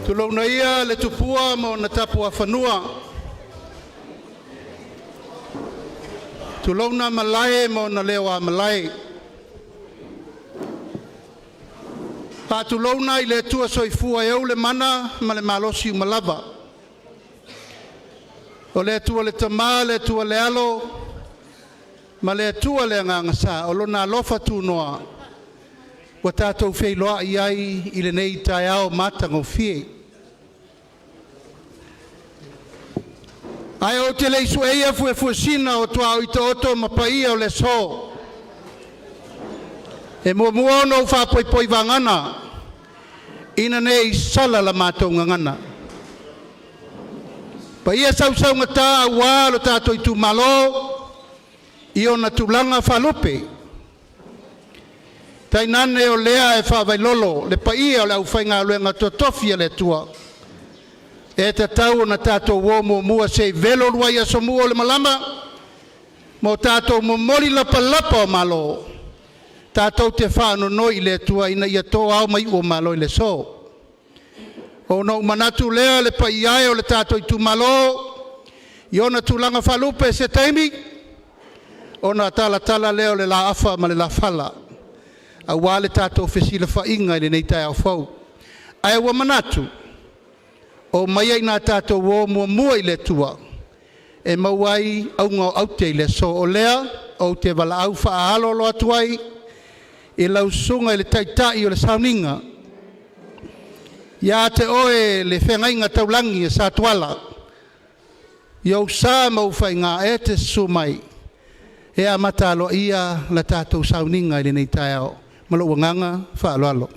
Tulauna ia le tupua mo na tapua whanua. Tulauna malae mo na lewa malae. Tulauna i le tua soifua eu le mana ma le malosi umalava. O le tua le tama, le tua le alo, ma le tua le ngangasa, o lona alofa tunoa. Wa tātou Feiloaiga ai i le nei tai ao matanga o fie. Ai o te leisu eia fuesina o tua o ito oto mapaia o le so. E mua ono whapoi vangana. Ina nei sala la mātou ngangana. Pa ia sau ngata wā lo tātou Itumalo i ona tulanga whalupe. Tai nane o lea e whawailolo, le pa ia o le au whainga luenga totofia le tua. E te tau na tātou wō mua se velo lua ia so mua o le malama, mo tātou moli lapa o malo. Tātou te whāno noi le tua ina ia tō au mai o malo i le so. O no manatu lea le pa ia o le tātou Itumalo, i ona tulanga whalupe se taimi, ona tala leo le la afa ma le la fala. A wale tātou whesila whainga i le nei tai au whau. Ai wa manatu, o mai ai nā tātou wō mua i le tua, e mauai au ngau aute i le so o lea, o te wala au whaahalo lo atuai, i lau sunga i le taitai o le sauninga. Ia te oe le whengainga taulangi e sa tuala, iau sa mau whainga e te sumai, e a matalo ia la tātou sauninga i le nei tai au. Malo wanganga whaaloalo.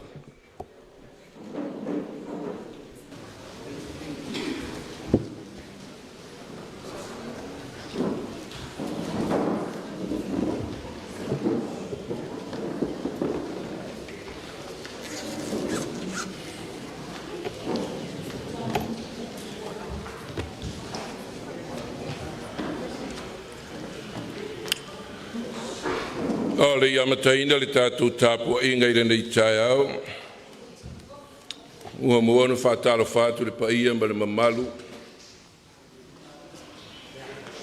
O le iamataina le tātou tāpua inga i le nei tai au. Ua mua no whātalo whātu le paia ma le mamalu.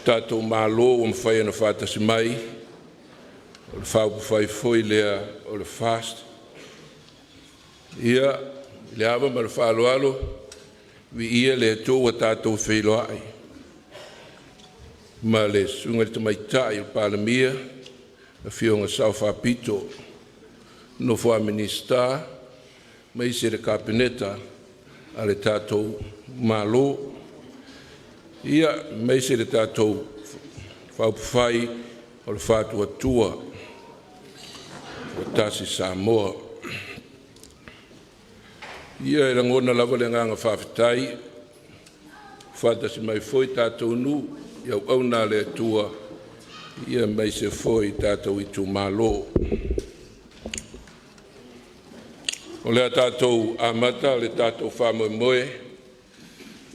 Tātou mālo o mwhai ana whātasi mai. O le whaupu whai foi lea o le fast. Ia, le awa ma le whaaloalo, vi ia le tōua tātou Feiloai. Ma le sunga le tamaitai o Palamia, a fionga sau whapito, no wha minista, mai se re kapineta, a le tātou mālo. Ia, mai se re tātou whaupuwhai o le whātua tua, o tasi Samoa. Ia, e rangona lava le nganga whawhitai, whātasi mai foi tātou nu, iau au nā le tua, ia mai se foi tātou Itumalo. O lea tātou amata, le tātou whamoemoe,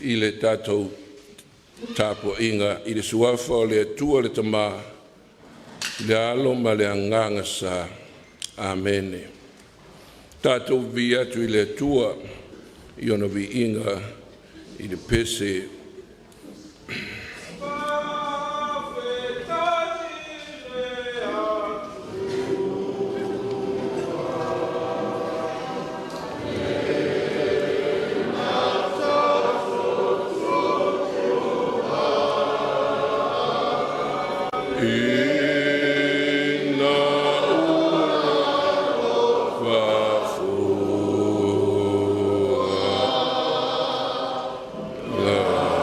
i le tātou tāpua inga, i le suafa o le tua le tamā, le alo ma le anganga sa. Amene. Tātou vi atu i le tua, i ona vi inga, i le pese. La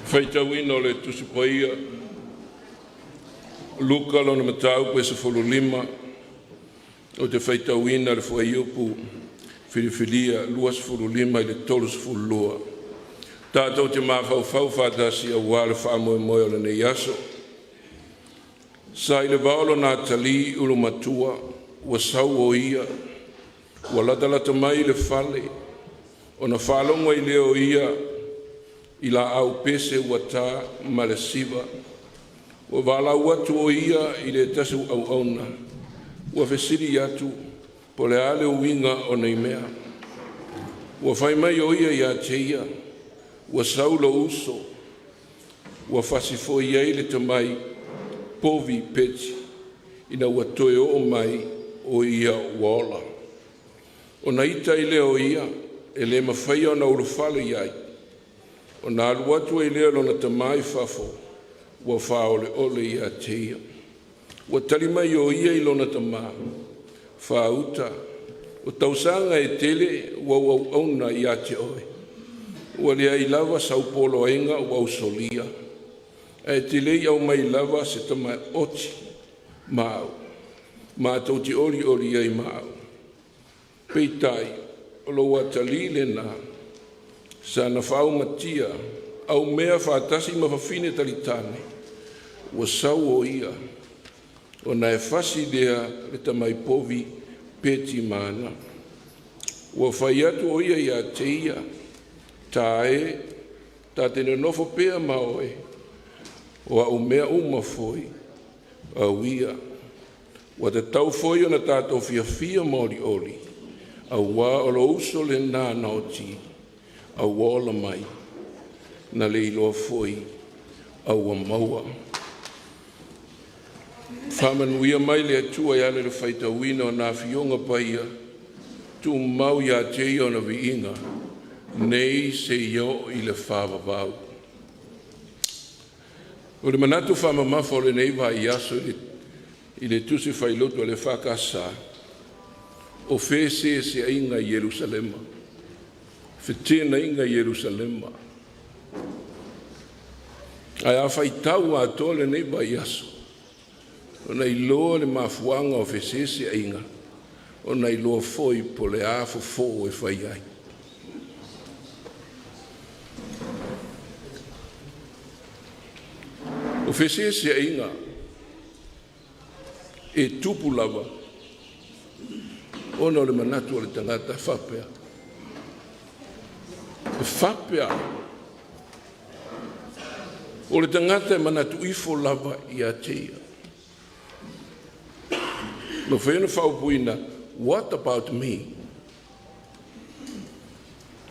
Faitauina le tusipaia luka lona matau pe se fololima o te faitauina le fuaiupu filifilia luas fololima i le tolus fulua tātou te mawhauwhau whātasi a wale whaamoemoe o le nei aso sa i le vaolo nā tali ulu matua ua sau o ia ua latalata mai le fale o na whalonga i leo ia i la au pese ua tā ma le siva. Ua walau atu o ia i le tasu au auna. Ua fesiri atu po le ale uinga o nei mea. Ua whai mai o ia i a te ia. Ua saulo uso. Ua fasifo ia i le tamai povi peti. Ina ua toe o mai o ia uola. O na ita i leo ia e le mawhaia o na urufale iai. O nā aluatu e leo lona tamai fafo, ua whaole ole i a te ia. Ua talimai o ia i lona tamā, whauta, o tausanga e tele ua auna i a te oe. Ua lea i lava saupolo enga ua usolia. E tele i au mai lava se tamai oti, mau. Mā tau te ori ori ai mau. Peitai, o lo ua talile nā. Sa na whau matia, au mea whātasi ma whawhine talitane, ua sau o ia, o na e whasi lea le tamai povi peti mana. Ua whai atu o ia i a te ia, tā e, tā tene nofo pea maoe, o au mea umafoi, au ia, ua te tau foi o na tātou fia mori oli, au wā o lo uso le nā naoti, au ola mai, na le iloa foi, au maua. Whamanuia mai le atua i ale le whaitauina o nā fionga paia, tu mau ia te o na viinga, nei se io i le whawawau. O le manatu whamamafo le nei vai aso i le tusi whailotu le whakasa, o whese se ainga i Jerusalema. Fetena inga Jerusalema. Ai a whaitau a tole nei bai aso. O nei loa le mafuanga o fesese inga. O nei loa foi po le afo fo e whai ai. O fesese inga e tupu lava Ona o le manatu o le tangata whapea. E whapea. O le tangata e manatu ifo lava I a teia. No whena whaupuina, what about me?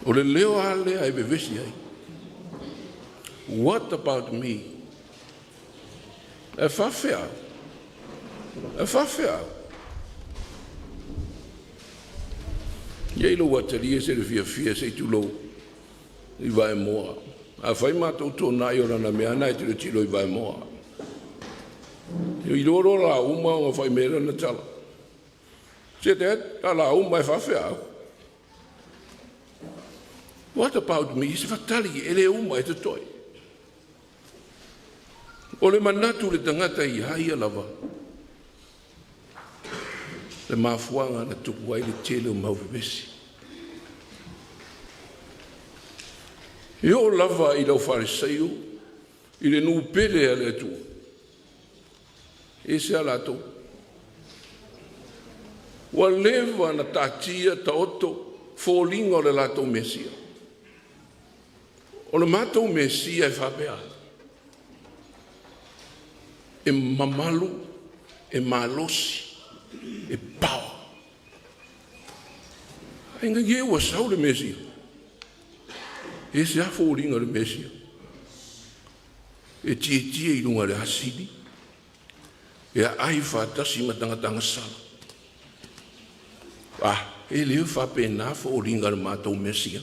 O le leo a lea e bevesi ai. What about me? E whawhea. E whawhea. Iei lo wataria se le fia se tulo I vai moa. A whai mātou tōna I ora na mea nai te le tilo I vai moa. I roro la uma o whai mera na tala. Se te a la uma e whawhea. What about me? Se whatali e le uma e te toi. O le manatu le tangata I haia lava. Le mafuanga na tuku ai le tele o mauvevesi. I o lava I lau fariseo, I le nuu pele a le atua. E se alato. Wa leva na tatia ta oto, fōlinga o le lato mesia. O le mato mesia e whapea. E mamalu, e malosi, e pao. Ainga ye wa sau le mesia. E se a fōringa le mesia. E tie I lunga le hasidi. E a ai whātasi matangatanga sala. E leo whapena fōringa le mātou mesia.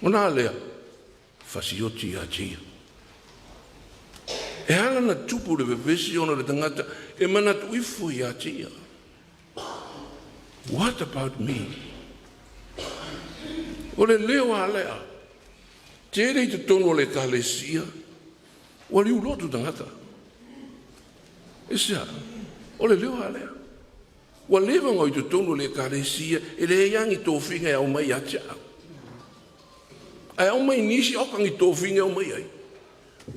Ona lea, whasioti a tia. E hala na tupu le bevesi ona le tangata, e manatu ifo I a tia. What about me? O le leo a lea, tere I te tono le kalesia, o le ulotu tangata. E sea, o le leo a lea. Wa lewa ngoi te tono le kalesia, e le yangi tō whinga e au mai a tia. Ai au mai nisi okangi tō whinga au mai ai.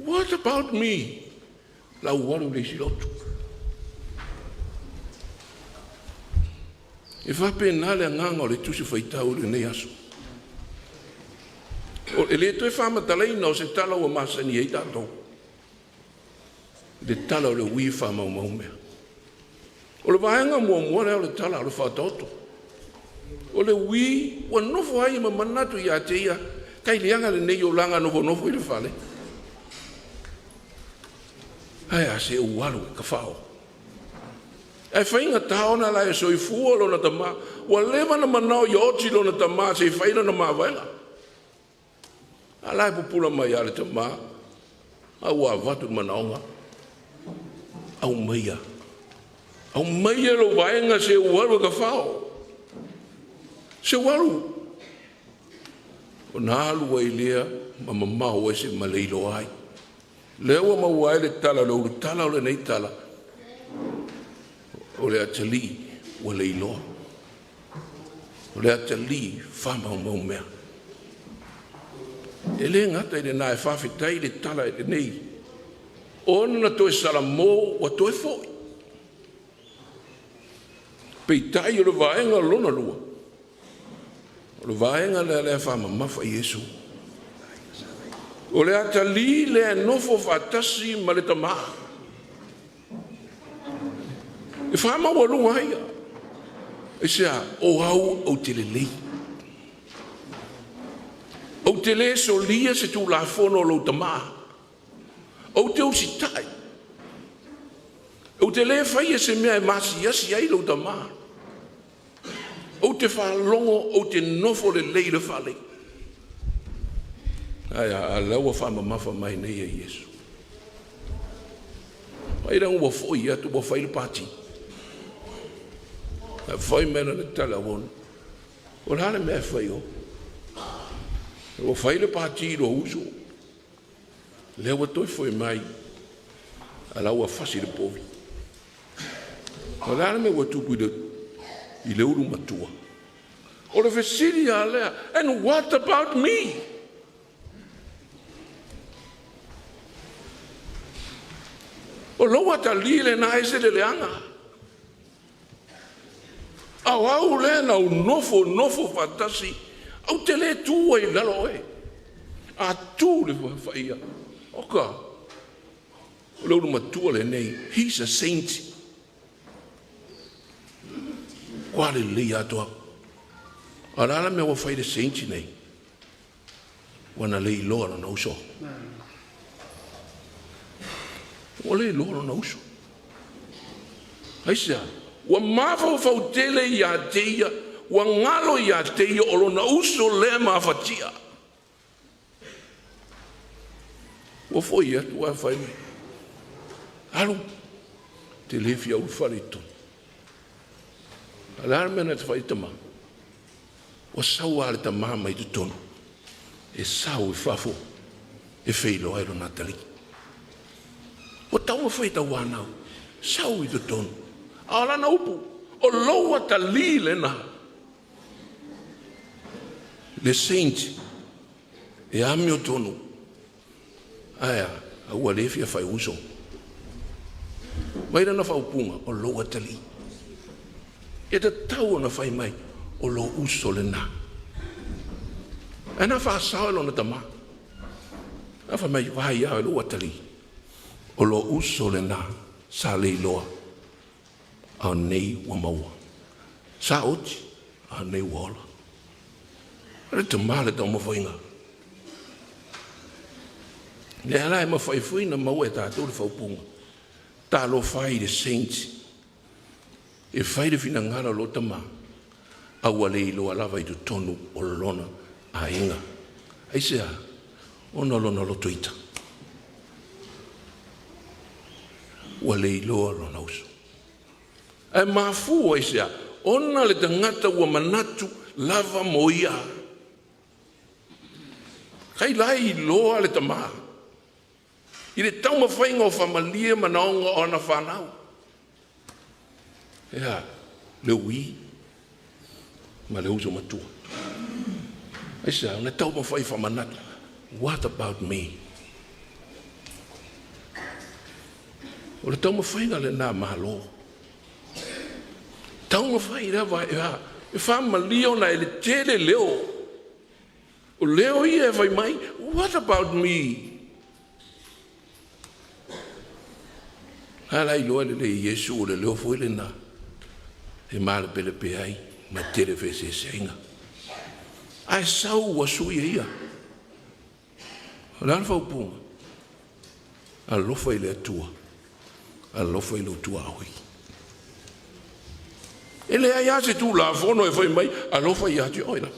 What about me? Lau waru le silotu. E whape nale nganga o le tusi whaitau le nei aso. O le toi whamataleina o se tala o masani e tātou. Le tala o le ui whamaumau. O le vaenga mua leo le tala o le whatoto. O le ui, wa nofo hai ma manatu I a teia, kai lianga le nei o langa nofo I le whale. Ai a se ualu ka whao. Ai whainga taona la e soifua lo na tama, wa lewa na manao I oti lo na tama, se whaina na maa vaenga. Alai pupula mai ale tama, au a vatu manaonga, au meia. Au meia lo vaenga se ualu ka whao. Se ualu. O nā alu ai lea, ma mamau e se maleilo ai. Lewa maua le tala lo tala o le nei tala. O le atali o le iloa. O le atali whamau mau mea. E le ngata I le nā e whawhitai le tala e le nei. Ona na toe salamo wa toe foi. Peitai o le vaenga lona lua. O le vaenga le alea whamamafa I Yesu. O le atali le nofo whatasi ma le tamaa. E whamau alunga haia. E sea, o au o te lelei. O te le solia se tu la fono lo tamaa. O te usitai. O te le whaia se mea e masi asi ai lo tamaa. O te whalongo o te nofo le lei le whale. Ai a laua whamamafa mai nei a Yesu. Ai rang wa foi atu wa whaile pati. A whai mena le tala won. O hale mea whai o. O whaile pati ro uso. Lewa toi foi mai. A laua whasi le povi. O hale mea wa tupu I le uru matua. O le whesiri a lea. And what about me? O loa ta li le na ese le leanga. Au le na nofo fatasi. Au te le tu ai lalo e. A tu le whaia. Oka. Lau matua le nei. He's a saint. Kwa le li atoa. Arara me wa whai le saint nei. Wana le iloa na uso. O le iloa na uso. Haisa. Wa mafau fautele ia teia. Wa ngalo ia teia o lona uso le mafatia. Wa foi atu wa fai me. Alu. Te lefi au farito. Alarme na te fai tama. Wa sau ale tama mai tu tonu. E sau e fafo. E Feiloaiga natali. O tau fai ta wanau. Sau i tu tonu. Ala na upu. O loa tali le na. Le saint. E ami o tonu. Aya, a ua lefi a fai uso. Mai rana fau punga, o loa tali. E te tau na fai mai, o lo uso le na. E na faa sao lo na tama. Na fai mai, vai a loa tali. O lo uso le na, sa le loa. A nei wa maua. Sa oti, a nei wala. Re te male tau mawhainga. Le alai mawhai na maua e tātou le whaupunga. Tā lo whai le saints. E whai le whina ngara lo tama. Aua le ilo alawa i tu tonu o lona a inga. Aisea, ona lona lo tuita. Ua le ilo lona uso. E mafu aisea, ona le tangata ua manatu lava moia. Kai lai loa le tama. I le tau mawhainga o whamalia manaonga o na whanau. Ea, le ui, ma le uso matua. Aisa, o le tau mawhai whamanatu. What about me? O le tau mawhainga le nā mahalo. Tau mawhai rewa e whamalia o na e le tere leo. O leo ia e vai mai, what about me? Hala i loa le Yesu o le leo foi le na. E male pele pe ai, ma tere fe se senga. Ai sau wa sui ia. Hala fa upunga. Alofi le atua. Alofi le tua oi. Ele ai ase tu la fono e foi mai, alofi ia ti oila.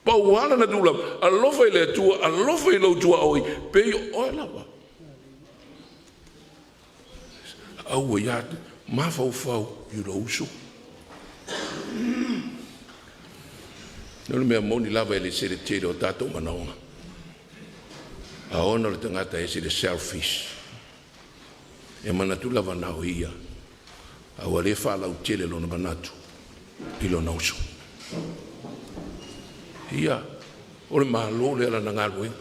Pa wala na dula, alofi le atua, alofi le tua oi, pe oila wa. Au ia, ma fau i lo uso. Nō mea moni lava e le sere tere o tātou manaonga. A ona le tangata e se le selfish. E manatu lava nao ia. A wale whalau tele lo na manatu. I lo nauso. Ia, o le mahalo le ala na ngāroe.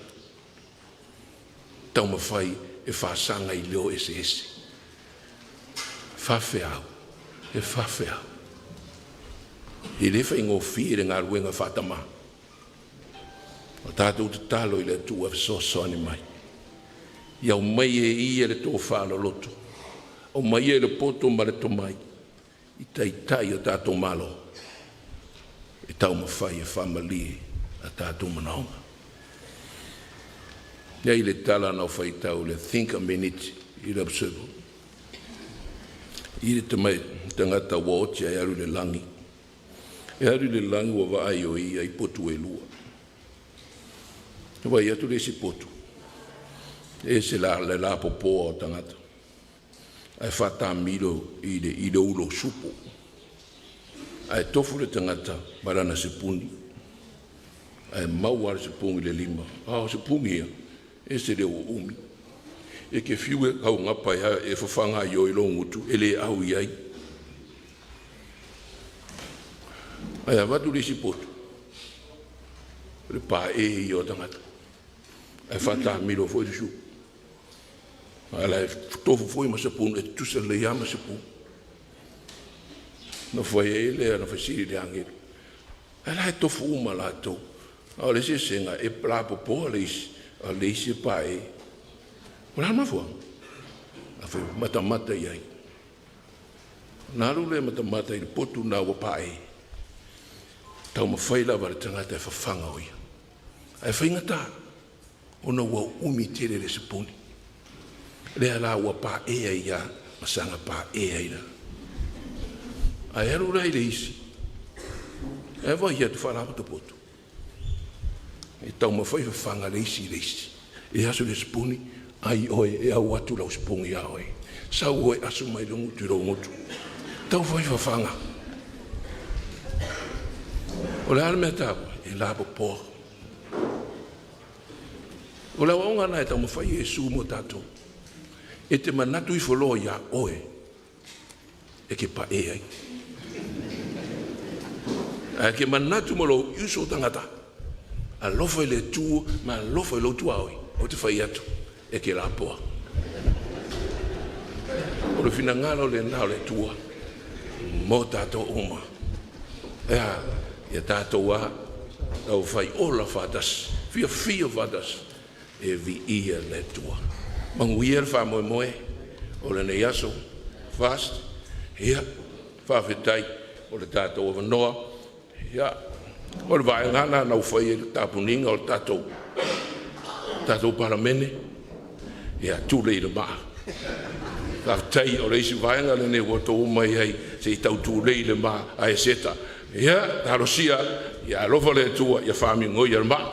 Tau mawhai e whasanga i leo ese ese. Whawheau, e whawheau. I lefa ingo fi e ngā ruenga whatama. O tātou te talo i le tua so ani mai. Iau mai e i le tō whālo loto. O mai e le poto ma le to mai. I tai o tātou malo. E tau mawhai e whamalie a tātou manaonga. Nei le tala nau whai tau le think a minute i le observer. I le tamai tangata wōtia e aru le langi. E aru le langi wa vaai o ia i potu e lua. E wai atu le si potu. E se la popoa o tangata. Ai whata miro i le ulo supo. Ai tofu le tangata marana se puni. Ai mauara se pungi le lima. Se pungi ia. E se le o umi. E ke fiue kau ngapa e whawhanga i o ilo ngutu, e le au iai. Ai awatu le si potu. Le pā e i o tangata. Ai whata miro foi su. Ai lai tofu foi ma se punu, e tusa le ia ma se punu. no foi ele no fasiri de angel ela to fuma la to o le senga e plapo polis o le se pai ora ma fo a foi mata ia na lule mata i potu na wa pai tau ma faila va tanga te fanga oi ai finga ta ona wa umi tere le sepuni le ala wa pa e ia masanga pa e ia ai era ura ile isi e va ia tu fala to potu e tau ma fai fanga le isi e aso le sepuni ai oi e au atu la sepuni ia oi sa oi aso mai lo mutu ro mutu tau fai fanga o le alme tau e la po o la onga na tau ma fai Yesu mo tato e te manatu i folo ia oe e ke pa e ai a ke manatu mo lo iso tangata a lofo le tu ma lofo lo tu ai o te fai atu e ke la poa o le fina ngalo le na le tua mo tato uma ia tato wa au fai ola fatas fia fatas e vi ia le tua manguier fa moe o le nei aso fast ia fa fitai o le tato o noa ia o le vai ngana na ufai e tapuninga o le tato paramene ia tule i le maa la tai o le isi vai ngana le ne wato mai ai se tau tule i le maa a e seta ia tarosia ia lofa le tua ia fami ngoi ia le maa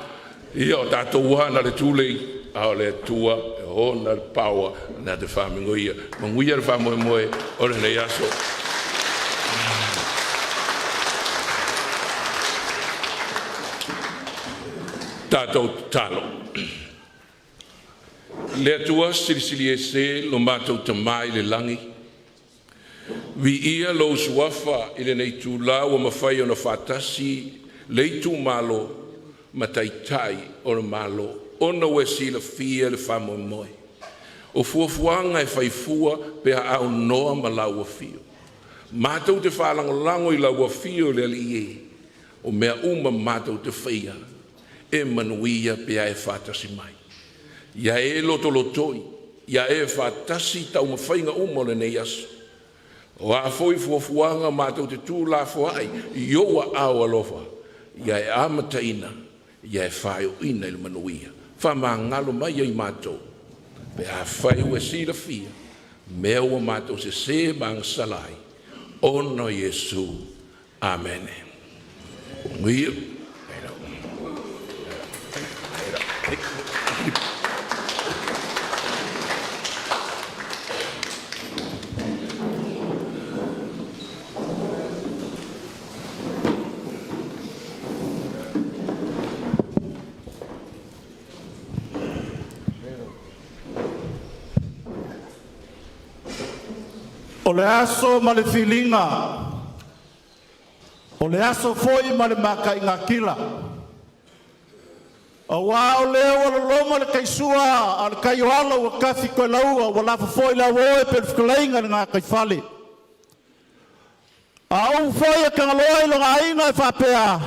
ia o tato wana le tule a le tua e hona le paua na te fami ngoi ia manguia le famo moe o le nei aso tato talo le tua silisili e se lo matou tamai le langi vi ia lo suafa i le nei tula ua mawhai o na whatasi le Itumalo mataitai o na malo ona ue sila fia le whamo moe o fuafuanga e whaifua pe au noa ma laua fio matou te whalangolango i laua fio le ali e o mea uma matou te whaia e manuia pe e whatasi mai ia e lotolotoi ia e whatasi tau mawhainga uma le nei aso o a foi fuafuanga matou te tū la fuai ioa au alofa ia e amataina ia e whaio ina il manuia whamangalo mai ai matou pe a whai ue sila fia mea ua matou se mang salai ono Yesu amen nguia o le aso ma le filinga o le aso foi ma le makainga kila o wao leo o loma le kaisua al kaioala o kafi ko laua o la foi la o pe fklenga nga kaifale au foi ka loi lo ainga fa pea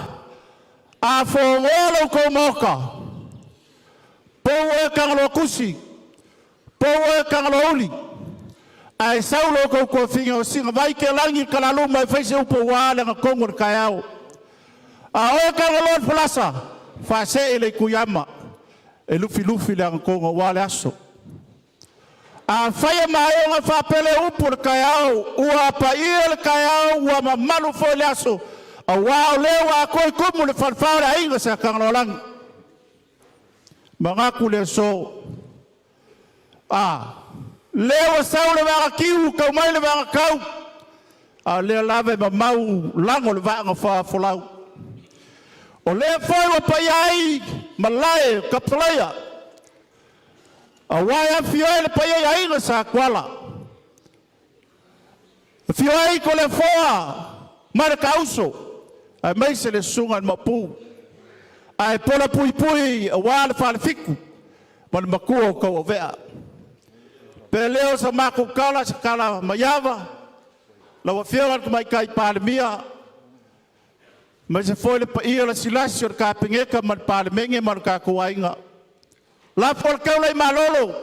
a fo ngolo ko moka po e ka lo kusi po e ka lo uli ai saulo ko finga o singa vai ke langi kala lu mai fai se upo wala nga kongo kayao a o ka lo plasa fa se ele kuyama e lufi la kongo wala aso a fai mai nga fa pele upo kayao ua pa il kayao ua mamalu fo le aso a wa le wa ko kumu le farfara inga sa ka lo lang manga kule so leo saule va kiu ka mai le va kau a le lave ma mau lango le va fa folau o le foi o paiai malai kapleia a waya fioi le paiai no sa kwala fioi ko le foa mar kauso a mai se le sunga ma pu ai pola pui a wala fa le fiku mal makuo ko vea Peleo sa mako kala sa kala mayava Lau whiawha ka mai kai palemia. Ma se foi le paia la silasi o ka pingeka man palemenge man ka kuainga. La por kau lai malolo.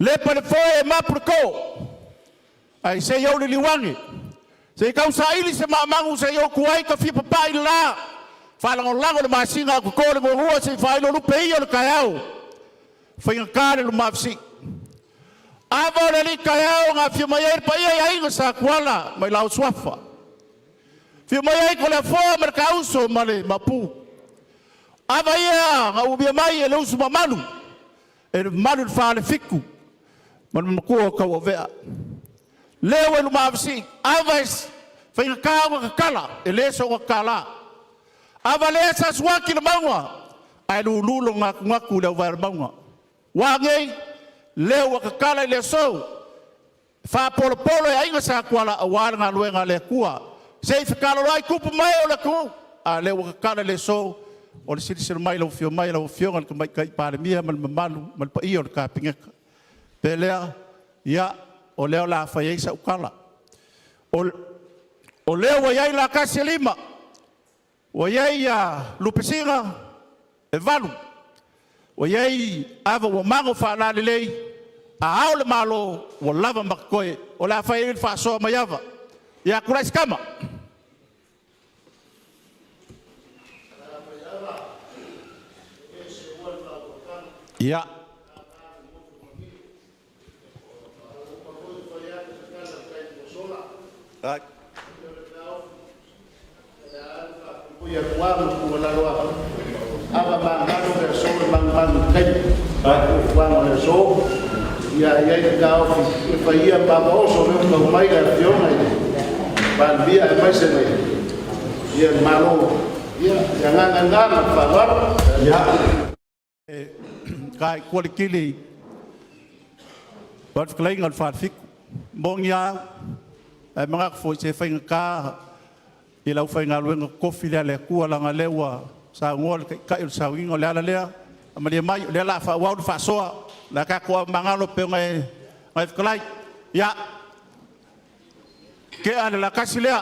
Le pa le foi e mapurko. Ai se yo le liwangi. Se kau saili se mamangu se yo kuai ka fi papai la. Falango lango le masinga ko ko le ngorua se failo lu peio le kayau. Fainga kare lu mafsi. Ava le li kayau nga fi mai pa ia inga sa kuala mai lau swafa. Fi mai ko le fo mer kauso male mapu. Ava ia nga ubia mai e lu suma manu. E manu fa le fiku. Man ko ka o vea. Lewe lu mafsi. Ava fainga kau kala e leso kala. Avalesa swaki le maunga. Ai lulu ngaku le var maunga. Wangai leo kakala le so. Fa polo e ainga sa kwala awala nga luenga le kua. Sei fikalo lai kupu mai o le ku. A leo kakala le so. O le siri mai lo fio ngal ka mai kai pare mia mal malu mal pa iyo ka pingeka. Pelea ya o leo la fa yesa ukala. O leo yai la kasi lima. O yei lupesinga e valu. O yei ava o mango fa la lei a aule malo o lava makoe o la fa il fa so mayava. Ya kurais kama. Ya. Right. Ia kuamu kua loa ava mangano ke so mang kai kuamu le so ia ia ka ofi e fa ia pa oso me ko mai la fiona ban via e mai se mai ia malo ia nganga fa war ia kai kualikili wat klein al fat fik bongia e mga fo se fa ka I lau whai ngā luenga kofi lea lea kua langa lewa sa ngol kai il sa wingo lea lea amali mai lea la fa wau fa soa la ka kua mangalo pe ngai whkalai ya ke ana la kasi lea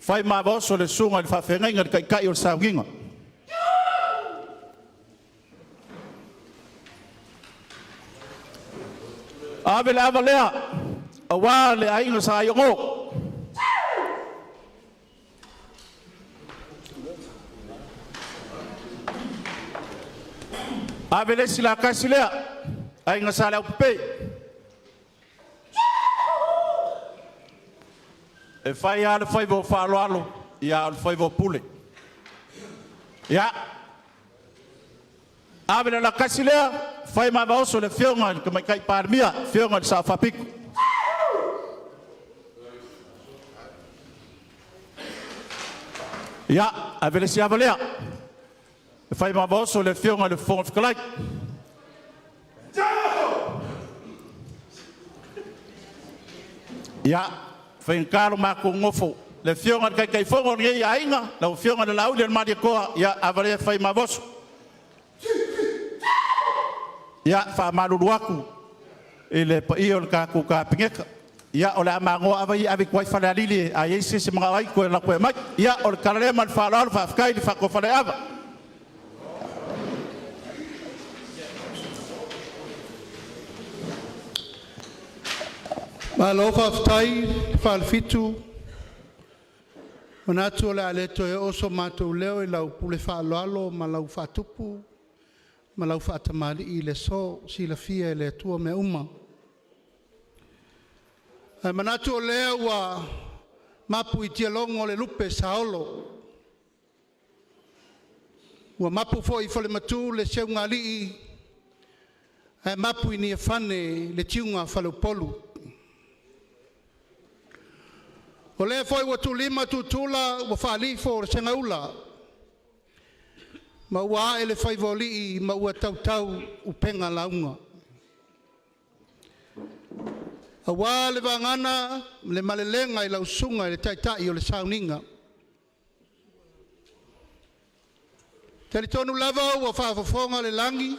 whai ma boso le sunga il fa whengai ngai kai il sa wingo ave lea awa le ainga sa yongo Avele sila kasilea ai ngasala upe e fai al fai vo falo ya al fai vo pule ya avele la kasilea fai ma baoso le fionga que mai kai par mia fionga sa fapik ya avele si avalea fai ma boso le fionga le fond fkalai ya fai kalo ma ko ngofo le fionga kai fongo ngi ainga la fionga le lauli le madi ko ya avale fai ma boso ya fa malu waku ile pa iol ka ku ka pingeka ya ola mango avai avec quoi fala lili ai se mga ai ko la ko mai ya ol kalale man fa la fa kai fa ko fala ava Alofa ftai falfitu manatu le aleto e oso matou leo I lau pule whaaloalo ma lau whatupu ma lau whatamari I le so si la fia e le tua me uma manatu o leo wa mapu I tia longo le lupe saolo wa mapu fo I fale matu le seunga lii mapu I ni fane le tiunga falupolu O le foi wa tulima tutula wa falifo o sengaula. Ma wa ele fai voli ma wa tau upenga launga. A wa le vangana le malelenga I lau sunga le taitai o le sauninga. Teritonu lava wa fafafonga le langi.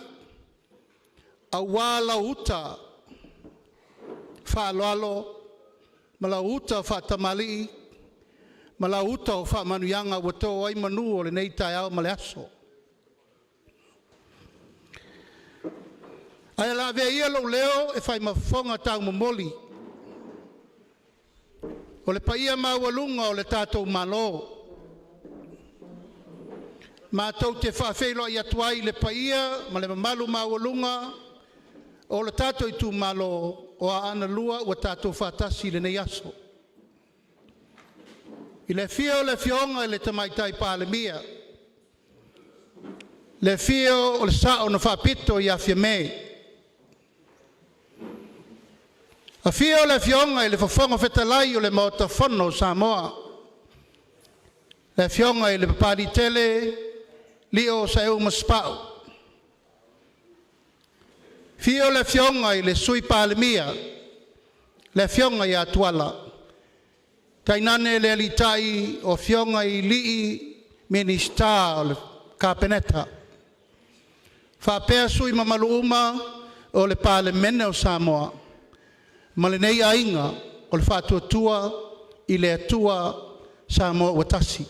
A wa la uta fa loalo malauta whaatamali, malauta o whaamanuianga wato ai manu o le nei tai au male aso. Ai la vea ia lo leo e whai mafonga tau mamoli. O le paia mawalunga o le tātou malo. Mātou te whawhelo i atuai le paia, ma le mamalu mawalunga, o le tātou Itumalo o Aana lua ua tātou whātasi le nei aso. I le fio le fionga i le tamaitai pālemia. Le fio o le sao na whapito i awhia mei. A fio le fionga i le whafonga whetalai o le maota whono Samoa. Le fionga i le papari tele, lio sa eu maspau. Fio le fionga i le sui pālemia, le fionga i atuala. Tainane le alitai o fionga i lii minista o le kapeneta. Whapea sui mamalu uma o le pālemene o Samoa. Ma le nei ainga o le whātuatua i le atua Samoa watasi.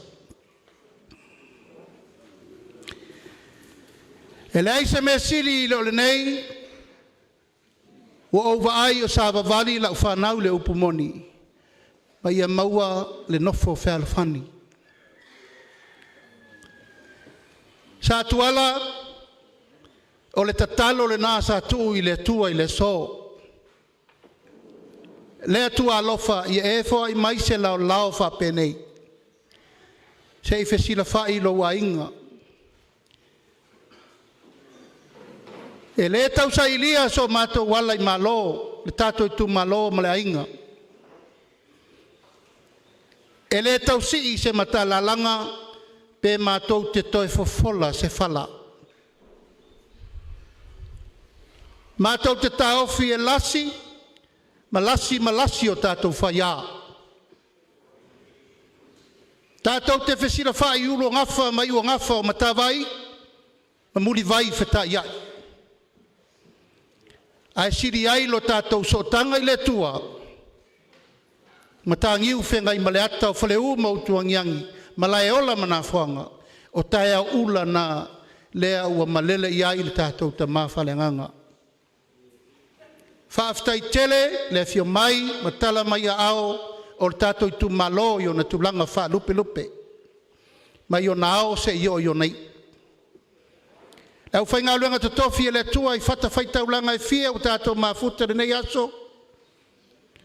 E le aise me siri i le nei, wa ova ai o sa vavali la whanau le upumoni. Ma ia maua le nofo whealafani. Sa tuala o le tatalo le nā sa tuu i le tua i le so. Le atua alofa i efo i maise lao lao wha penei. Se i fesila whai lo wa inga. E le tau sa ilia so mato wala i malo, le tato Itumalo ma le ainga. E le tau si i se mata lalanga pe mato te toi fofola se fala. Mato te taofi e lasi, malasi o tato whaia. Tato te fesira whai ulo ngafa mai ua ngafa o matawai, ma muri vai wheta iai. Ai siri ai lo tātou sotanga i le tua. Ma tā ngiu whenga i maleata o whaleu mautuangiangi. Ma lae ola mana whanga. O taia ula na lea ua malele i ai le tātou ta mawhalenganga. Whaaftai tele le fio mai ma tala mai a ao o le tātou Itumalo i o na tulanga wha lupe lupe. Ma i o na ao se i o nei. Au whainga luenga te tofi e le tua i whata whaita ulanga e fia o tātou mafuta le nei aso.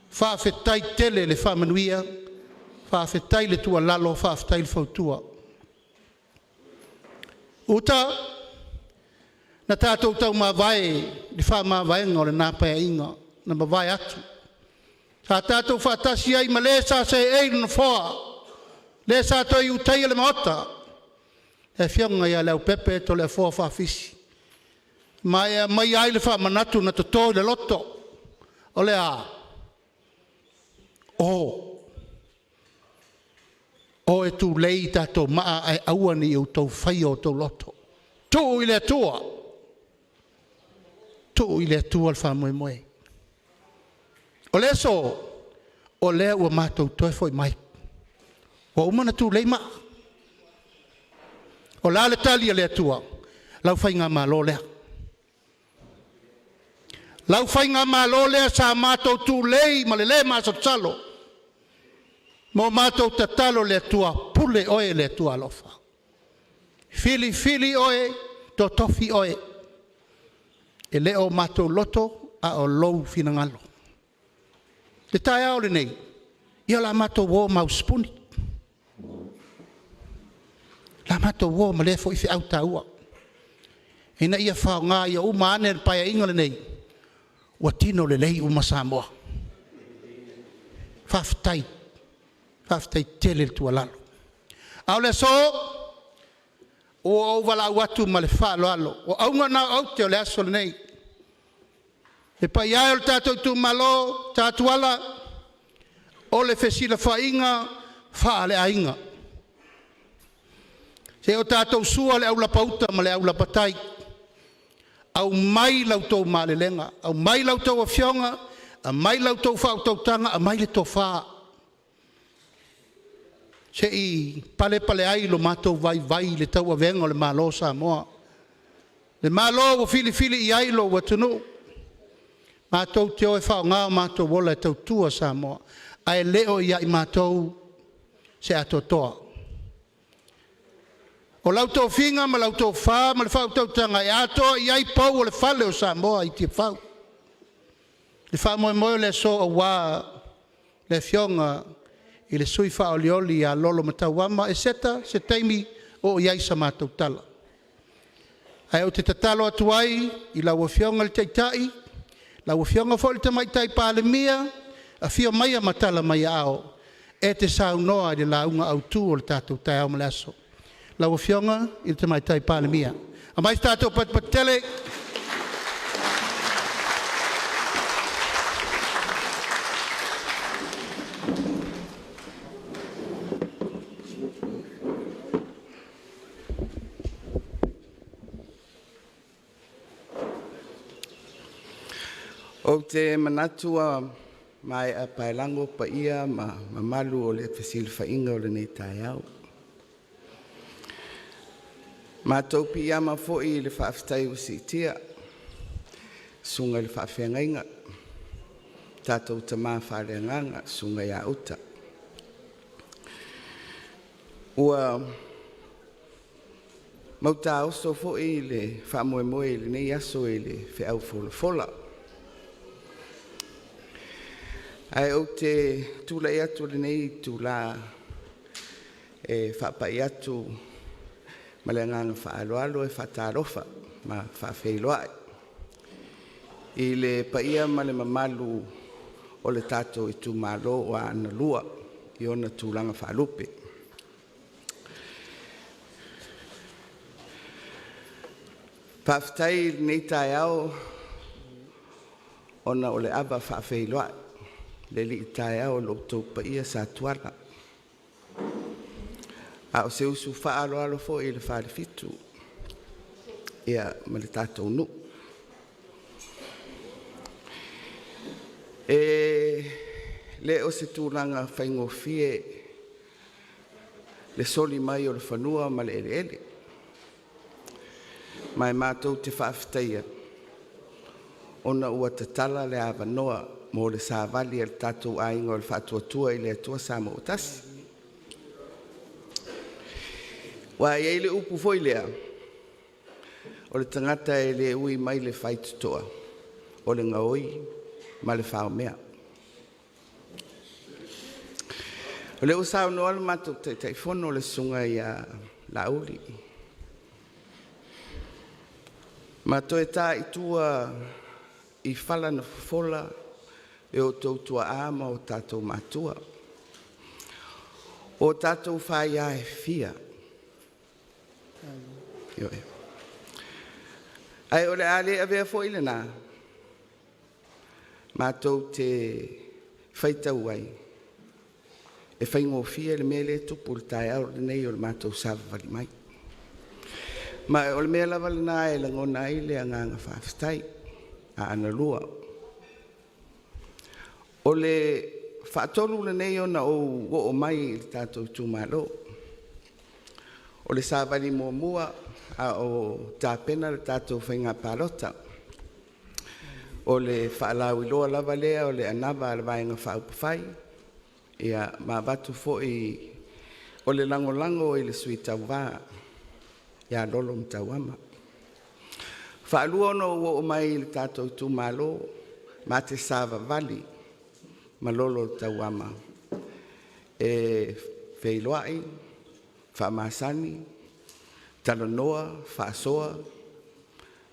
Whaafetai tele le whamanuia, whaafetai le tua lalo, whaafetai le whautua. Uta, na tātou tau mawai, li whamawaianga o le nāpaya inga, na mawai atu. Sa tātou whaatasi ai ma le sa se eiru na whoa, le sa toi utai le maota. E whianga ia leo pepe to le fōa whawhisi. Mai ai le whamanatu na to tō le loto. O le a. O e tu lei tato maa ai auani au tau whai o tau loto. Tō i le tua. Tō i le tua le whamoe moe. O le so. O le ua mātou toi foi mai. O umana tu lei maa. O la le tali le atua, lau whainga malo lea. Lau whainga malo lea sa mātou tū lei ma le le mātou talo. Mo mātou tatalo le atua, pule oe le atua alofa. Fili oe, to tofi oe. E leo mātou loto a o lou finangalo. Le tai ao le nei, ia la mātou wō mau spuni. La mato wo ma le fo i fi au taua. Ina ia whao ngā ia uma ane le paia inga le nei. Ua tino le lei uma Samoa. Whaftai tele le tua lalo. Au le so, o au wala watu ma le whaalo alo. O au ngana au te o le aso le nei. E paia o le tātou Itumalo, tātuala, o le fesila whainga, whaale ainga. Se o tātou sua le aula pauta ma le aula patai. Au mai lau tau mālelenga. Au mai lau tau a whionga. a mai lau tau whautautanga, a mai le tofa. Se I pale ai lo mātou vai le tau avenga le malo Samoa. Le malo o fili I ailo wa tunu. Mātou te oe whao ngā mātou wola e tau tua Samoa. Ai leo ia I mātou se atotoa. O lau tau whinga ma lau tau wha ma le whautautanga e atoa I ai pau o le whale o Samoa I te whau. Le wha moe le so o wā le fionga I le sui wha olioli a lolo matauama e seta se teimi o iai sa mātou tala. Ai o te tatalo atu ai I lau fionga le teitai, lau fionga fo le tamaitai pāle mia, a fio mai a matala mai ao, e te sau noa I le launga au tū o le tātou tai au malaso. Lau fionga I le tamaitai pāle mia. A mai tātou patele, O te manatua mai a pailango pa ia ma malu o le Feiloaiga o le nei tai au. Mātou pia ma fo'i le whaafetai o si tia, sunga le whaafeangainga, tātou ta mā whaaleanganga, sunga ia uta. Ua mauta oso fo'i le whaamoemoe le nei aso e le whiau fola. Ai o te tūlai atu le nei tūla e whaapai atu ma le nganga whaaloalo e whaatarofa ma whaafeiloai. I le paia ma le mamalu o le tātou Itumalo o Aana lua I ona tūlanga whaalupe. Whaafetai nei tai au ona o le aba whaafeiloai. Le li tai au lo tau pa ia sa tuala. A o se usu whaaloalo fo I le whaare fitu. Ia ma le tātou nu. E le o se tūranga whaingofie le soli mai o le whanua ma le ele. Mai mātou te whaafetaia. Ona ua te tala le awanoa mo le sāvali al tātou ainga o le whaatuatua I le atua Samoa tasi. Wa iei le upu foi lea, o le tangata e le ui mai le whaitutoa, o le ngaoi ma le whaomea. O le usau noa le mātou te teifono le sunga I a lauli. Mātou e tā I tua I whala na fola, e o tautua ama o tātou mātua. O tātou whaia e fia. Ai o le ale a vea fo ile nā. Mātou te whaitau ai. E whaingofia le mele tupu le tai au le nei o le mātou savali mai. Ma o le mea lava le nā e langona ai le anganga whaafetai a Aana lua. O le whaatolu le nei ona o mai I tātou Itumalo. O le sāwali mua a o tāpena le tātou whainga pārota. O le whaalau I loa lava lea o le anava le vaenga whaupawhai. Ia mā batu fo o le lango I le sui tau wā. Ia lolo mtau ama. Whaalua no o mai le tātou Itumalo mā te sāwa vali. Malolo tau ama. E Feiloai, Whaamasani, Talanoa, Whaasoa,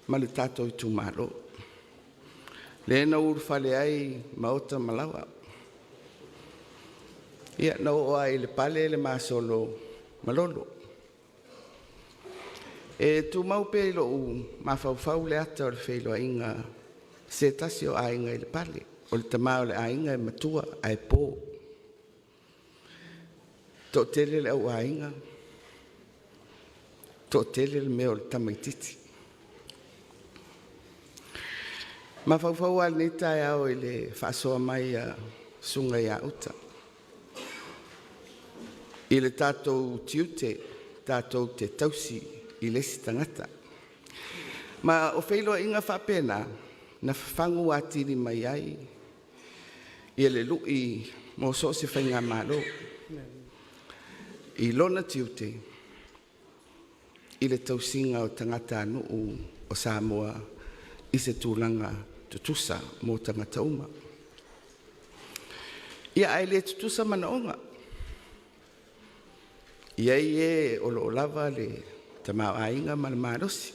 ma le tātou Itumalo. Le na urwhale ai maota malawa. Ia na o ai le pale le masolo malolo. E tu maupe lo mawhauwhau le ata o le Feiloaiga se tasi o ainga I le pale. O le tamao le ainga e matua ai pō. Tō tele le au ainga. Tō tele le meo le tamaititi. Mawhauwhau al ni tae au i le whaasoa mai a sunga ia uta. I le tātou tiute, tātou te tausi i lesi tangata. Ma o Feiloaiga whapena, na whangu atiri mai ai, i le lui mo so se whainga malo. I lona tiute, i le tausinga o tangata nuu o Samoa, i se tūlanga tutusa mo tangata uma. Ia ai le tutusa manaonga. Ia e o lo lava le tamau ainga malamarosi.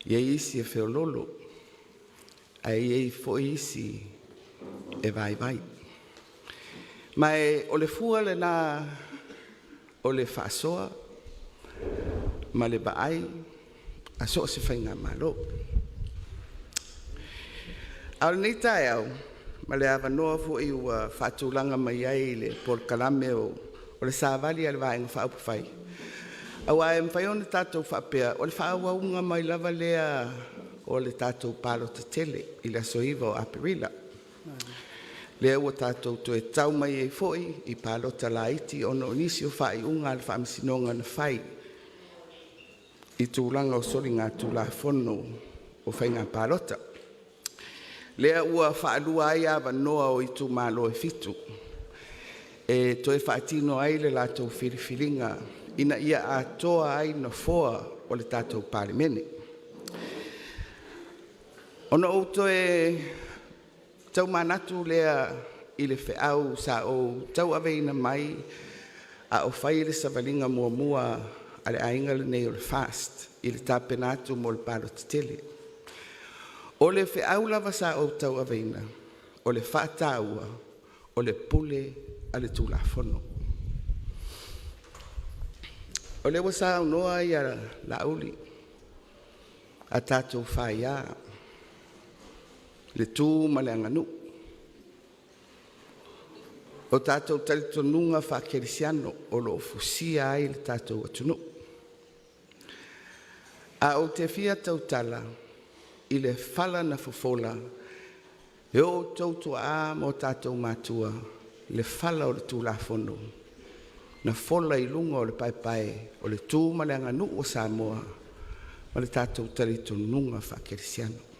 Ia isi e feololo. Ai e foi isi e vai vai. Ma e o le fua le na o le whaasoa, ma le baai, a so se whainga malo. Au ni tae au, ma le awanoa fu i ua whaatulanga mai ai le polkalame o le sāwali al vaenga whaupawhai. Au ai mwhaione tātou whapea, o le whaawaunga mai lava lea o le tātou palo te tele, i le soiva o Aperila. Lea ua tātou to e tau mai e foi, i palo talaiti o no nisi o whai unga al whaamisinonga na whai. I tūlanga o sori ngā tūla whono o whainga palota. Lea ua whaalua ai awa noa o Itumalo e fitu. E toi whaatino ai le lātou whiriwhiringa, ina ia a toa ai na foa o le tātou parimene. Ona o toe tau manatu lea i le wheau sa o tau aveina mai a o whai le savalinga mua mua a le ainga le nei o le fast i le tāpenatu mo le palo te tele. O le wheau lava sa o tau aveina, o le whaataua, o le pule a le tūla whono. O le wasa au noa i a lauli, a tātou whaia, le tū ma le anganu. O tātou talitonunga whakerisiano o lo fusia ai le tātou atunu. A o te fia tautala, i le whala na fofola, e o tautua a mo tātou mātua, le whala o le tūla whono, na fola i lunga o le paipai, o le tū ma le anganu o Samoa, ma le tātou talitonunga whakerisiano.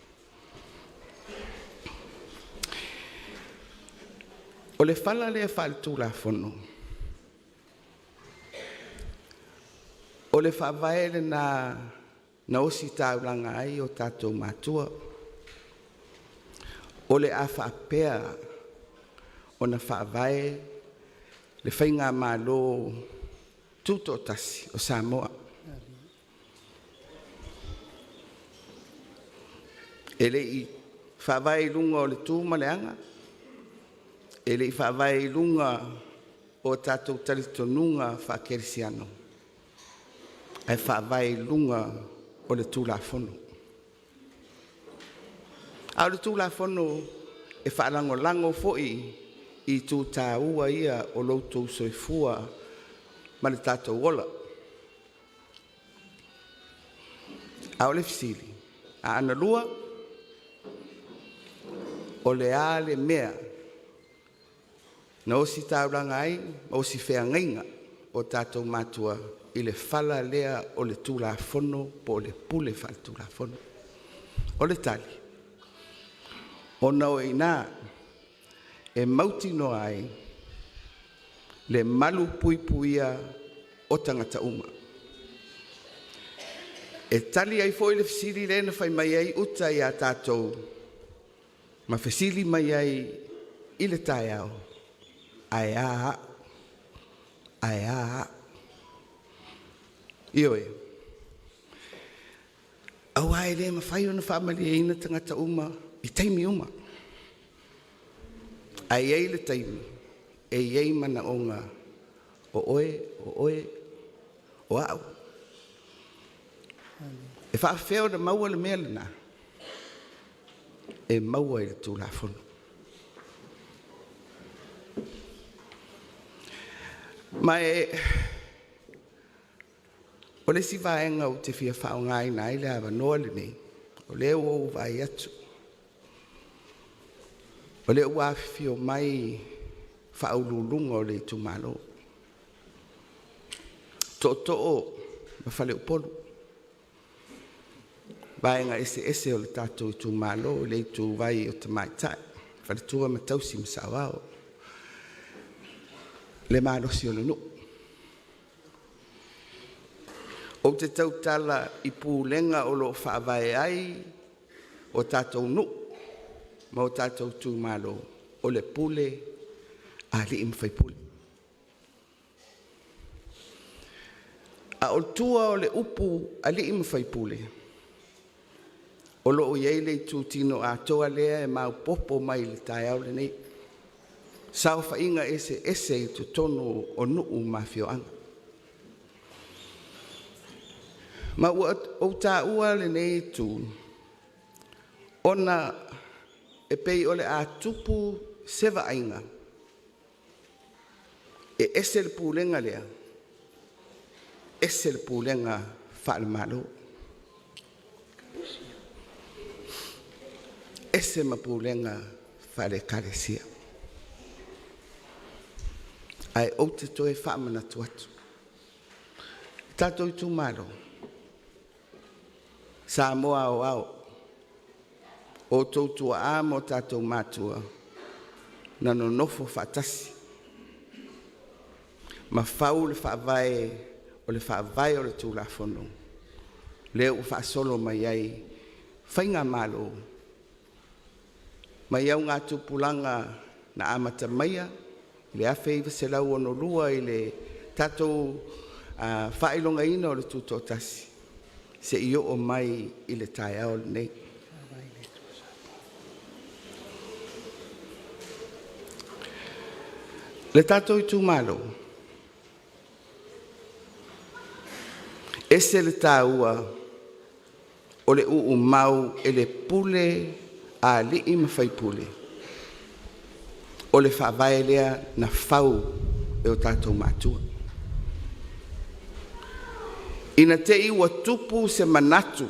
O le whala le whale tūla whono. O le whawaele na osi tāulanga ai o tātou mātua. O le a whaapea o na whawae le whainga mālo tūto tasi o Samoa. E le i whawae lunga o le tūmaleanga. E le i whaawai lunga o tātou talitonunga whakerisiano. Ai whaawai lunga o le tūla whono. Au le tūla whono e whaalango lango foi i tū tā ua ia o loutou soifua ma le tātou ola. Au le fisili, a ana lua o le a le mea na osi tauranga ai, osi wheangainga o tātou mātua i le whala lea o le tūla whono po le pule whale tūla whono. O le tali. O nao i nā, e mauti no ai, le malu puipuia o tangata uma. E tali ai foi le fisiri lena whai mai ai uta i a tātou, ma fisiri mai ai i le tai au. Aia. Io e. Au ai le mawhai o na whamali e ina tangata uma, i taimi uma. Ai ei le taimi, e ei mana onga, o oe, o au. E whaafeo na maua le mea lena, e maua i le tūla whono. Mai o le si vaenga o te fia whaongai nai le awa noa le nei, o le o vai atu, O le ua fio mai whaululunga o le Itumalo. To'o ma whale upolu. Vaenga ese o le tātou Itumalo, le itu vai o te maitai. Whale tua ma tausi masawao. Le marosi o le nu. O te tautala I pūlenga o lo whaavae ai o tātou nu. Ma o tātou Itumalo o le pule a li im whaipule. A o tua o le upu a li im whaipule. O lo o iei le tūtino a toa lea e mau popo mai le tai au le nei. Sao whainga ese I tu tonu o nuu mawhioanga. Ma o tā ua le nei tu. Ona e pei ole a tupu sewa ainga. E ese le pūlenga lea. Ese le pūlenga whaale malo. Ese ma pūlenga whaale karesia. Ai o te toe whaamana tuatu. Tātou Itumalo. Samoa o au. O tautua a mo tātou mātua. Nano nofo whaatasi. Ma whau le whaavae o le whaavae o le tūlafono. Leo whaasolo mai ai. Whainga malo. Mai au ngā tupulanga na amata maia. Le awhai se lau ono lua I le tātou whailonga ina o le tūtotasi. Se I o mai I le tai au nei. Le tātou Itumalo. Ese le tāua o le uu mau e le pule a li I mawhai pule. O le whaavae lea na whau e o tātou mātua. Ina te iwa tupu se manatu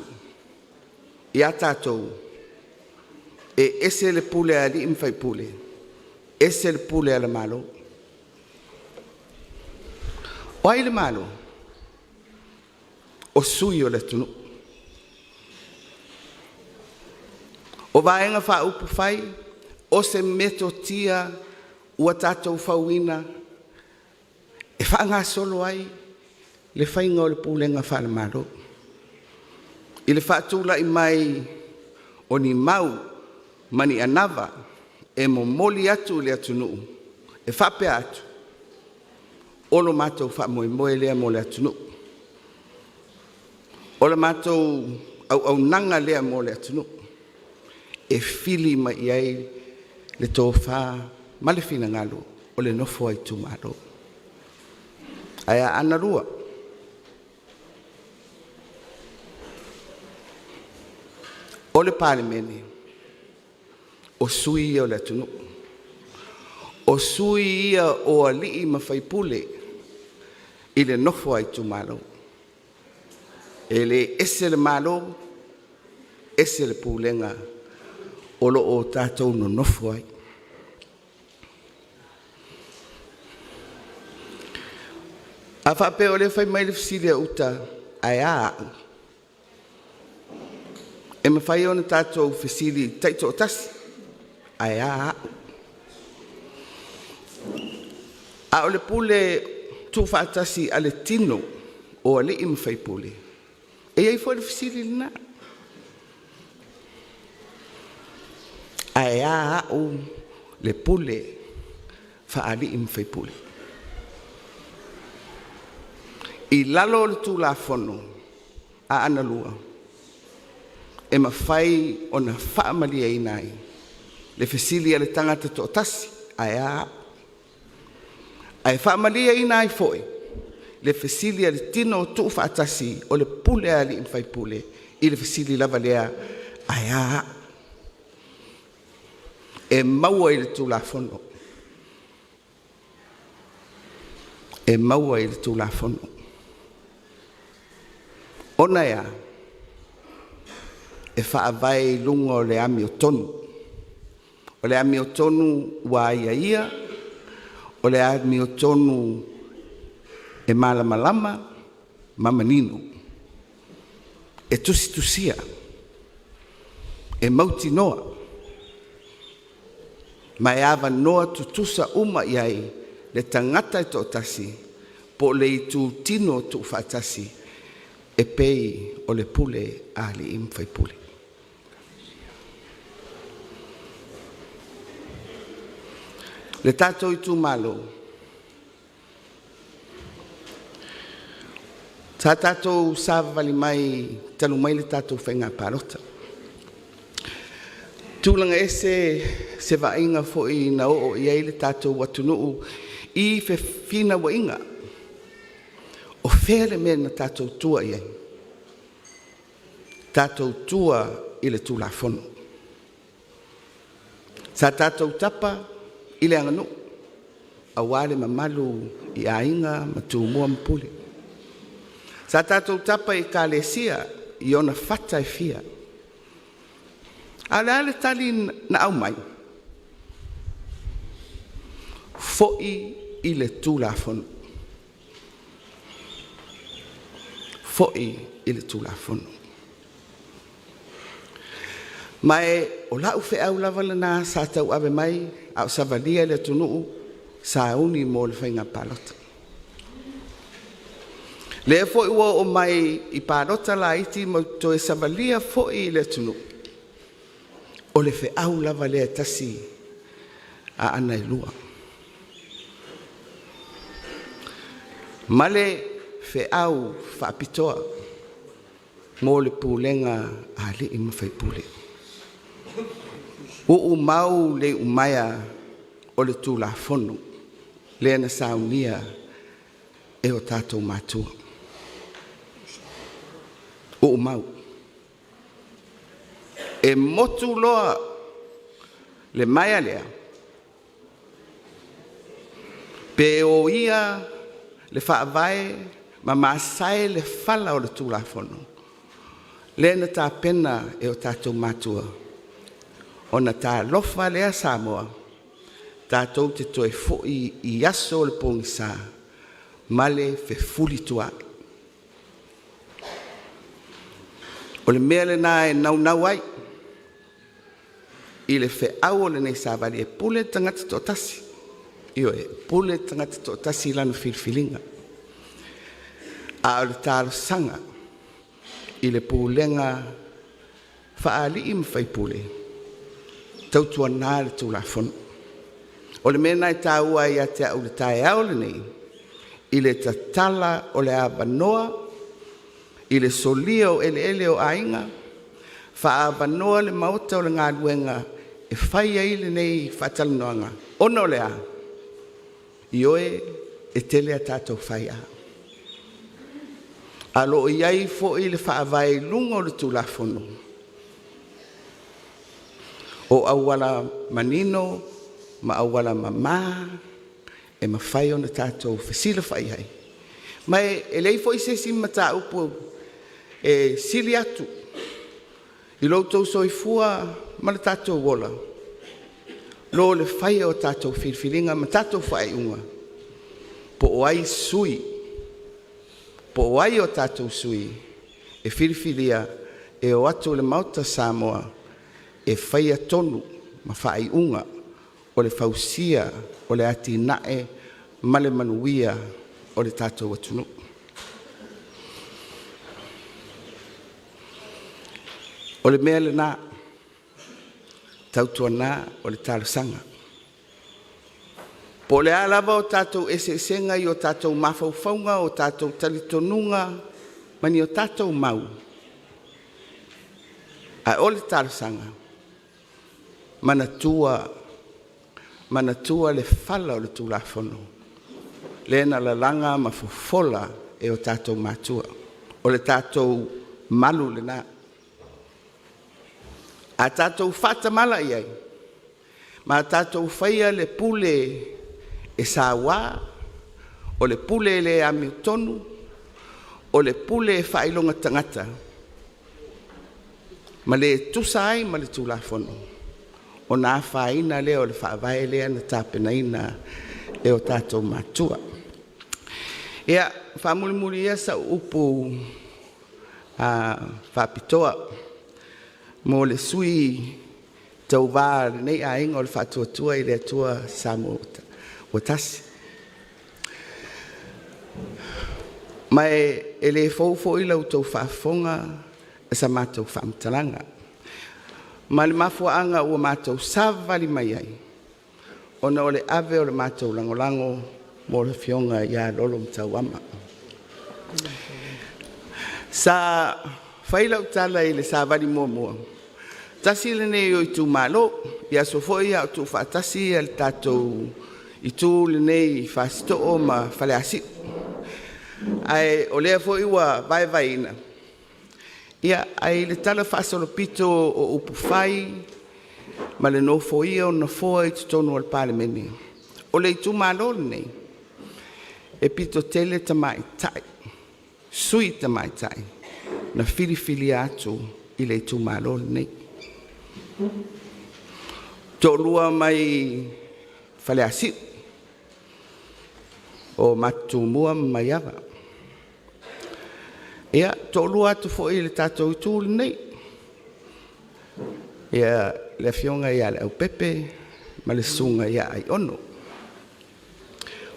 I a tātou e ese le pule a li mwhai pule. Ese le pule a le malo. O ai le malo. O sui o le tunu. O vaenga wha upu whai. O se meto tia ua tātou whauina. E whaanga solo ai. Le whainga o le pūlenga whaale maro. I le whaatula I mai o ni mau mani anava. E mo moli atu le atunuu. E whape atu. Olo mātou wha moe lea mo le atunuu. Olo mātou au nanga lea mo le atunuu. E fili mai ai le tō wha malewhina ngalo o le nofo ai Itumalo. Aia ana rua. O le palemene. O sui o le atunu. O sui ia o alii mawhaipule I le nofo ai Itumalo. E le ese le malo, ese le pūlenga o lo o tātou no nofo ai. A whape o le whai mai le fisilia uta ai a. E me whai ona tātou fisili taito o tasi. Ai a. A o le pule tu whaatasi a le tino o a le I mwhai pule. E ai fwoi le fisili na. Ai a o le pule whaali I mwhai pule. I lalo le tūlafono a ana lua. E mawhai o na whaamalia I nai. Le fesilia le tangata to tasi. Ai a. Ai whaamalia I nai foi. Le fesilia le tino tu whaatasi o le pule a li mwhai pule. I le fesili lava lea. Ai a. E maua I le tūlafono. E maua I le tūlafono. Ona ia, e whaavai lungo le ami o tonu. o le ami o tonu wa ia, o le ami o tonu e malamalama, mamanino. E tusia, e mauti noa. Ma e awa noa tutusa uma iai, le tangata e tō tasi, po le i tū tino tū whātasi, e pei o le pule a li im whai pule. Le tātou Itumalo. Tā tātou sāwali mai, tanu mai le tātou whainga pārota. Tūlanga se vainga fo i na o iei le tātou watunuu i fe fina wa inga. O where mea na tātou tua iei. Tātou tua i le tūla whono. Sa tātou tapa i le anganu. A wale mamalu i ainga matu mua mpuli. Sa tātou tapa i ka lesia i ona whata e fia. Ale tali na au mai. Fo'i i le tūla whono. Fo'i i le tūla whono. Mai o lau whi au lawala nā sa tau awe mai au savalia le tunuu sa uni mo le whainga palota. Le fo'i ua o mai i palota la iti mo to e savalia fo'i le tunuu. O le whi au lava lea tasi a ana i lua. Male whi au whaapitoa mo le pūlenga a li i mawhai pūle. U mau le umaya o le tūla whono le na saunia e o tātou mātua. U mau. E motu loa le maia lea. Pe o ia le whaavae ma maasae le whala o le tūla whono. Le na tā pena e o tātou mātua. O na tā lofa lea Samoa. Tātou te toe fo'i i aso le pōngisa. Male fe fuli tua. O le mea le nā e nau ai. I le fe au le nei sāwari e pule tangata tō tasi. Io e pule tangata tō tasi lanu filfilinga. A o le tālo sanga. I le pūlenga whaali im whai pule. Tautua nā le tūla whono. O le mena i tā ua i ate au le tae au le nei. I le tatala o le awanoa. I le solia o ele o ainga. Whaawanoa le mauta o le ngā luenga e whai ai le nei whatalanoanga. Ono lea. I oe e tele a tātou whai a. Alo i ai fo i le whaawai lunga o le tūla whono. O awala manino, ma awala mama, e ma whai o na tātou whasila whai ai. Mai e lei fo i se si mata upo e sili atu. I loutou soifua ma le tātou wola. Lo le whai o tātou whirwhiringa ma tātou whai unga. Po o ai sui. Po o ai o tātou sui. E whirwhiria e o atu le mauta Samoa. E whai a tonu ma whai unga. O le whausia o le ati nae ma le manuia o le tātou atunu. O le mea le nā, tautua nā o le tālasanga. Po le alava o tātou esenga i o tātou mawhauwhaunga, o tātou talitonunga, mani o tātou mau. A o le tālasanga, manatua le whala o le tūla whono. Lena la langa mafufola e o tātou mātua. O le tātou malu le nā. A tātou whatamala iai. Ma tātou whaia le pule e sāwā, o le pule le amiutonu, o le pule e whailonga tangata. Ma le tusai ma le tūla whono. o nā whaina lea o le whaavae lea na tāpenaina e o tātou mātua. Ia, whamulimuri ia sa upu whapitoa mo le sui tau wā nei a inga o le whatuatua i le atua Samoa o tasi. Mai e le fōfo i lau tau whaafonga e sa mātou whaamtalanga. Ma le mafuaanga ua mātou savali mai ai. Ona o le ave o le mātou langolango mo le fionga ia lolo mtau ama. Sa whailau tala i le savali mua. Tasi le nei o Itumalo, ia sofoi au tu whaatasi e le tātou i tū le nei whasito o ma whale asi. Ai o lea fo iwa vai ina. Ia ai le tala whaasolo pito o upu whai, ma le no fo ia o na foa i tutonu al palemeni. O le Itumalo nei, e pito tele tamai tai, sui tamai tai, na fili atu i le Itumalo nei. Tolua mai whale asi, o matumua mai awa. Ia, tolu atu fo i le tātou i tūli nei. Ia, le fionga ia le au pepe, ma le sunga ia ai ono.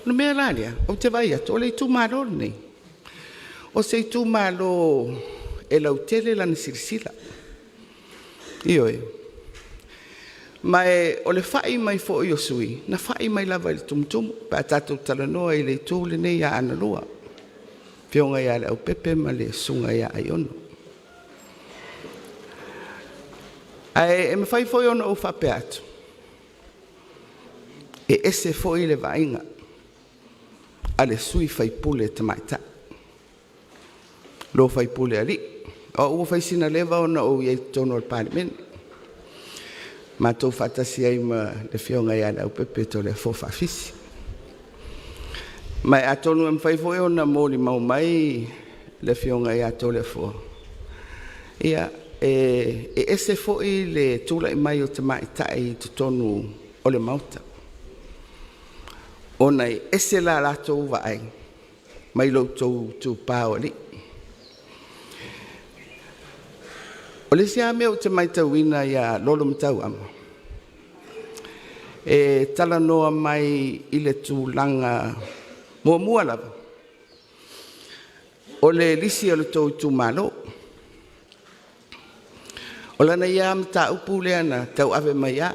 No mea lalia, o te vai atu, o le Itumalo nei. O se Itumalo e lau tele lana sirisila. Io e. Ma e, o le whai mai fo i o sui, na whai mai lava i le tumutumu, pa tātou talanoa i le tūli nei a Aana lua. Fionga ia le au pepe ma le sunga ia ai ono. Ai, e me fai foi ono o whape atu. E ese foi le vainga. A le sui fai pule te maita. Lo fai pule ali. O ua fai sina leva ona o iei tono al palemeni. Ma tau whatasi ai ma le fionga ia le au pepe to le fofa fisi. Mai atonu em fai foi ona moli mau mai le fionga ia tole fo. Ia e ese foi le tula i mai o te mai tai te tonu o le mauta. Ona ese la lato vai mai lo tu pao li. O le sia me o te mai tauina ia lolo mtau ama. E tala noa mai i le tūlanga mua lava. O le lisi o le tau Itumalo. O lana ia mta upu lea na tau ave mai a.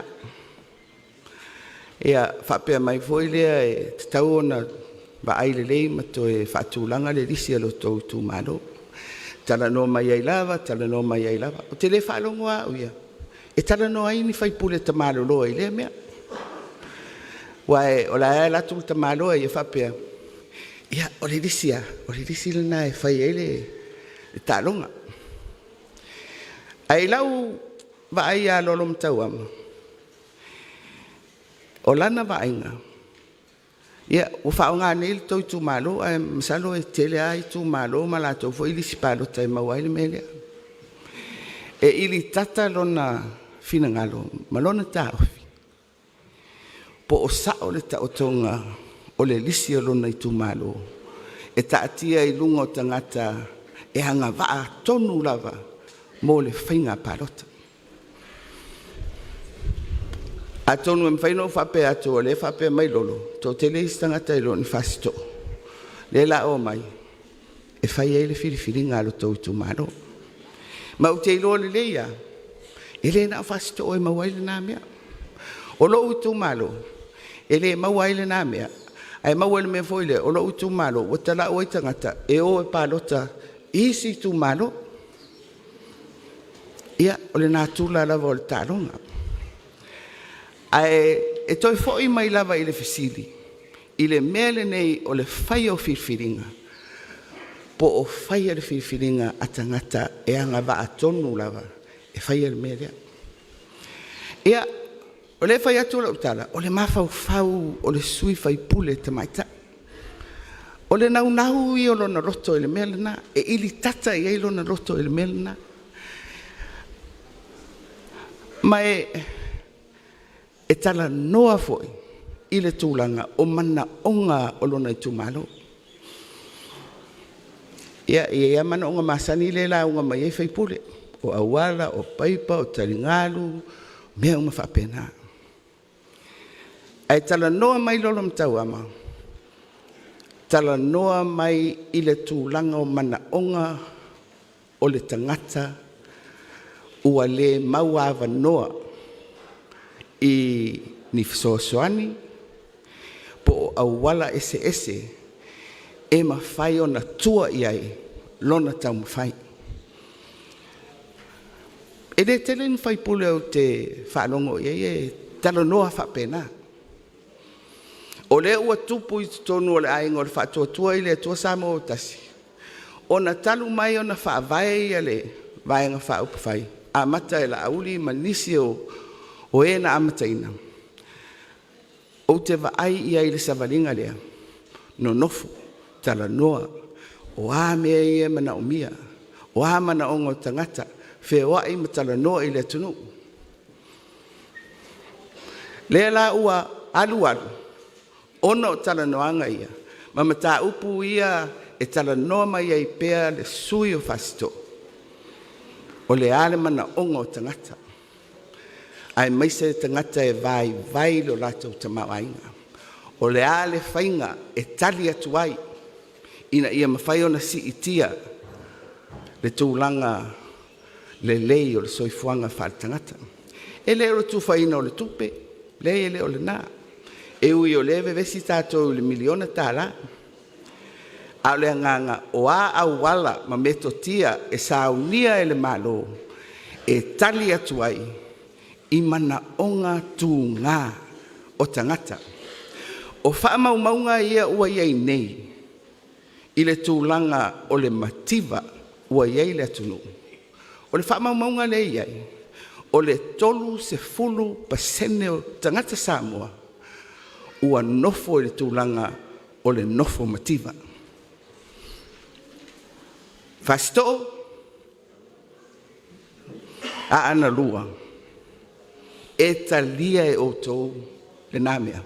Ia whapea mai foi lea e tau ona wa aile lei ma to e whaatūlanga le lisi o le tau Itumalo. Tala no mai ai lava, tala no mai ai lava. O te le whaalongo a uia. E tala no ai ni whai pule ta malo loa i lea mea. Wae o la e latu ta malo e whapea. Ia, o le lisi lana e whai ele e tālonga. Ai lau wa ai a lolom tau ama. O lana wa ainga. Ia, o whaonga nel tau Itumalo, ai masalo e tele a Itumalo, ma la tau fo ili sipalo tai mawai le melea. E ili tata lona fina ngalo, ma lona Alofi. Po o sao le taotonga o le lisi o lona Itumalo. E taatia i lunga o tangata e hanga waa tonu lava mo le whainga palota. A tonu e mwhaino whape atu o le whape mai lolo, to te le istangata i loni whasito. Le la o mai, e whai e le whiriwhiri ngā lo tau Itumalo. Ma u te ilo le leia, e le na whasito o e mawaile nā mea. O lo Itumalo, e le mawaile nā mea, ai mawaile mea foile, o lo Itumalo, o tala o itangata, e o e palota, isi Itumalo. Ia, o le nā tūla lava o le tāronga. Ai, e toi foi mai lava i le fisili, i le mele nei o le whai o whirwhiringa. Po o whai o le whirwhiringa a tangata e anga wa atonu lava, e whai o le melea. Ia, o le whai atu la utala, o le mawhau whau o le sui whai pule te maita. O le nau i o lona roto i le melena, e ili tata i eilo na roto i le melena. Ma e tala noa foi i le tūlanga o mana onga o lona Itumalo. Ia mana onga masani le la onga mai e Faipule, o Awala, o Paipa, o Taringalu, mea uma whapena. Ai tala noa mai lolo mtau ama. Tala noa mai i le tūlanga o mana onga o le tangata ua le mauawa noa i ni fisoasoani po o Awala ese e mawhai o na tua iai lona tau mawhai. E le tele ni Faipule o te whanongo iai e tala noa whapena. O le ua tupu i tonu o le ainga o le whatuatua i le atua Samoa o tasi. O na talu mai o na whaavae i le vaenga whaupawhai. A mata e la auli manisi o e na amataina. O te vaai ia i le savalinga lea. No nofu, tala noa. O a mea i e mana o mia. O a mana o ngā tangata. Whea i ma tala noa i le tunu. Lea la ua alu. Ono tala noanga ia. Mama ta upu ia e tala noa mai ai pea le sui o fasito. O le ale mana onga o tangata. Ai maise tangata e vai lo latou tamawainga. O le ale whainga e tali atuai. Ina ia mawhai ona si itia. Le tūlanga le lei o le soifuanga whare tangata. E le o tu whaina o le tupe. Le le o le naa. E ui o lewe vesi tātou le miliona tāla. A le nganga o a Awala ma meto tia e saunia e le malo. E tali atuai i mana onga tū ngā o tangata. O whaamau maunga ia ua iei nei. I le tūlanga o le mativa ua iei le atunu. O le whaamau maunga le iei. O le 30% o tangata Samoa. Ua nofo i le tūlanga o le nofo mativa. Fasito a ana lua e talia e outou le nāmea.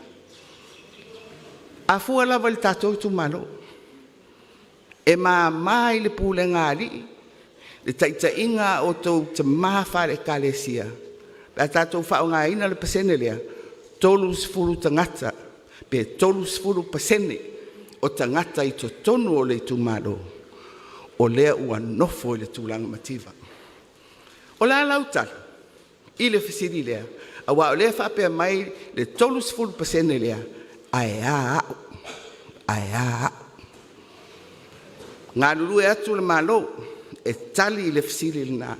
A fua lava le tātou Itumalo. E mai le pūlenga ali le taitainga o tou te mawhare kalesia. La tātou whaonga ina le pasene lea. Tolu sifuru tangata. Pe tolu sifuru pasene o tangata i to tonu o le Itumalo. O lea ua nofo i le tūlanga mativa. O la lautal, i le fisiri lea. A wa o lea whapea mai le tolu sifuru pasene lea. Ai a. Ngā lulu e atu le malo e tali i le fisiri lina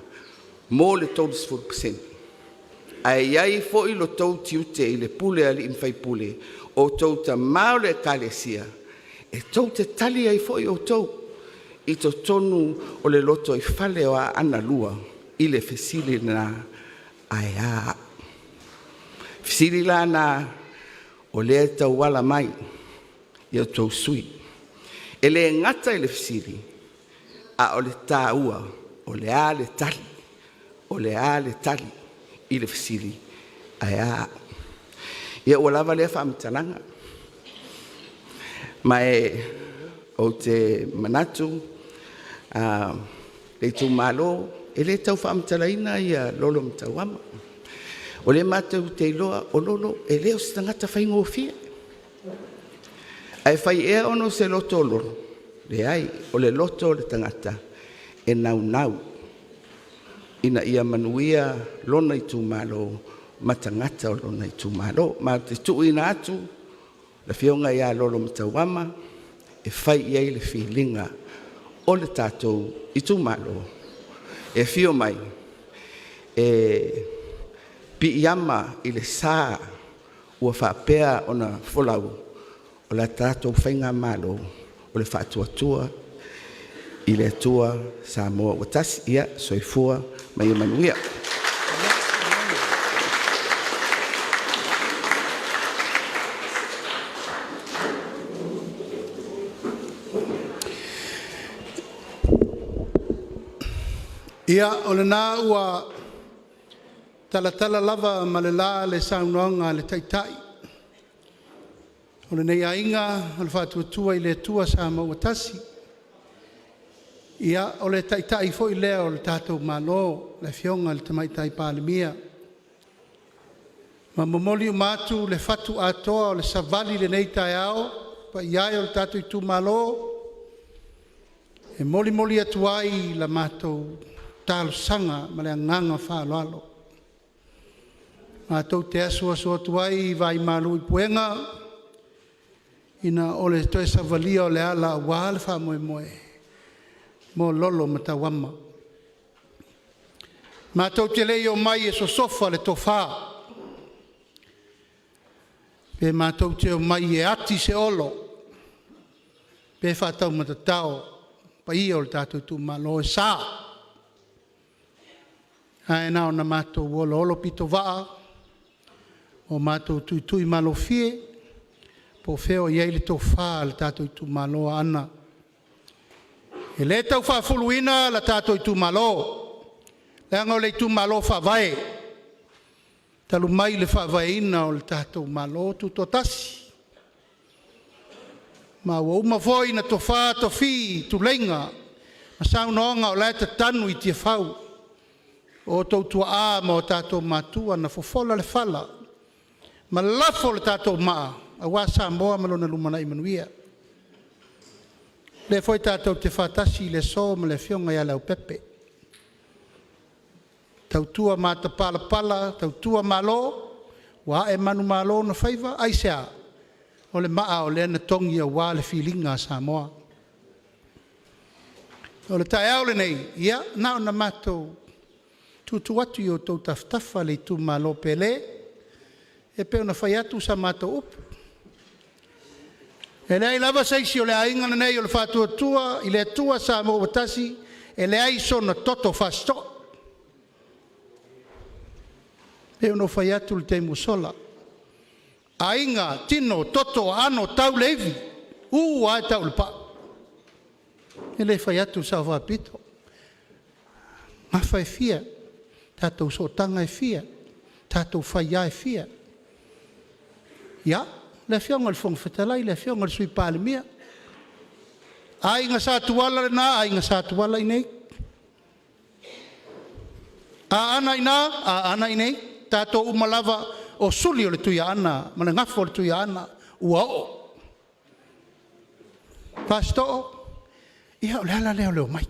mo le tolu sifuru pasene. Ai ai fo i lo tau tiute i le pule ali in Faipule. O tau ta mao le kalesia. E tau te tali ai fo i o tau. I to tonu o le loto i fale o a ana lua. I le fesili na aia. Fesili la na o le tau wala mai. I o tau sui. E le ngata i le fesili. A o le tā ua. O le a le tali. O le a le tali. I le fesili. Aia. Ia ua lava lea whaamitananga. Mai o te manatu. Le Itumalo. E le tau whaamtalaina ia lolo mtauama. O le matau te iloa o lolo. E leo se tangata whaingo fia. Ai whai ea ono se loto lolo. Le ai. O le loto le tangata. E nau. Ina ia manuia lona Itumalo. Matangata o lona Itumalo. Ma te tuuina atu. La fionga ia lolo mtauama. E whai iei le whilinga. O le tātou Itumalo. E fio mai. E pi iama i le sā. Ua whapea o na wholau. O la tātou whainga malo. O le whatuatua. I le atua Samoa. O tasi ia soifua mai manuia. Ia o le nā ua Talatala lava ma le la le saunoanga le taitai. O le nei ainga al whatuatua I le tua Samoa tasi. Ia o le taitai fo I lea o le tātou malo le fionga le tamaitai pālemia. Ma momoli umatu le fatu atoa o le savali le nei tai ao pa iai o le tātou Itumalo. E moli atuai la mātou tālo sanga ma le anganga whāloalo. Mātou te asu atuai vai malu I puenga ina o le toe savalia o le ala wā le whamoe mo lolo matawama. Mātou te leo mai e so sofa le tofā. Pe mātou te o mai e ati se olo. Pe whātau matatao. Pa ia o le tātou Itumalo e sā. Hae nao na mātou wolo olo pito waa. O mātou tui malo fie. Po feo iei le tofā le tātou Itumalo Aana. E le tau whafuluina la tātou Itumalo. Le anga o le Itumalo whawai. Talu mai le whawaiina o le tātou malo tutotasi. Ma ua uma foi na tofā tofi tulenga. Ma saunoanga o laeta tanu I tia whau. O tautua a ma o tātou matua na fofola le whala. Ma lafo le tātou maa. A wā Samoa malona lumana I manuia. Le foi tātou te whātasi le so ma le fionga ia lau pepe. Tautua mata pala, tautua malo. Wa e manu malo na whaiva. Aisea. O le maa o le ana tongi a wā le whilinga Samoa. O le tae au le nei, ia, nao na mātou tutu atu I o tau taftafa le Itumalo pele, e peo na whai atu sa mātou upu. E le ai lava saisi o le ainga na nei o le whātua tua, I le atua Samoa watasi, e le ai so na toto whasto. Peo na whai atu le te musola. Ainga, tino, toto, ano, tau levi. Ai tau le pa. E le whai atu sa whapito. Mawha e fia. Tātou sotanga e fia. Tātou whaia e fia. Ia, le fionga le whongwhetalai, le fionga le sui pālemia. Ainga sa tuala le nā, ainga sa tuala I nei. Aana I nā, aana I nei. Tātou umalava o suli o le tui Aana, ma le ngafo o le tui Aana, ua o. Pasto o, ia o le ala leo leo mai.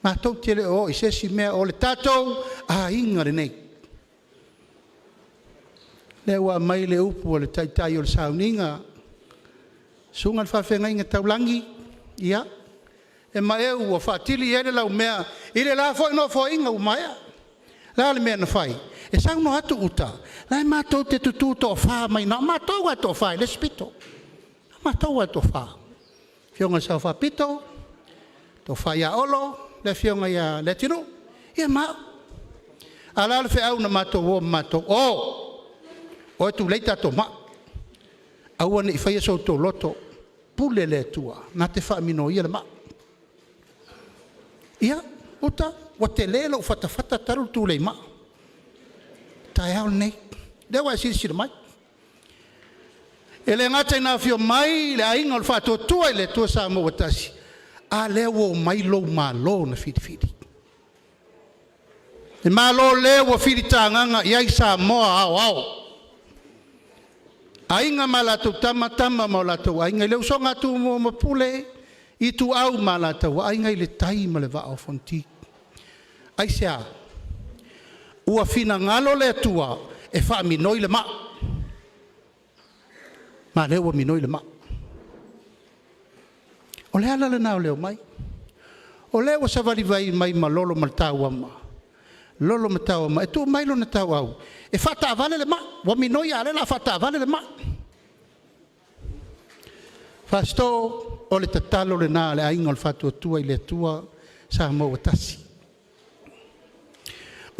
Mātou te leo o, I sesi mea o le tātou, a inga le nei. Leo a mai le upu o le taitai o le sauninga, sunga le whawhenga inga taulangi, ia. E mai eu o whaatili ele lau mea, ile la fo ino fo inga umaya. La le mea na whai. E sang no atu uta. Lai mātou te tutu to wha mai na. Mātou wa to whai, le spito. Mātou wa to wha. Fionga sa wha pito. To wha ia olo. Le fionga ia le tino. Ia mau. Ala le whi au na mātou o mātou. O e tu leita to ma. Aua ni whaia so to loto. Pule le tua. Nā te wha mino ia le ma. Ia, uta. Wa te lelo o whatawhata taru tu lei ma. Tai au nei. Lewa e siri mai. E le ngata ina fio mai, le ainga o le whato tua I le tua Samoa watasi. A lewa o mai lo malo na whiri. E malo lewa whiri tānganga iai Samoa au. Ainga ma lato tama ma lato ainga. Leo so ngatu mo mapule. I tu au ma lato ainga I le tai ma le vao fonti. Aisea, ua fina ngalo le tua e wha minoi le ma. Ma lewa minoi le ma. O le ala le nao leo mai. O lewa sa wali vai mai ma lolo ma tau ama. Lolo ma tau ama. E tu mai lo na tau au. E whata avale le ma. Wa minoi ale la whata avale le ma. Fasto o le tatalo le nā le ainga o le whatua tua I le tua Samoa tasi.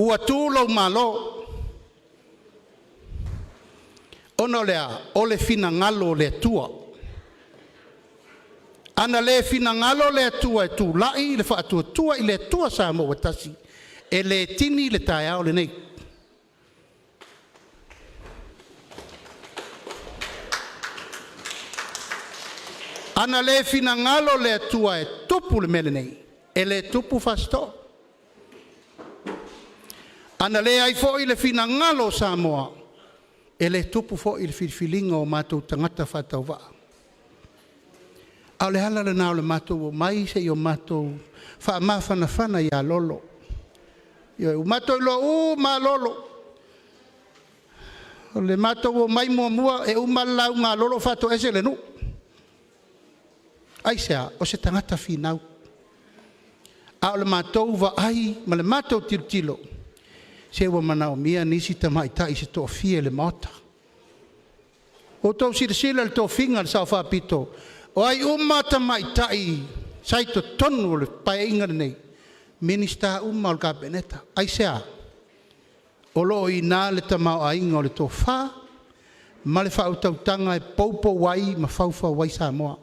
Ua tūlau malo. Ono lea, o le fina ngalo le tua. Ana le fina ngalo le tua e tū lai, le whaatua tua I le tua Samoa tasi. e le tini le tae au le nei. Ana le fina ngalo le atua e tupu le mele nei, e le tupu fasto. Ana le ai foi le fina ngalo Samoa, e le tupu foi le filfilinga o mātou tangata whatau waa. Au le hala le nao le mātou o mai se i o mātou wha mawhana ia lolo. Io mātou lo ma lolo. O le mātou o mai mua e umalau ngā lolo whato ese le nu. Ai sea, o se tangata whinau. Au le mātou wa ai, ma le mātou tilo. Se ua manao mia nisi tamaitai se tō fie le maota. O tau sila le tō whinga le sao whapito. O ai tamaitai, sai to tonu le pai inga nei. Minista o le kabineta. Ai sea, o loo i nā le tamau a inga o le tō wha, ma le whautautanga e poupo wai, ma whauwha wai Samoa.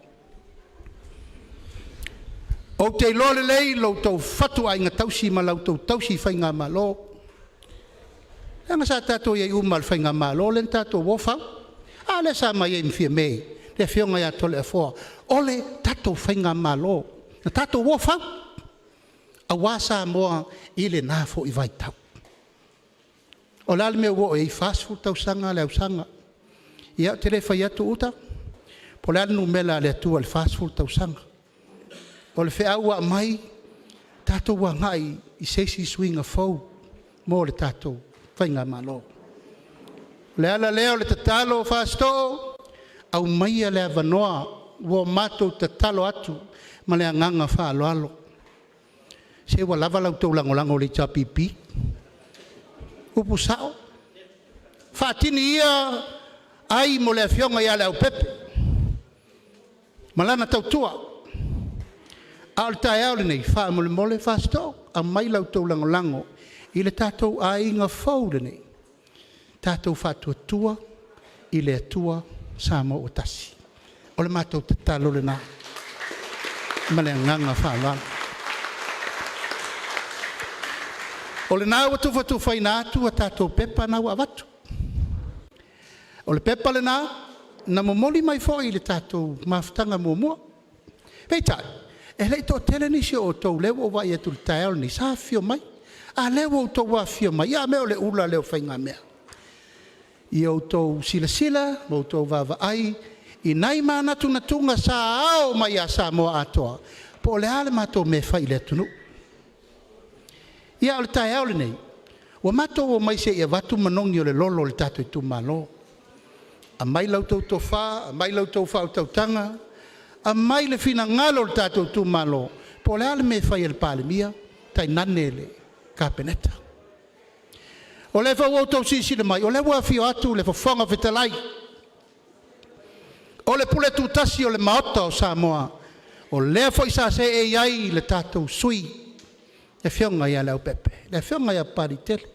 O te lole lei, lau tau whatu a inga tausi, ma lau tau tausi whainga ma lo. Anga sa tato iei umal whainga ma lo, len tato wofau. A le sa mai e mwhia mei, le whionga ia tole a fua. Ole tato whainga ma lo, na tato wofau. A wasa moa i le nāfo i vai tau. O lale mea wo e i fast food tau sanga le au sanga. Ia te le whai atu uta, po lale numela le atua le fast food tau sanga. O le whea mai, tātou wa ngai i seisi swinga fau, mō le tātou whainga malo. Le ala leo le tatalo whasto, au maia le avanoa, wo mātou tatalo atu, ma le anganga whaaloalo. Se wa lava lau tau langolango le tapipi. Upu sao. Whaatini ia, ai mo le whionga ia le au pepe. Malana tau tua. Au le tae au le nei, wha mole whasto, a mai lau tau langolango, i le tātou a inga fau le nei. Tātou whatua tua, i le atua Samoa o tasi. O le mātou tatalo le nā. Ma le nganga whaaloalo. O le nā watu watu whaina atu a tātou pepa nā wa watu. O le pepa le nā, na momoli mai fo i le tātou mawhtanga mua. Veitai, e lei tō tele nisi o tau lewo o wai atu le tae ni sa fio mai. A lewo o tau wa fio mai, ia meo le ula leo whainga mea. I o tau sila, o tau wawa ai, i nai mānatu na tunga sa ao mai a Samoa atoa. Po le ale mātou me whai le atunu. Ia o le tae au le nei, wa mātou o mai se ia watu manongi o le lolo le tātou Itumalo. A mai lau tau tofa, a mai lau tau whau tau tanga, a mai le fina ngalo le tātou Itumalo, po le ale me whai el palemia, tai nane le kapeneta. O le whau au tau sisi le mai, o le wafio atu le whafonga whetalai. O le pule tūtasi o le maota o Samoa, o le whai sa se e iai le tātou sui. Le whionga ia leo pepe, le whionga ia paritele.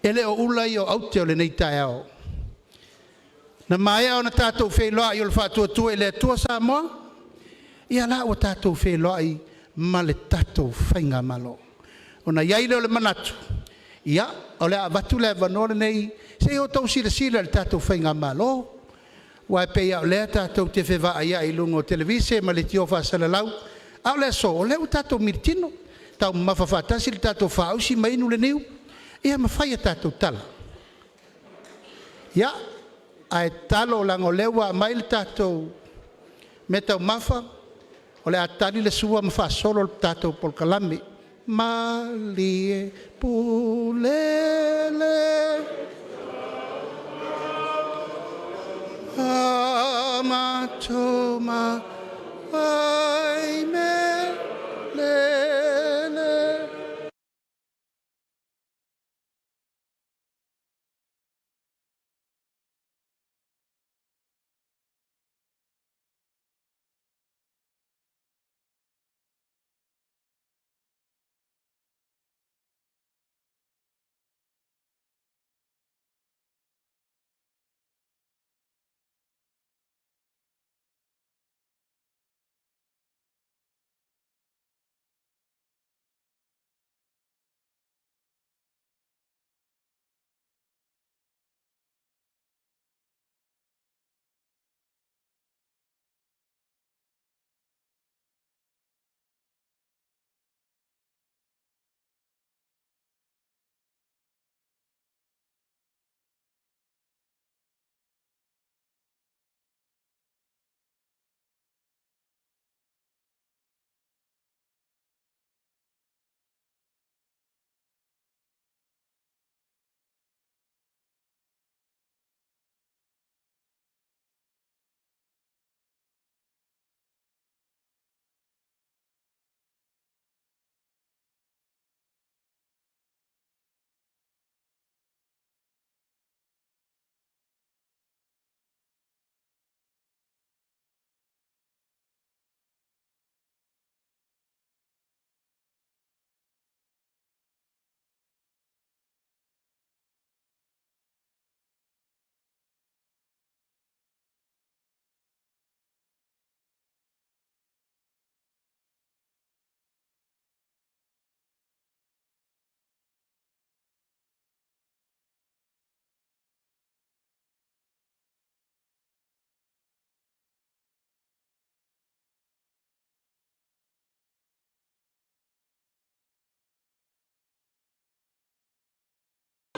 E leo ulai o aute o le nei tae au. Na mai au na tātou Feiloaiga i o le whātua tua e le atua Samoa, ia la o tātou Feiloaiga ma le tātou whainga malo. O na iai leo le manatu. Ia, o le avatu le vanore nei, se o tau sila le tātou whainga malo. Wai pe ia o lea tātou te whewa ia i lungo televise ma le tio whasalalau. Au le so, o leo tātou miritino, tau mawhawhatasi le tātou whaausi mainu le niu, ia mawhai a tātou tala. Ia, ai talo lango lewa mai le tātou me tau mawha, o le atari le sua mawhasolo le tātou polkalami, Malie pulele, amatoma, ai me lele.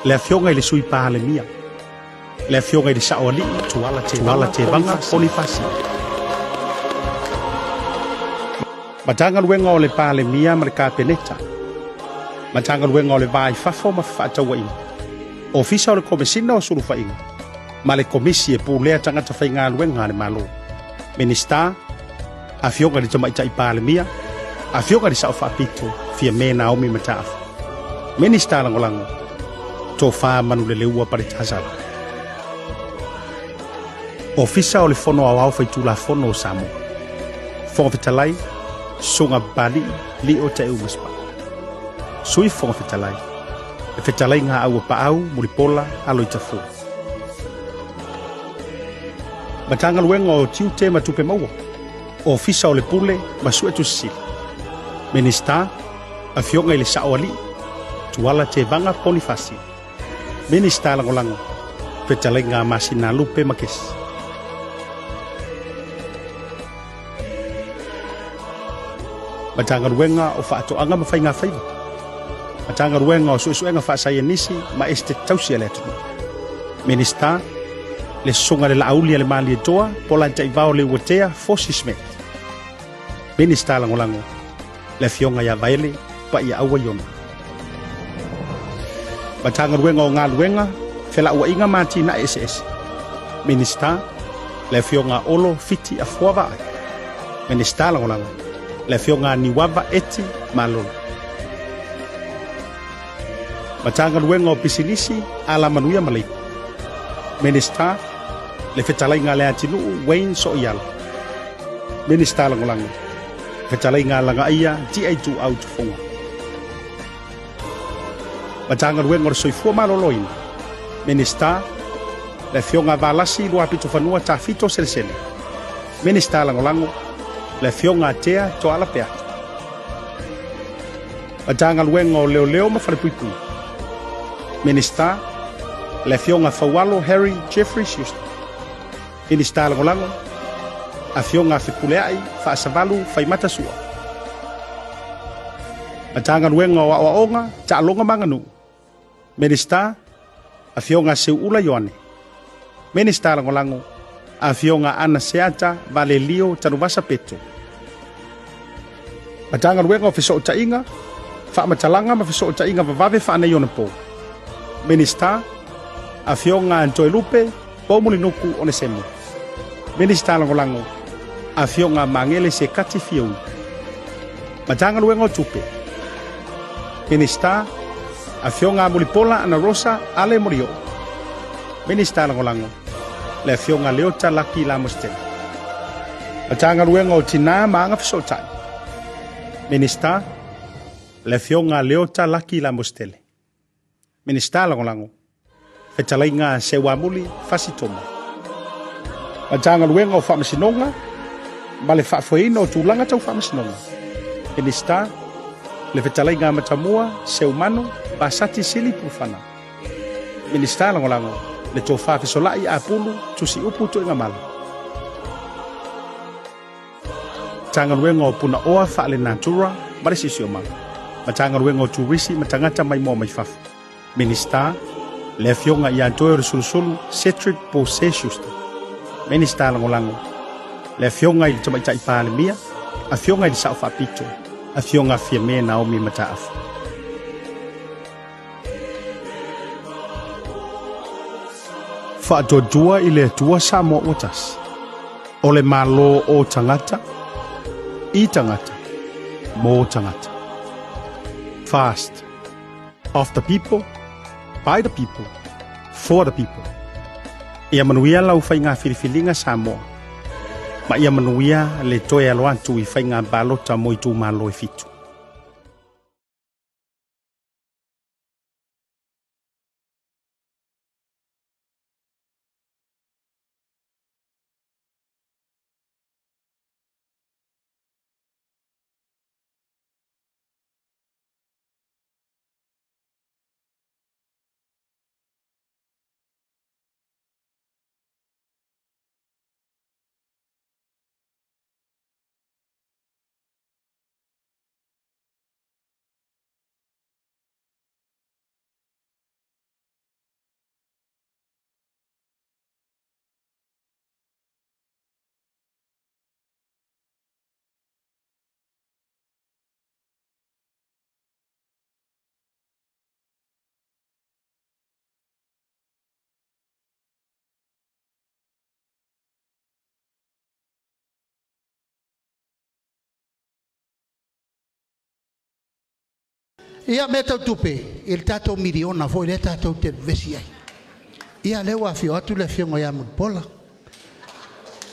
le afionga i le sui palemia, le afionga i le saoali tuala te vanga ponifasi. Matanga luenga o le palemia ma le kapeneta, matanga luenga o le vai fafo ma whaatauaina, ofisa o le komisina o sulufainga, ma le komisi e pulea tangata whainga luenga le malo, minista, afionga di tamaita i palemia, afionga di sao whaapito, fia me Naomi mataafu. Minista langolango, to wha manu le leua pare tazala. Ofisa o le fono au whaitu la fono o Samoa. Fonga fitalai, sunga bali li o te umaspa. Sui fonga fitalai, e fitalai ngā au pa au, muripola, alo i tafu. Matanga luenga o tiu te matupe maua. Ofisa o le pule, masue tu sisili. Minista, afionga i le saoali, tuala te vanga ponifasi. Minista langolango, fetalai ngā masina lupe makesi. Matanga ruenga o whaatoanga ma whainga whaiva. Matanga ruenga o suesuenga whaasaya nisi ma este tausia le atunu. Minista, le sunga le laulia le mali e toa, pola tai vao le uatea fosi smet. Minista langolango, le fionga ya vaele pa ia aua yona. Matanga ruenga o ngā luenga, whela ua inga mati na SS. Minista, le fionga olo fiti a fuava ai. Minista langolango, le fionga ni wava eti malolo. Matanga ruenga o pisinisi ala manuia malaiku. Minista, le fetalai ngā lea tinu Wayne so iala. Minista langolango, fetalai ngā langa ia di ai tu au tu fonga. Matanga ruenga o soifua maloloina. Minista, le fionga valasi lua pito fanua ta fito sele. Minista langolango, le fionga tea to ala peata. Matanga luenga o leo ma whalepui. Minista, le fionga fawalo Harry Jeffrey Houston. Minista langolango, a fionga whipuleai whaasavalu whaimata sua. Matanga luenga o aonga ta alonga manganu. Minista, a fionga seu ula yoane. Minista langolango, a fionga ana seata vale lio tanuvasa peto. Matanga ruenga o fiso o tainga, wha matalanga ma fiso o tainga vavave wha ana yona po. Minista, a fionga antoe lupe, pomuli nuku o nesemu. Minista langolango, a fionga mangele se kati fiu. Matanga ruenga o tupe. Minista, a fionga mulipola ana rosa ale morio. Minista langolango, le fionga leota laki la mostela. Matanga ruenga o tina maanga fisotai. Minista, le fionga leota laki la mostele. Minista langolango, fetalai ngā sewa muli fasitoma. Matanga ruenga o whamasinonga, ma le whaafoina o tūlanga tau whamasinonga. Minista, le fetalai ngā matamua, seumano, basati sili pufana. Minista langolango, le tō whawhisolai a pulu, tusi upu tu inga mala. Tanga ruenga o puna oa whaale natura, marisi sioma. Matanga ruenga o turisi, matangata mai mo mai fafu. Minista, le fionga i antoe resulusulu, setrit po se shusta. Minista langolango, le fionga i le tamaita i pālemia, a fionga i le sao whapito, a fionga fia me Naomi mataafu. Whaatodua i le tua Samoa otas. O le malo o tangata, i tangata, mo tangata. Fast, of the people, by the people, for the people. Ia manuia lau whainga whiriwhilinga Samoa. Ma ia manuia le toe aloantu i whainga balota mo i tū malo e fitu. Ia me tau tupe, il tatou miliona fo le tatou te vesi ai. Ia lewa fio atu le fionga ia Mulipola.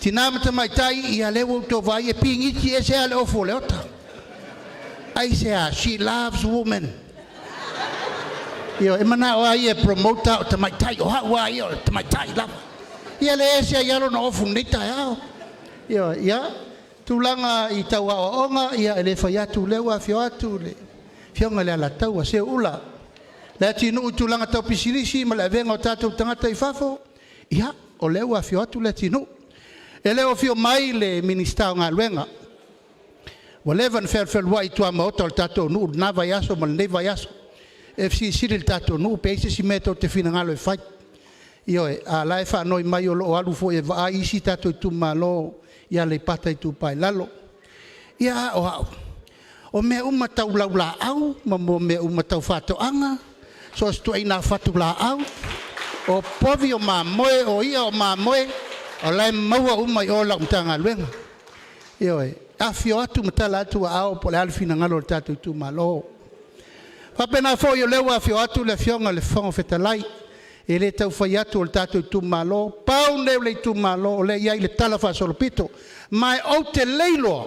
Tina mata mai tai ia lewa to vai e pingiti e se ale ofo le ota. Ai se a, she loves women. Io e mana o ai e promota o te mai tai o hawa ia o te mai tai lava. Ia le ese ia lo na ofu nita ia. Io ia tulanga i tau a onga ia ele fai atu lewa fio atu le. Fionga le ala tau a se ula. Le ati nu utulanga tau pisilisi ma le venga o tatou tangata i fafo. Ia, o leo a fio atu le ati nu. E leo fio mai le ministao ngā luenga. Wa levan Feiloaiga i tua maota o le tatou nu, na vai aso ma le nei vai aso. E fisi siri le tatou nu, pe ise si meto te fina ngalo e fai. Io e, a lae wha noi mai o lo alu fo e va isi tatou i Itumalo, ia le pata i tu pai lalo. Ia o hao. O mea uma tau laula au, ma mo mea uma tau whato anga, so stu ai nā whatu la au, o povi o mā moe, o ia o mā moe, o lai maua uma i o lau mtanga luenga. Io e, a fio atu matala atu a au, po le alifina ngalo le tatu Itumalo. Whapena fo i o lewa a fio atu le fionga le whango whetalai, e le tau whai atu o le tatu Itumalo, pau neu le Itumalo, o le iai le tala whasolopito, mai au te leiloa,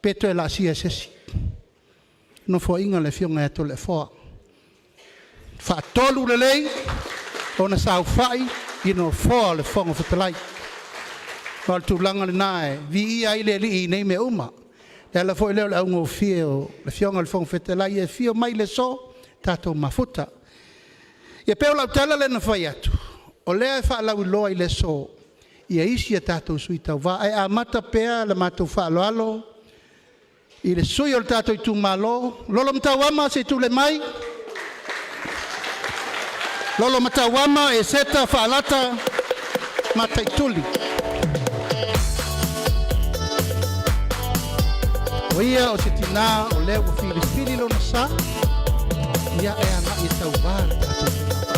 peto e la sia sesi. No fo inga le fionga e to le foa. Fa tolu le lei, o na sau fai, i no foa le fonga whatalai. Wal tu langa le nae, vi ia ile li i nei me uma. E la fo i leo le aungo fio, le fionga le fonga whatalai, e fio mai le so, tato mafuta. Ia peo lau tala le na fai atu. O lea e wha lau loa i le so, ia isi a tato sui tau va, ai a mata pea le matou wha alo alo, i le sui o le tatou Itumalo, lolo matauama se tu le mai, lolo matauama e seta whaalata mataituli. O ia o se tina o leo o Filipili lo na sa, ia e ana i tau vā le tatou Itumalo.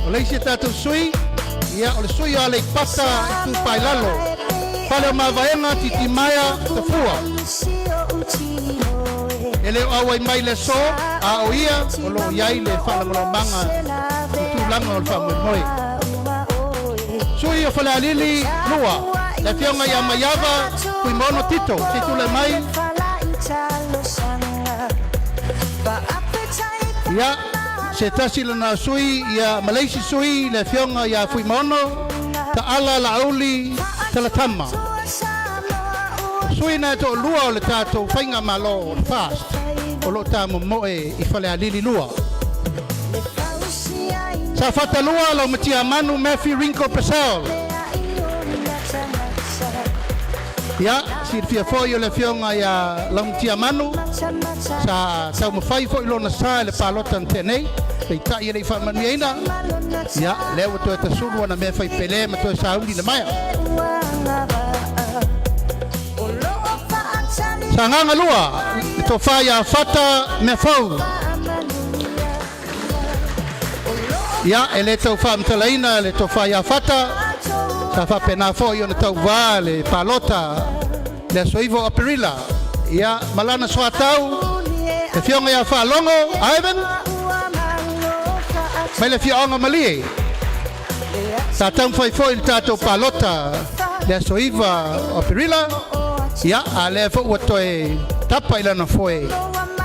O leisi e tatou sui, ia o le sui o le pata i tu pai lalo. Pale o mawaianga titi maia ta fua. E leo awai mai le so, a o ia, o lo iai le whalangolomanga i tu langa o le whamoimoe. Sui o whale alili lua, le fionga ia maiava, kui mono tito, titu le mai. Ia, se tasi lana sui, ia Malaysi sui, le fionga ia fui mono, ta ala la auli, talatama. Sui na to lua o le tatou whainga malo o le fast. O lo tamo moe i whale alili lua. Sa whata lua lau matia manu Matthew Rinko Pesel. Ia, si fia foi o le fionga ia lau matia manu. Sa tau mawhai foi lo na sa le palota ntenei. Pei tai e lei whamanu eina. Ia, leo to e ta suru ana mea whai pele ma to e sauli na maia. Sa nganga lua, to whai a whata me whau. Ia, e le tau whamtalaina, le to whai a whata. Sa whapena fo i ona tau wā, le palota, le soivo a perila. Ia, malana soa tau, e fionga ia whalongo, Ivan. Mai le fionga malie. Sa tau whai fo i le tatou palota, le soiva a perila. Ia, a le fo ua toe tapa i lana foe.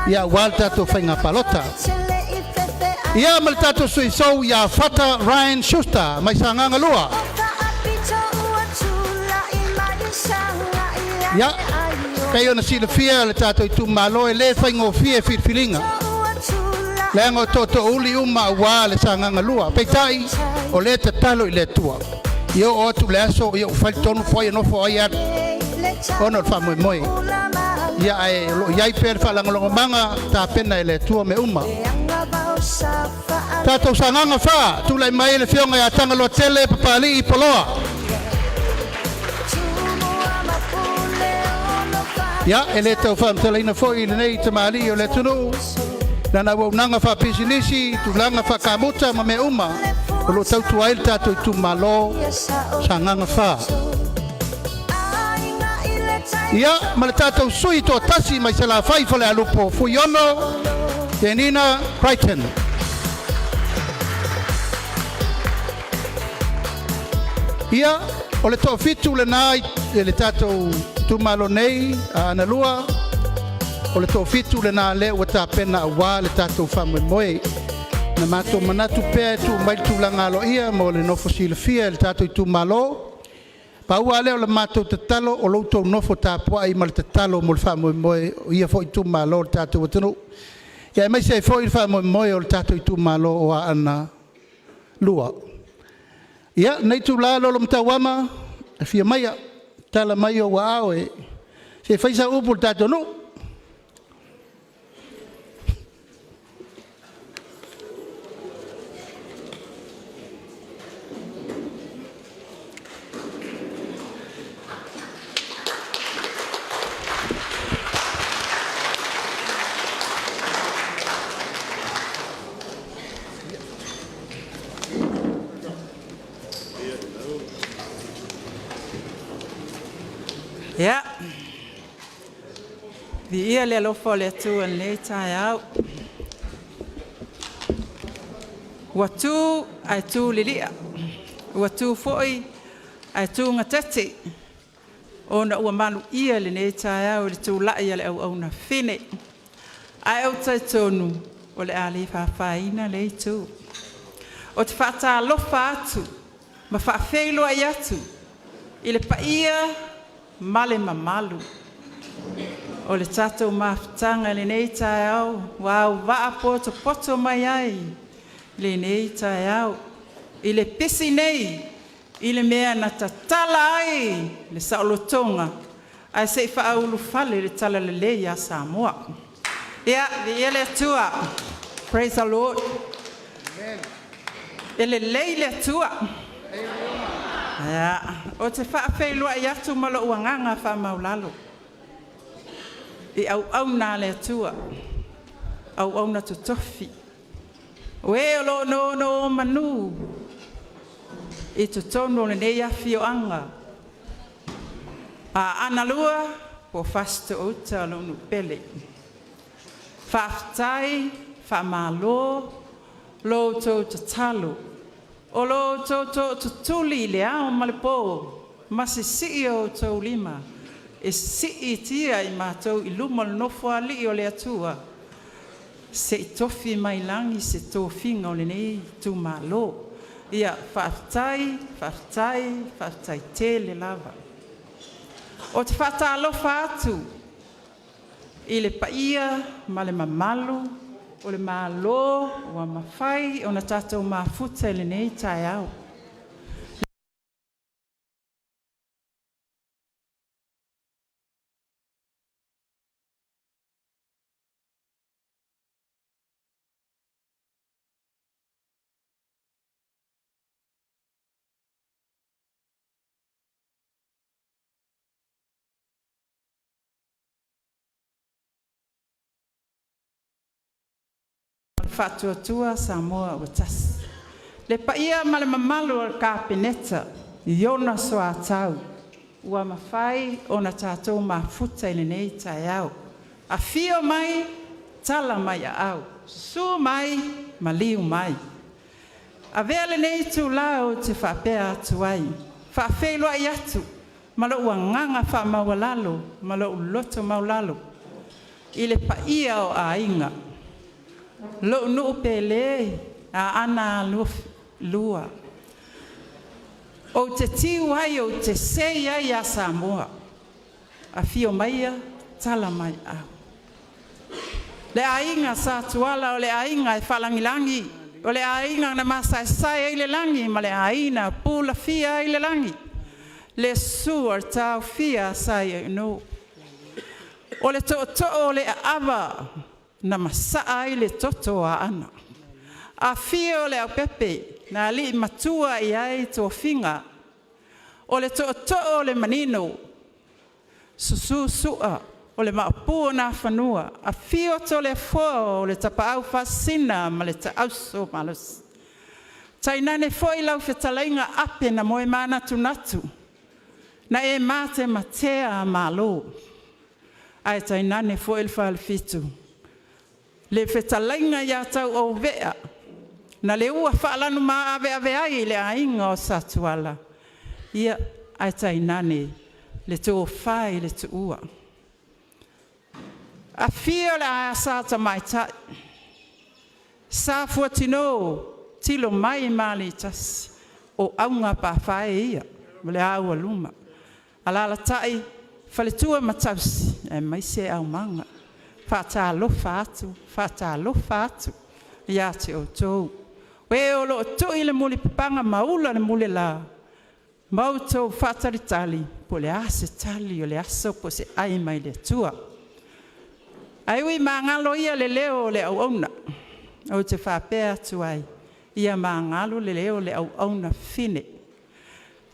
Ia, wal tatou whainga palota. Ia, mal tatou sui sou, ia whata Ryan Schuster, mai sa nganga lua. Ia, kei ona sila fia le tatou Itumalo e le whaingo fia whirwhiringa. Le ango toto uli uma wā le sa nganga lua. Peitai, o le te talo i le tua. Io o atu le aso, io whai tonu fwai anofo ai atu. Ono le whamoe moe. Ia e lo iai per whalangolongo manga ta pena i le tua me uma. Tatou sa nganga wha, tula i mai le fionga ia tangaloa tele papali i poloa. Ia, e le tau whamtalaina foi i le nei tamali o le tunu. Nana wau nanga wha pisinisi, tulanga wha kamuta ma me uma. O lo tau tuai le tatou Itumalo sa nganga wha. Ia, ma le tātou sui tō tasi mai se la whai whale alupo. Fuiono, Tenina Crichton. Ia, o le tō fitu le nai, le tātou Itumalo nei, Aana lua. O le tō fitu le nā le ua tā pena a wā le tātou Faamionare. Na mātou manatu pēr tu mai tūlanga alo ia, mo le nofo silafia le tātou Itumalo. Pa ua leo le mātou te talo o loutou nofo tāpua i ma le te talo mo le Faamionare o ia fo Itumalo le tātou watanu. Ia mai se fo i le Faamionare o le tātou Itumalo o Aana lua. Ia, nei tūlalo lo mtawama, e fia maia, tala mai o wa aoe. Se faisa upu le tātou no. Ja, vi le alofa le atu an le tai au. Watu ai tu lilia. Watu foi ai tu ngatati. Ona ua malu ia le ne tai au le tu lai le au na fine. Ai au tai tonu o le ali faina le tu. O te fata alofa atu, ma fa feiloaiga atu. I le paia male mamalu. O le tātou mafutanga le nei tai au, wau waa poto mai ai, le nei tai au. I le pisi nei, i le mea na tatala ai, le saolotonga, ai se wha aulu fale le tala le lei a Samoa. Ia, vi ele atua, praise the Lord. Ele lei le atua. Ia, o te wha Feiloaiga atu malo uanganga wha maulalo. I au nā le atua, au na tutofi. Oe lo no manu, i tutono le nei afi o anga. A Aana lua, po fasto outa lo nu pele. Whaftai, whamalo, lo tō tatalo. O lo tō tutuli le ao malipo, masi si o tō lima. E si tia i mātou i luma nofo ali o le atua. Se tofi mai langi se tofinga o le nei Itumalo. Ia whaftai te le lava. O te whata alofa atu. I le paia ma le mamalu, o le malo, o mawhai, o na tātou mafuta le nei tai au. Fatuatua Samoa o tas. Le paia ma le mamalu al kapeneta, iona soa tau. Ua mawhai o na tātou mafuta i le nei tai au. A fio mai, tala mai a au. Su mai, maliu mai. A vea le nei tu lao te whapea atu ai. Whafeiloaiga atu, ma lo ua nganga wha maulalo, ma lo loto maulalo. I le paia o a inga. Lo no pele a Aana lua. O te tiu ai o te sei ai a Samoa. A fio maia tala mai au. Le ainga sa tuala o le ainga e whalangilangi. O le ainga na masai ai le langi ma le aina pula fia ai le langi. Le suar tau fia sai no. O le to o le ava. Na masaa i le toto a ana. A fio le au pepe, na li matua i ai tō finga. O le to le manino, susu sua, o le maapua na whanua. A fio to le fua o le tapau fasina ma le taauso malus. Tainane foi lau whetalainga ape na moe mana tunatu. Na e mate matea malo. Ai tai nane fo il fal fitu. Le fetalainga ia tau o vea. Na le ua whaalanu maa ave ai le ainga o satuala. Ia ai tai nane le tō whai le tu ua. A fia le a sata mai tai. Sa fua tino tilo mai mali tas. O aunga pa whai ia. Le aua luma. Alala tai whaletua matausi. E mai se au manga. Whata alofa atu. Ia te o tōu. We o lo tui le muli panga maula le muli la. Mau tōu whatari tali. Po le ase tali o le aso po se ai mai le tua. Ai ui maangalo ia le leo le au auna. O te whapea tu ai. Ia maangalo le leo le au auna fine.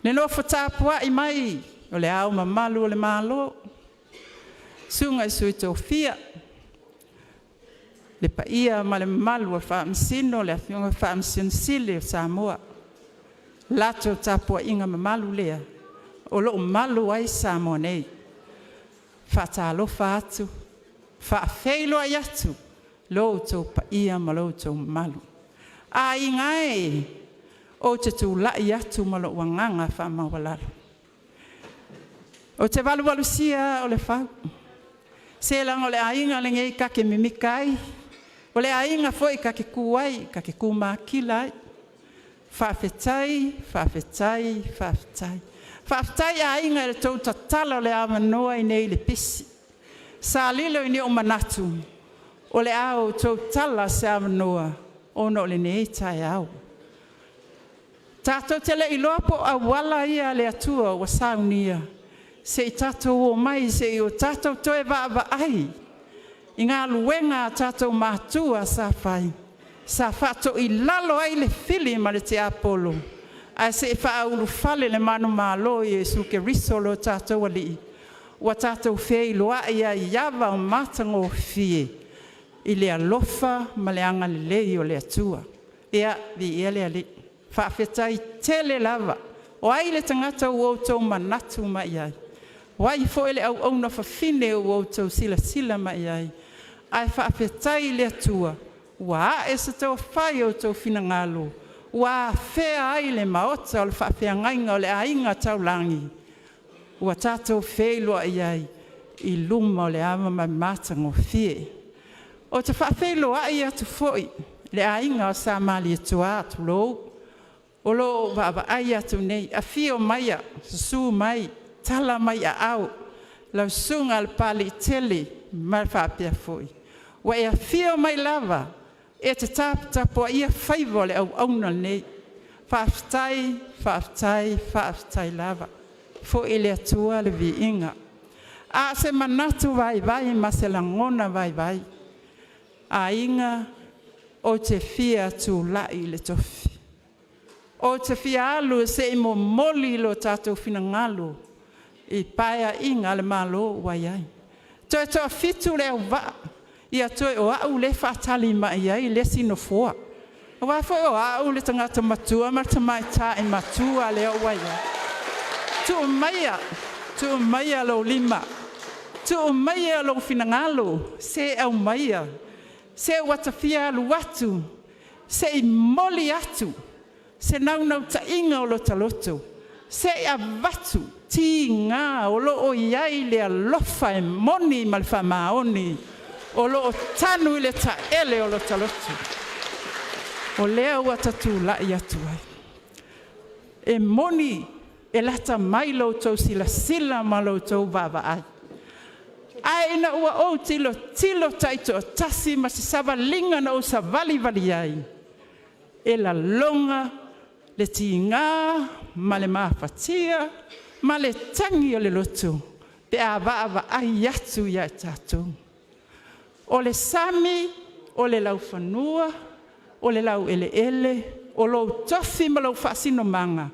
Le no whatapua i mai. O le au mamalu o le malo. Sunga i sui tō fia. Le paia ma le malu o whaamisino le awhionga whaamisino sile o Samoa. Lato tapua inga mamalu lea. O lo malu ai Samoa nei. Whatalofa atu. Whaafeiloaiga atu. Lo tō paia ma lo tō malu. A ingai o te tūlai atu ma lo wanganga whamawalalo. O te waluwalusia o le whau. Se lang o le ainga le ngei kake mimikai. O le ainga foi kake kuai, kake kumakilai. Whawhetai. Whawhetai a ainga le tau tatala o le amanoa i nei le pisi. Sa lilo i ne o manatu. O le au tau tala se amanoa. Ono le nei tai au. Tato te le ilopo a wala ia le atua wa saunia. Se i tatou o mai, se i o tatou toe wa ai. I ngā luenga tatou mātua sa whai. Sa whato i lalo ai le fili ma le te apolo. A se i whaulu fale le manu mālo i Jesu ke risolo tatou ali. Wa tatou Feiloaiga i awa o matango fie. I le alofa ma le anga le lei o le atua. Ea vi ia le ali. Whawhetai tele lava. O ai le tangata uotou manatu mai ai. Wai fo ele au na whawhine o tau sila mai ai. Ai whawhetai le atua. Wa e se tau whai o tau finangalo. Wa whea ai le maota o le whawhea ngainga o le ainga tau langi. Wa tātou Feiloaiga ai. I luma o le ama mai matango fie. O te whawheiloaiga atu foi. Le ainga o sa mali atua atu lou. O lo wa ai atu nei. A fio maia. Su mai. Tala mai a au, lau sunga al pali tele, mai whapea foi. Wa ea fio mai lava, e te tapo ia whaivo le au auna nei. Whaftai lava. Fo ele atua le vi inga. A se manatu vai, ma se langona vai. A inga, o te fia tu lai le tofi. O te fia alu se imo moli lo tatou finangalo. I paia inga le malo wai ai. Toe toa fitu le au waa. Ia toe o au le whaatali mai ai le sino foa. O wai foi o au le tangata matua ma tamai ta e matua le au wai ai. Tu maia lo lima. Tu maia lo finangalo. Se au maia. Se watafia alu watu. Se i moli atu. Se nau ta inga o lo taloto. Se a watu. Ti ngā o lo o iai le alofa e moni ma le whamaoni. O lo o tanu i le ta ele o lo talotu. O lea ua tatu lai atu ai. E moni e lata mai lo tau sila ma lo tau baba ai. Ai na ua o tilo taito o tasi ma se sava linga na o sa vali ai. E la longa le ti ngā ma le mawhatia. Ma le tangi o le loto, pe a wa ai atu ia tātou. O le sami, o le lau whanua, o le lau ele, o lo tofi ma lau whaasino manga,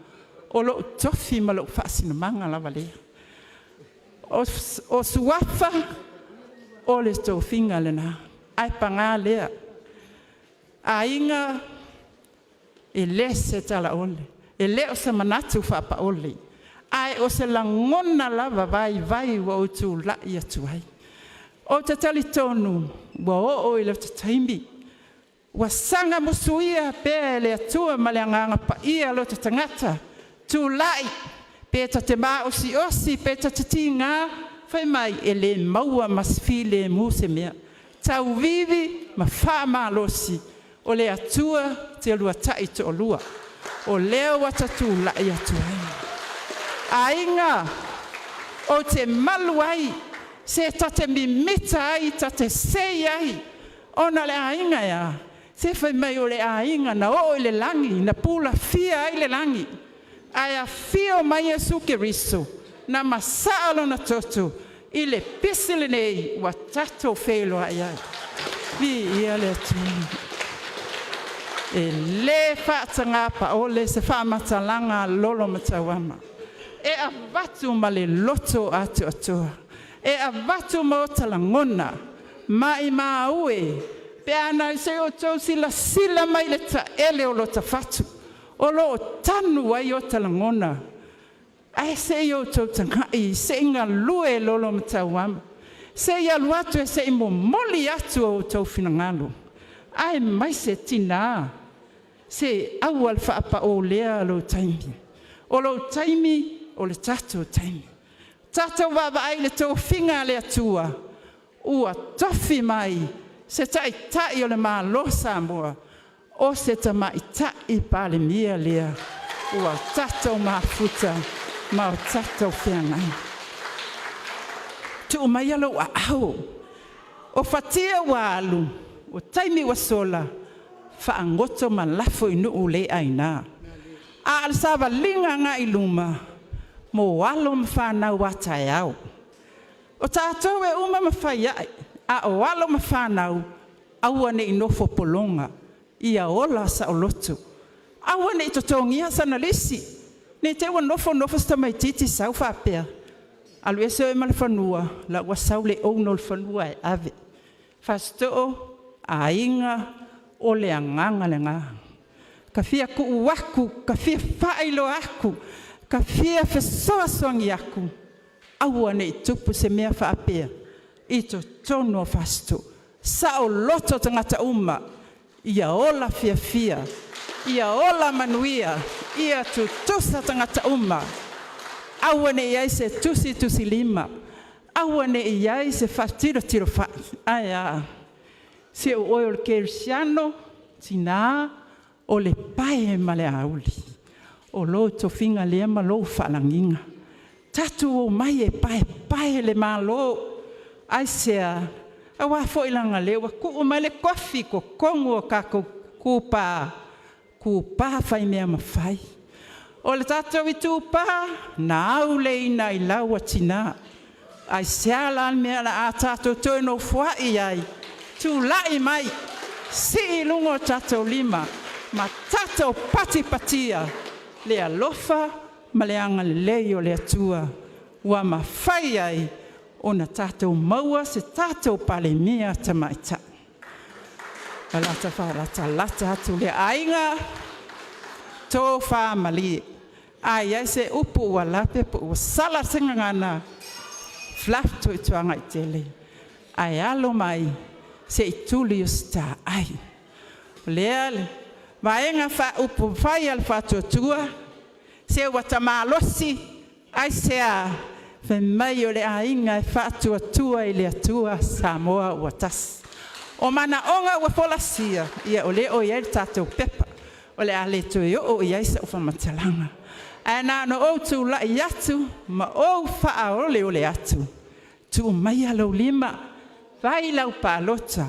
o lo tofi ma lau whaasino manga lava lea. O suafa, o le tofinga lena, ai panga lea. A inga, e le se tala ole, e leo sa manatu whapa ole. Ai o se langona lava vai wa o tu la ia tuai. O te tali tonu wa o i le taimi. Wa sanga musuia pe le atua ma le anganga pa ia lo te tangata. Tu lai pe te ma osi pe te tinga fai mai e le maua masfile muse mea. Tau vivi ma fa malosi o le atua te lua tai to lua. O leo wata tu la ia tuai. Ainga o te maluai se tate mimita ai tate sei ai ona le ainga ya se fai mai o le ainga na o le langi na pula fia ai le langi ai fio mai Yesu Kiristo na masalo na toto i le pisile nei wa tato Feiloaiga vi ia le tu e le fatanga pa o le se fa matalanga lolo matawama e avatu ma le loto atu atua. E avatu ma o talangona. Mai maue. Pe ana se o tau sila mai le ta ele o lo ta fatu. O lo tanu ai o talangona. Ai se o tau tangai. Se inga lue lolo matawama. Se ia luatu e se imo moli atu o tau finangalo. Ai mai se tina. Se awal faapa o lea lo taimi. O lo taimi o le tatou taimi. Tatou wawai le tau finga le atua. Ua tofi mai. Se tai o le malo Samoa. O se tamai tai pa le mia lea. Ua tatou mafuta. Ma o tatou whiangai. Tu mai alo a au. O fatia wa alu. O taimi wa sola. Whaangoto ma lafo inu ule aina. A al sawa linga nga iluma. Mo walo mawhanau watai au. O tātou e uma mawhaiai. A o walo mawhanau. Aua ne inofo polonga. Ia ola sa o lotu. Aua ne itotongia sana lisi. Ne te wa nofo sta mai titi sau whapea. Alu e seo e malawhanua. La ua sau le ono lwhanua e ave. Whastoo a inga o le anganga le ngā. Ka fia ku uaku. Ka fia whailo aku. Ka fia fesoa songi aku. Aua ne tupu se mea whaapea. I to tono fasto. Sa o loto tangata uma. Ia ola fia. Ia ola manuia. Ia tu tusa tangata uma. Aua ne iai se tusi lima. Aua ne iai se tiro wha. Aia. Se o oio le kerisiano. Tina o le pae ma le auli. O lo to finga le ma lo falanginga. Tatu o mai e pae le malo. Ai sea. Awa fo ilanga le wa ku o mai le kofi ko kongo ka kupa fai mea mawhai. O le tatu vitu pa na au le ina i laua tina. Ai sea lan mea la a tatu toi no fuai ai. Tu lai mai. Si lungo tatu lima. Ma tatu patia. Le alofa ma le anga lei o le atua. Ua mawhai ai o na tātou maua se tātou pale mea tamaita. Alata wharata atu le ainga tō whamali. Ai se upu ua lape po ua sala singa ngana. Flaf to i tuanga i tele. Ai alo mai se i tuli o sta ai. Leale. Vaenga fa upu fai al fatuatua. Se watamalosi. Ai sea. Fe mai o le ainga e fatuatua i le atua Samoa watas. O mana onga ua folasia. Ia o le o iai tatou pepa. O le ale tu i o iai sa ufa matalanga. Ana no o tu la i atu. Ma o faa o le atu. Tu mai alo lima. Vai lau palota.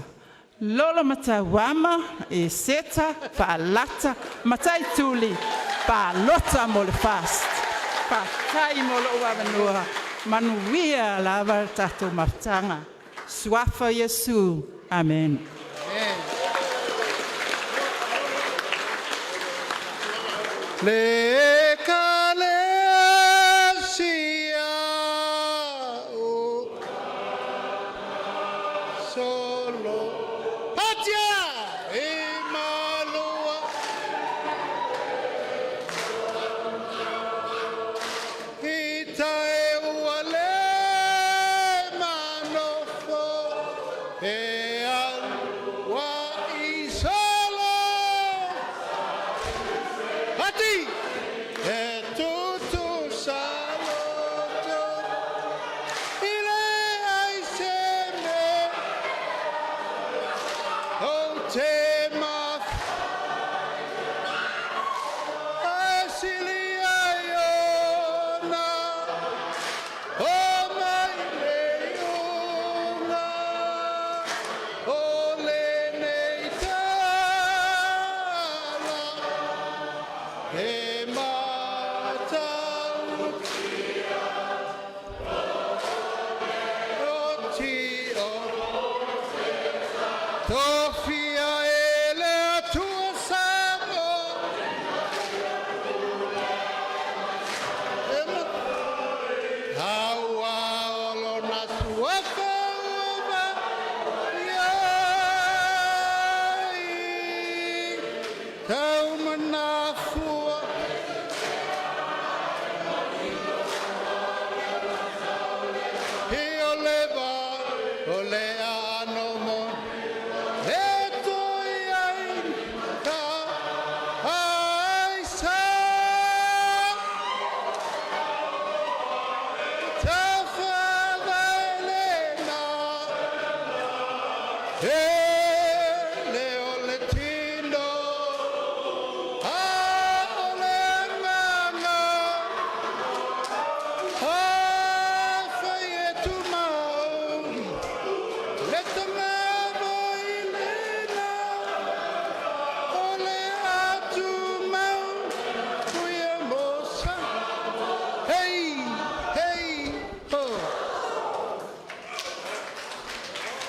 Lolo matawama e seta pa lata matai tuli pa lota mo le fast pa tai mo lo wavanua manuia lava tato matanga swafa Yesu amen. Le kale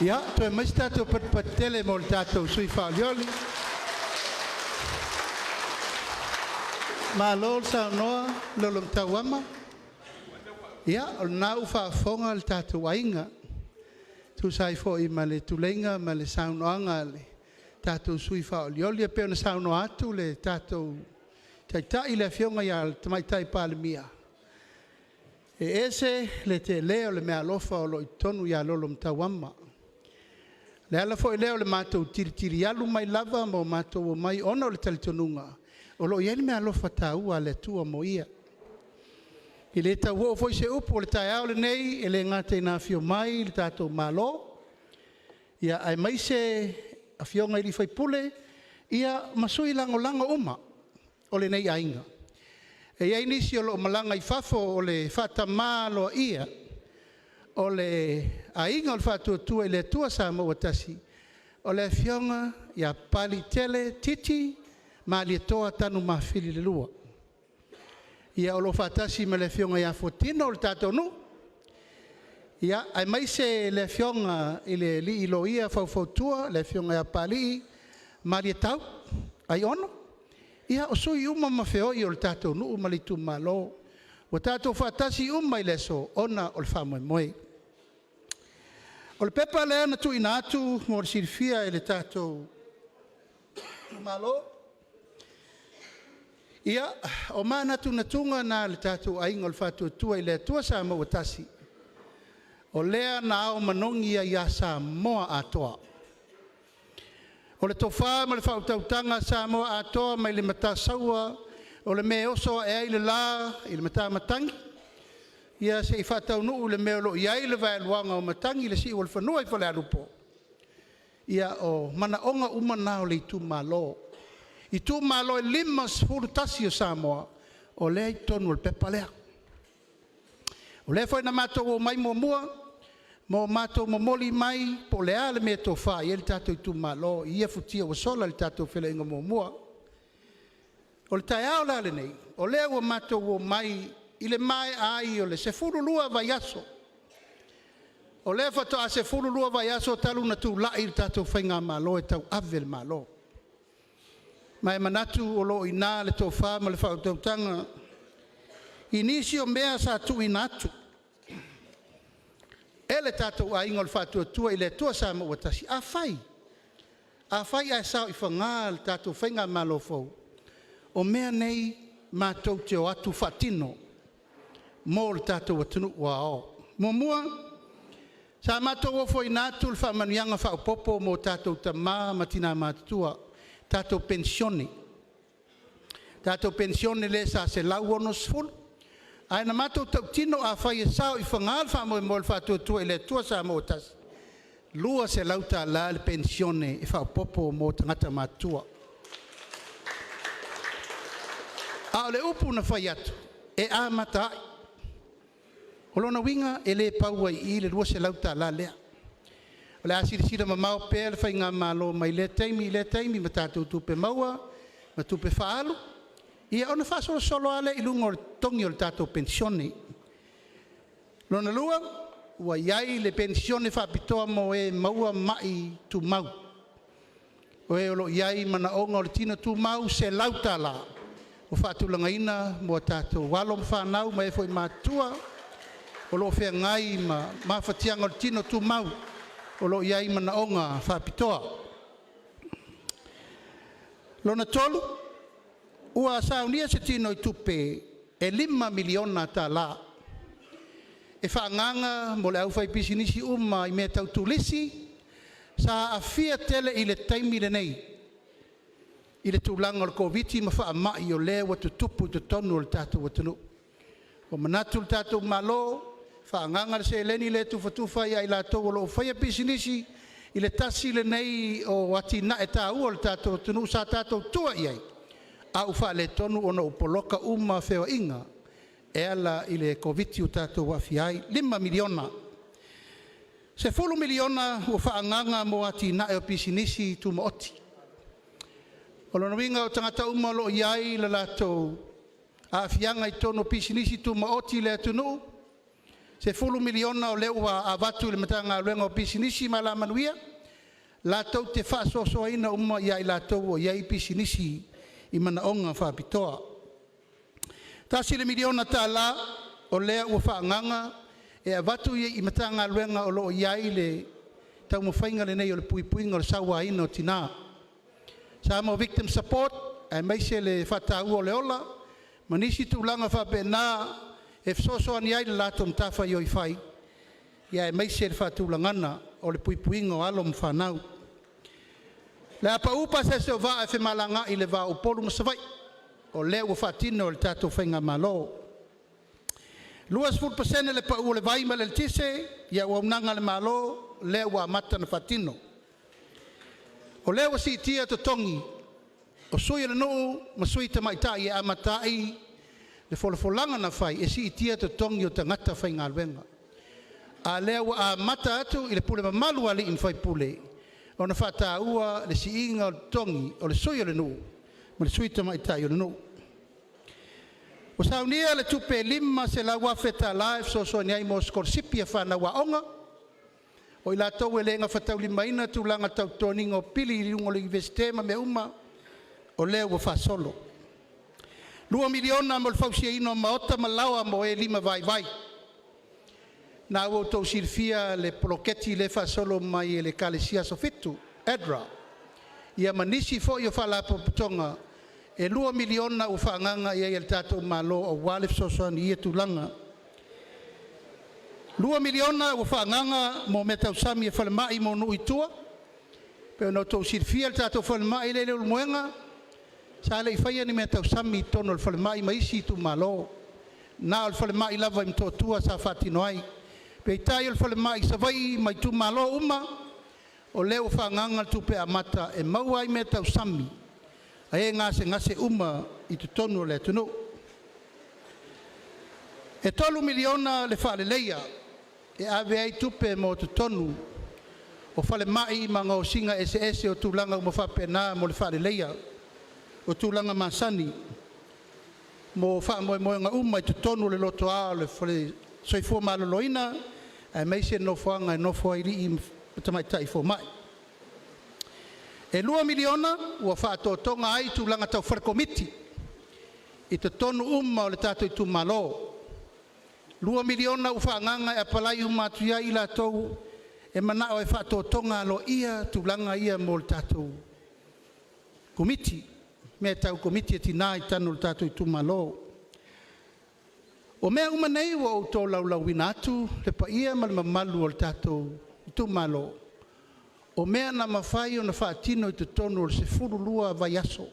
Ia, toi mai stato per patele moltato sui faglioli. Ma lol sa noa, lolom tawama. Ia, nau fa fonga al tato wainga. Tu sai fo I male tulenga, male saunoanga le tato sui faglioli. E pe ona sauno atu le tato tai le fionga ia tamai tai palemia. E ese le te leo le mea lofa o lo itonu ia lolom tawama. Le ala fo leo le matou tiri alu mai lava mo matou mai ona o le talitonunga. O lo ieli me alofa taua le tua mo ia. I le tau ho foi se upo le tai au le nei e le ngate na fio mai le tatou malo. Ia ai mai se a fionga I li fai pule ia masui lango uma o le nei ainga. E ia inisi o lo malanga I fafo o le fata malo ia. O le ainga o le whātua le tua Samoa tasi. O le fionga ia pali tele titi ma li toa tanu mawhiri le lua. Ia o lo whātasi me le fionga ia fotino o le tātou nu. Ia ai mai se le fionga I le li ilo ia whautua le fionga ia pali ma li tau ai ono. Ia o sui uma mawheoi o le tātou nu ma li tu malo. O tātou whātasi umai leso ona o le whamoe moe. O le pepa lea na tu ina atu mo le sirifia e le tātou malo. Ia, o mana tu natunga na le tātou ainga o le whātua tua I le tua Samoa tasi. O lea na ao manongi ia Samoa atoa. O le tofa ma le whautautanga Samoa atoa mai le mata saua o le me oso e ai le la I le mata matangi. Ia se I whatau nuu le mea lo iai le vai luanga o matangi le si o le whanua I whale arupo. Ia o mana onga umana o le Itumalo. Itumalo e limas furutasi o Samoa o le I tonu o le pepalea. O le foi na matou o mai mua mo matou momoli mai po le ale me tofa I le tatou Itumalo ia futia o sola le tatou whelenga mua. O le tai ao la le nei, o lea ua matou o mai I le mai ai o le se furulua vai aso. O lea whatoa se furulua vai aso talu na tu lai le tatou whainga malo e tau ave le malo. Mai manatu o lo ina le tofa ma le whautautanga. Inisi o mea sa tu inatu. E le tatou a ingo le whatua tua I le tua Samoa tasi. A whai a sao I whanga le tatou whainga malo fau. O mea nei mātou te o atu whatino mō le tātou atunu ua o. Mō mua, sa mātou o fwoi nātu le whamanianga whaupopo mō tātou tamā matina mātua, tātou pensione. Tātou pensione le sa se lau ono sfulu. Ai na mātou tau tino a whai e sao I whangal whamoe mō le whatua tua I le tua sa mō tas. Lua se lau tā la le pensione I whaupopo mō tangata mātua. A le upu na whai atu, e a matai. O lona winga e le paua I le rua se lauta la lea. O le asirisira ma mau pēr whai ngā malo mai le taimi ma tātou tupe maua, ma tupe whaalu. Ia ona whasolo ale I lunga o tongi o le tātou pensione. Lona lua, ua iai le pensione whapitoa mo e maua mai tu mau. O e olo iai mana onga o le tina tu mau se lautala. O whatulanga ina mo tātou walom whanau ma e foi mātua. O lo whea ngai ma mawhatianga o le tina tu mau. O lo iai mana onga whapitoa. Lona tolu, ua saunia se tino I tupe e 5 miliona tā la. E whaanganga mo le au whai pisinisi uma I mea tautulisi, sa awhia tele I le taimi le nei. I le tūlanga o le Komiti ma wha mai o le wa tutupu te tonu o le tātou watanu. O manatu le tātou malo, whaanganga le se leni le tufatufa I lātou o lo whai pisinisi, I le tasi le nei o wati na e tā ua le tātou watanu sa tātou tua iai. A ufa le tonu ona upoloka uma Feiloaiga e ala I le Komiti o tātou wafiai 5 miliona. Se 10 miliona ua whaanganga mo ati na e o pisinisi tu maoti. O lona winga o tangata uma lo iai le lātou a fianga I tono pisinisi tu maoti le atunu. Se 10 miliona o leua a watu le matanga luenga o pisinisi ma la manuia. Lātou te whaasosoaina uma iai lātou o iai pisinisi I mana onga whapitoa. Tasi le miliona tā la o lea ua whaanganga e a watu I matanga luenga o loo iai le tau mawhainga le nei o le puipuinga o le sawa ina o tina. Sa mo victim support e maise le whatau o le ola manisi tūlanga whapena e fsoso ani ai le lato mtafa I oi whai. Ia e maise le whatulangana o le puipuinga o alo mwhanau. Le apa upa se se va e whemalanga I le va upolu masawai. O lea ua whatino le tātou whainga malo. 2% le pa ua le vai ma le tise, ia ua unanga le malo, lea ua amata na whatino. O lea ua si tia to tongi. O sui le nuu, ma sui ta maitai e amatai, le wholafolanga na whai, e si tia to tongi o tangata whainga alwenga. A lea ua amata atu, I le pule mamalu ali in whai pule. O na whata ua le si inga o tongi, o le sui le nuu, ma le sui ta maitai o le nuu. O saunia le tupe 5 se la wafeta live so so ni ai mo skorsipi fa na waonga. O ila to we lenga fatau 5 ina tu langa tau toningo pili lungo le investema me uma o le wo fa solo. 2 miliona mo fausia ino maota malawa mo e 5 vai. Na o to silfia le proketi le fa solo mai le kalesia sofitu edra. Ia manisi fo yo fa la potonga. E 2 miliona u whaanganga ia il tātou malo o walif sosoan I tūlanga. 2 miliona u whaanganga mo me tau sami e whalemai mo nui tua. Peo no tau sirfia il tātou whalemai le leo muenga. Sa le I whaia ni me tau sami tono il whalemai ma isi tu malo. Na il whalemai lava im tō tua sa whatino ai. Peo I tai il whalemai sa vai mai tu malo uma. O leo whaanganga tupe amata e mauai me tau sami. Ae ngase uma I tu tonu le tunu. E 3 miliona le whale leia. E ave ai tupe mo tu tonu. O whale mai manga o singa SS o tūlanga mo whapena mo le whale leia. O tūlanga masani. Mo wha moenga uma I tu tonu le loto a le whale soifua maloloina. E meise no whanga e no whairi I tamaitai fo mai. E 2 miliona ua whaatotonga ai tūlanga tau Komiti. I te tonu uma o le tātou Itumalo. 2 miliona u whaanganga e apalai umatuia I lātou e manao e whaatotonga lo ia tūlanga ia mo le tātou Komiti. Mea tau Komiti e tina I tanu le tātou Itumalo. O mea umanei ua o tō laulawina atu le pa ia malamalu o le tātou Itumalo. O mea na mawhai o na whaatino I te tonu o le se furulua vai aso.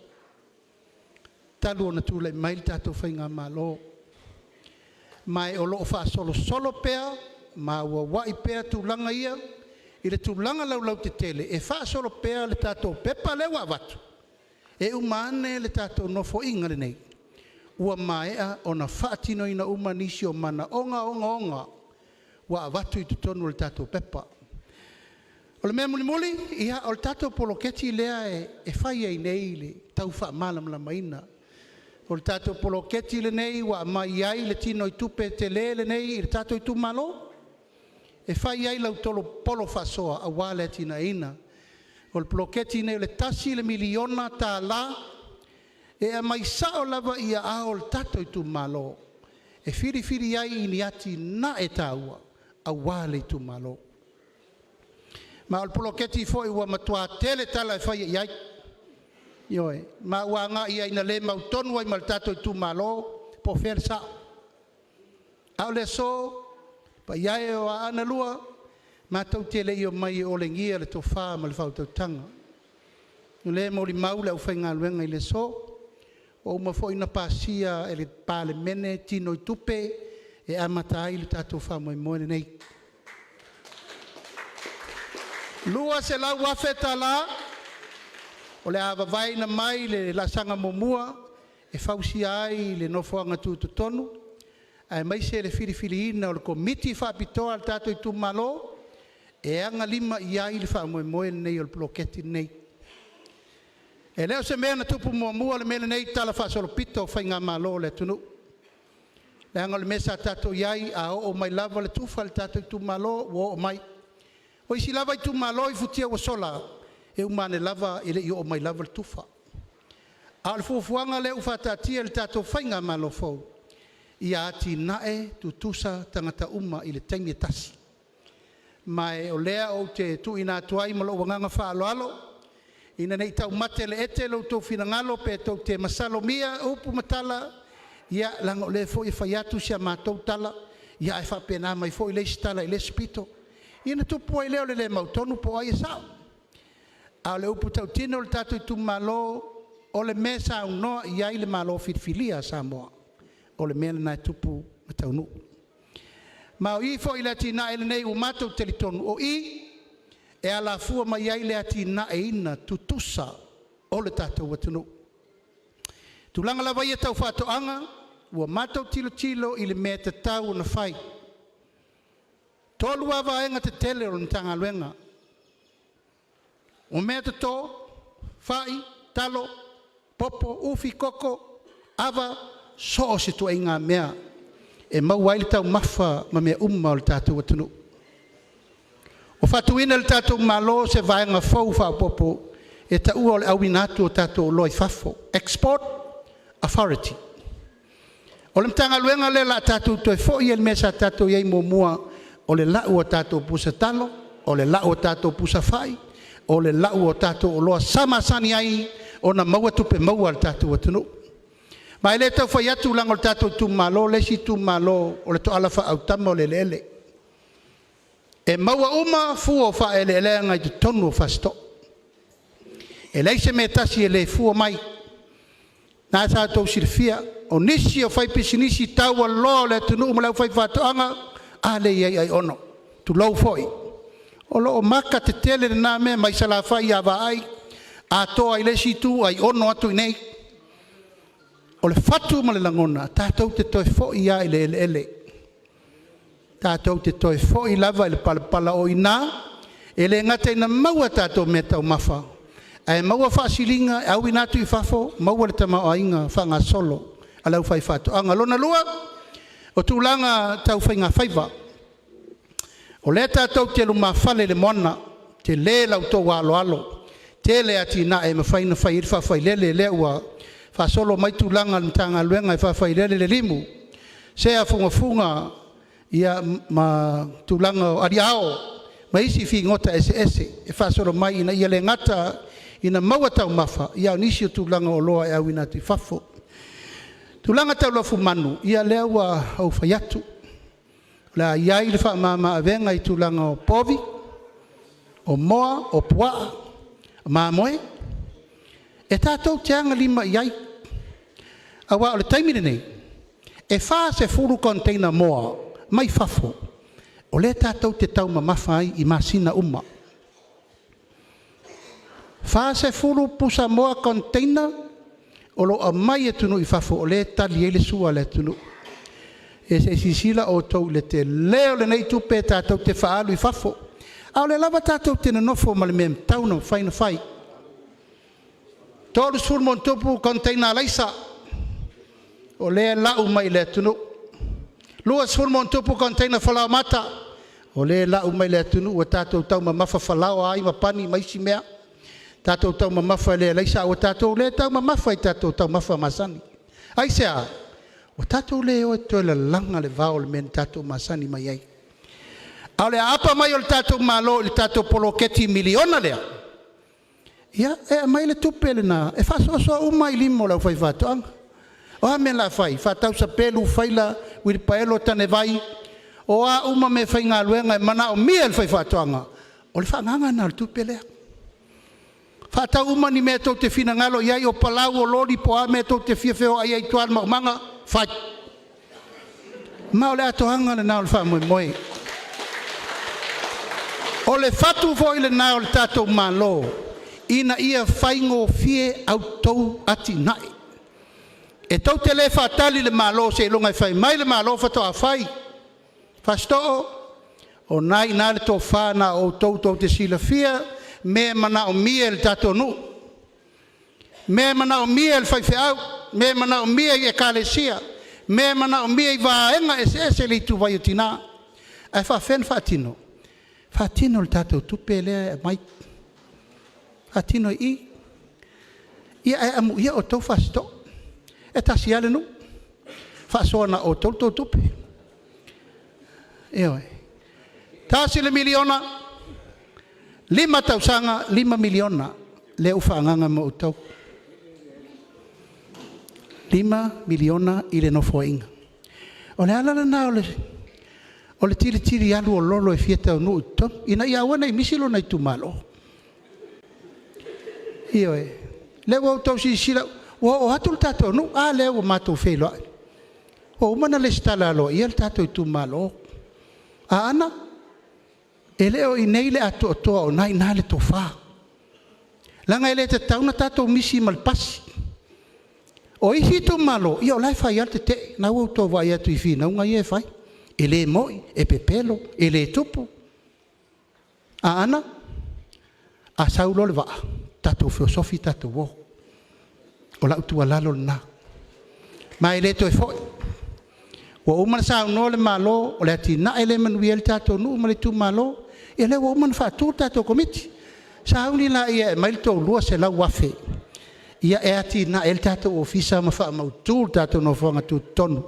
Talu o na tūlei mail tātou whainga malo. Mai o loo whaasolo solo pea, ma ua wai pea tūlanga ia, I le tūlanga laulau te tele, e whaasolo pea le tātou pepa lewa watu. E umane le tātou nofo inga le nei. Ua maea o na whaatino ina umanisi o mana onga. Ua watu I te tonu o le tātou pepa. O le mea muli, ia o le tātou poloketi lea e whai ai nei le tau wha malam la maina. o le tātou poloketi le nei wa mai ai le tino I tupe te le nei I le tātou Itumalo. E whai ai lau tolo polo whasoa a wale tina ina. O le poloketi nei le tasi le miliona tā la e a mai sao lava ia ao le tātou Itumalo. E whiri ai ini ati na e tāua a wale Itumalo. Ma o le poloketi foi ua matua tele tala e whai iai. Ioe, ma ua ngā ia ina le mautonu ai ma le tātou Itumalo po where sao. Au le so, pa iai o Aana lua, ma tau tele I o mai o le ngia le to wha ma le whau tau tanga. No le mo li maule au whainga luenga I le so, o uma fo ina pasia e le pale mene tino I tupe e amata ai le tātou wha moe moe nei. Lua se lau wafeta la, o le awa vaina mai le lasanga momua, e fausia ai le nofoanga tūtotonu, ai mai se le whiriwhiri ina o le Komiti Faamisionare al tātou Itumalo, e anga lima I ai le wha moe moe nei o le poloketi nei. E leo se mea na tupu mua le mele nei tala whasolo pito o whainga malo le tunu. Le anga le mesa tātou iai a o mai lava le tufa le tātou Itumalo, o mai. O isi lava Itumalo I futia wa sola, e umane lava ele I o mai lava le tufa. A le fufuanga le ufatatia le tātou whainga malo fau. Ia ati nae tutusa tangata uma I le taimi tasi. Mai o lea o te tu ina tuai malo wanganga wha alo alo. Ina nei tau mate le ete lo tau finangalo pe tau te masalo mia upu matala. Ia lango le fo I whaiatu sia mātou tala. Ia e whapena mai fo I leisi tala I leisi pito. Ina tupu ai leo le mautonu po ai sao. A le upu tau tino le tātou Itumalo o le mesa unoa ia I le malo whitwhilia Samoa. O le mea na tupu mataunu. Ma o I fo I le atina ele nei umatou telitonu o I e ala fua mai ai le atina e ina tutusa o le tātou watunu. Tulanga la vai e tau whatoanga ua matou tilo I le mea te tau na whai. Tolu awa enga te tele o ntanga luenga. O mea te tō, whai, talo, popo, ufi, koko, awa, so o se tu e ngā mea. E mau ai le tau mawha ma mea umma o le tātou watunu. O whatuina le tātou malo se vaenga fau whao popo e ta ua o le awinatu o tātou loi fafo. Export authority. O le mtanga luenga le la tātou toi fo I el mesa tātou iei mua o le lau o tātou pusa talo, o le lau o tātou pusa whai, o le lau o tātou o loa samasani ai o na maua tupe maua le tātou watunu. Ma ele tau whai atu lango le tātou Itumalo, lesi Itumalo o le to ala wha au tamo le lele. E maua uma fua wha ele ngai tu tonu o whasto. E leise me tasi e le fua mai. Nā tātou sirifia, o nisi o whai pisinisi tau a loa le tunu umalau whai whatoanga, a le iei ai ono, tu lau foi. O lo o maka te tele na me mai sala whai awa ai, a toa I lesi tu ai ono atu inei. O le whatu ma le langona, tātou te toi foi a I le ele. Tātou te toi foi lava I le palapala o ina, e le ngata ina maua tātou me tau mawha. E maua whaasilinga, au inatu I whafo, maua le tama o inga whanga solo, alau whai whatu. Anga lona lua, o tūlanga tau whainga whaiva. O le tātou te luma whale le mona, te le lau tō alo alo, te le ati na e mawhaina whai irwha whai lele le ua, whasolo mai tūlanga mtanga luenga I whai lele le limu, se a funga ia ma tūlanga o ariao, ma isi whi ngota ese, e whasolo mai ina ia le ngata, ina maua tau mawha, ia nisi o tūlanga o loa e au ina tu whafo. Tūlanga tau lofu manu, ia lea ua au whaiatu. La iai le wha mama avenga I tūlanga o povi, o moa, o pua, ma moe. E tātou te anga lima iai. Awa o le taimine nei, e wha se furu container moa, mai whafo. O le tātou te tau mamafa ai I masina uma. Wha se furu pusa moa container, o lo a mai e tunu I whafo, o le tali e le sua le tunu. E se sisila o tau le te leo le nei tupe tātou te whaalu I whafo. A o le lava tātou te nofo ma le mea tauna whai na whai. Tolu surmon tupu container laisa. o le lau mai le tunu. Lua sful mon tupu container falau mata. O le lau mai le tunu o tātou tau mamafa falau ai mapani maisi mea. Tātou tau mamafa le leisa o tātou le tau mamafa i tātou tau mafa masani. Ai sea, o tātou le o e le langa le vao le men tātou masani mai ai. Au le apa mai o le tātou malo le tātou poloketi miliona lea. Ia, mai le tupe le na, e whasoa umai limo lau whai whatoanga. O ha me la whai, whatau sa pelu whaila, wiri paelo tane vai, o a uma me whai ngā luenga e mana o mia le whai whatoanga. O le whanganga na le tupe lea. Whatau uma ni mea tau te whina ngalo, iai o palau o lori po a mea tau te whiawheo ai ai tuan maumanga, whai. Ma o le atohanga le nao le wha moe moe. O le whatu foi le nao le tātou malo, ina ia whaingo fie au tau ati nai. E tau te le whatali le malo se ilunga i whai mai le malo whatoa whai. Whasto'o, o nai nā le tō whāna o tau te sila fia, me mana o mia le tātou nu. Me mana o mia le whai whiau, me mana o mia i e kālesia, me mana o mia i vāenga e li tu vai o tina. Ai whawhen whatino. Whatino le tātou tupe lea e mai. Whatino i. Ia e amu ia o tau whasto'o. E tasi ale nu. Whasoana o tau tupe. Eoi. Tasi le miliona. 5 miliona. Le uwhaanganga mo utau. 5 miliona i le nofo inga. O le ala na o le tiri alu o lolo e fieta o nuu ton. Ina ia wana i misilo na Itumalo. Eoi. Le wau tau si sila. O hatu le tātou nu, a leo o mātou Feiloaiga. O umana le stala alo, ia le tātou Itumalo. A Aana, e leo i nei le ato atoa o nai nā le tō whā. Langa e le te tauna tātou misi malpasi. O ihi Itumalo, ia o lai whai al te, na wau tō vai atu i whina, unga i e whai. E le moi, e pepelo, e le tupu. A Aana, a saulo le waa, tātou filosofi tātou wo. O la utua lalo na. Mai le to e foi. O umana sa no le malo, o le ati na ele manui el tato nu umana tu malo, e le o umana fa tu tato komiti. Sa uni la ia mai to lua se la wafe. Ia e ati na el tato ofisa ma fa mau tu tato no fonga tu tonu.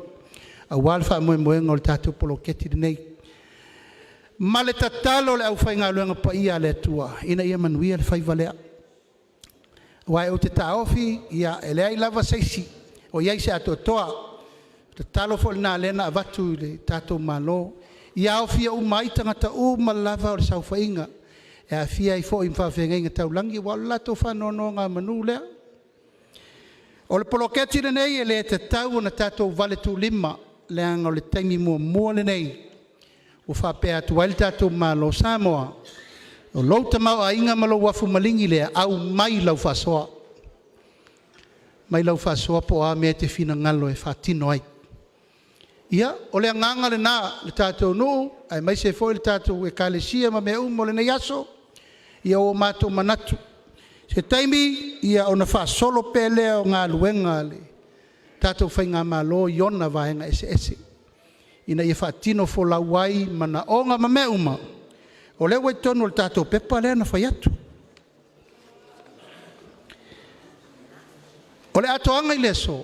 A wal fa mo ngol tato poloketi nei. Ma le tatalo le au fai ngā luenga pa ia le tua. Ina ia manui el fai valea. Wai o te taofi, ia elea i lava seisi, o iai se ato toa, te talo fo na lena avatu le tātou malo, ia o fia umai tangata ma lava o le sauwhainga, e a fia i fo i mwhawhenga taulangi, wa lato whanono ngā manu lea. O le poloketi le nei, e le te tau na tātou vale tu lima, leanga o le taimi mua le nei, o whapea tu wail tātou malo Samoa, o louta mau a inga malo wafu malingi lea, au mai lau whasoa. Mai lau whasoa po a mea te whina ngalo e whatino ai. Ia, o lea nganga le nā, le tātou nuu, ai mai se foi le tātou e kālesia ma mea umo le nei aso, ia o mātou manatu. Se taimi, ia o na whasolo pe lea o ngā luenga le, tātou whai ngā malo iona vaenga ese. Ina ia whatino fo lau ai, mana o ngā ma mea uma. O le wai tonu le tātou pepa lea na whai atu. O le atoanga i le so.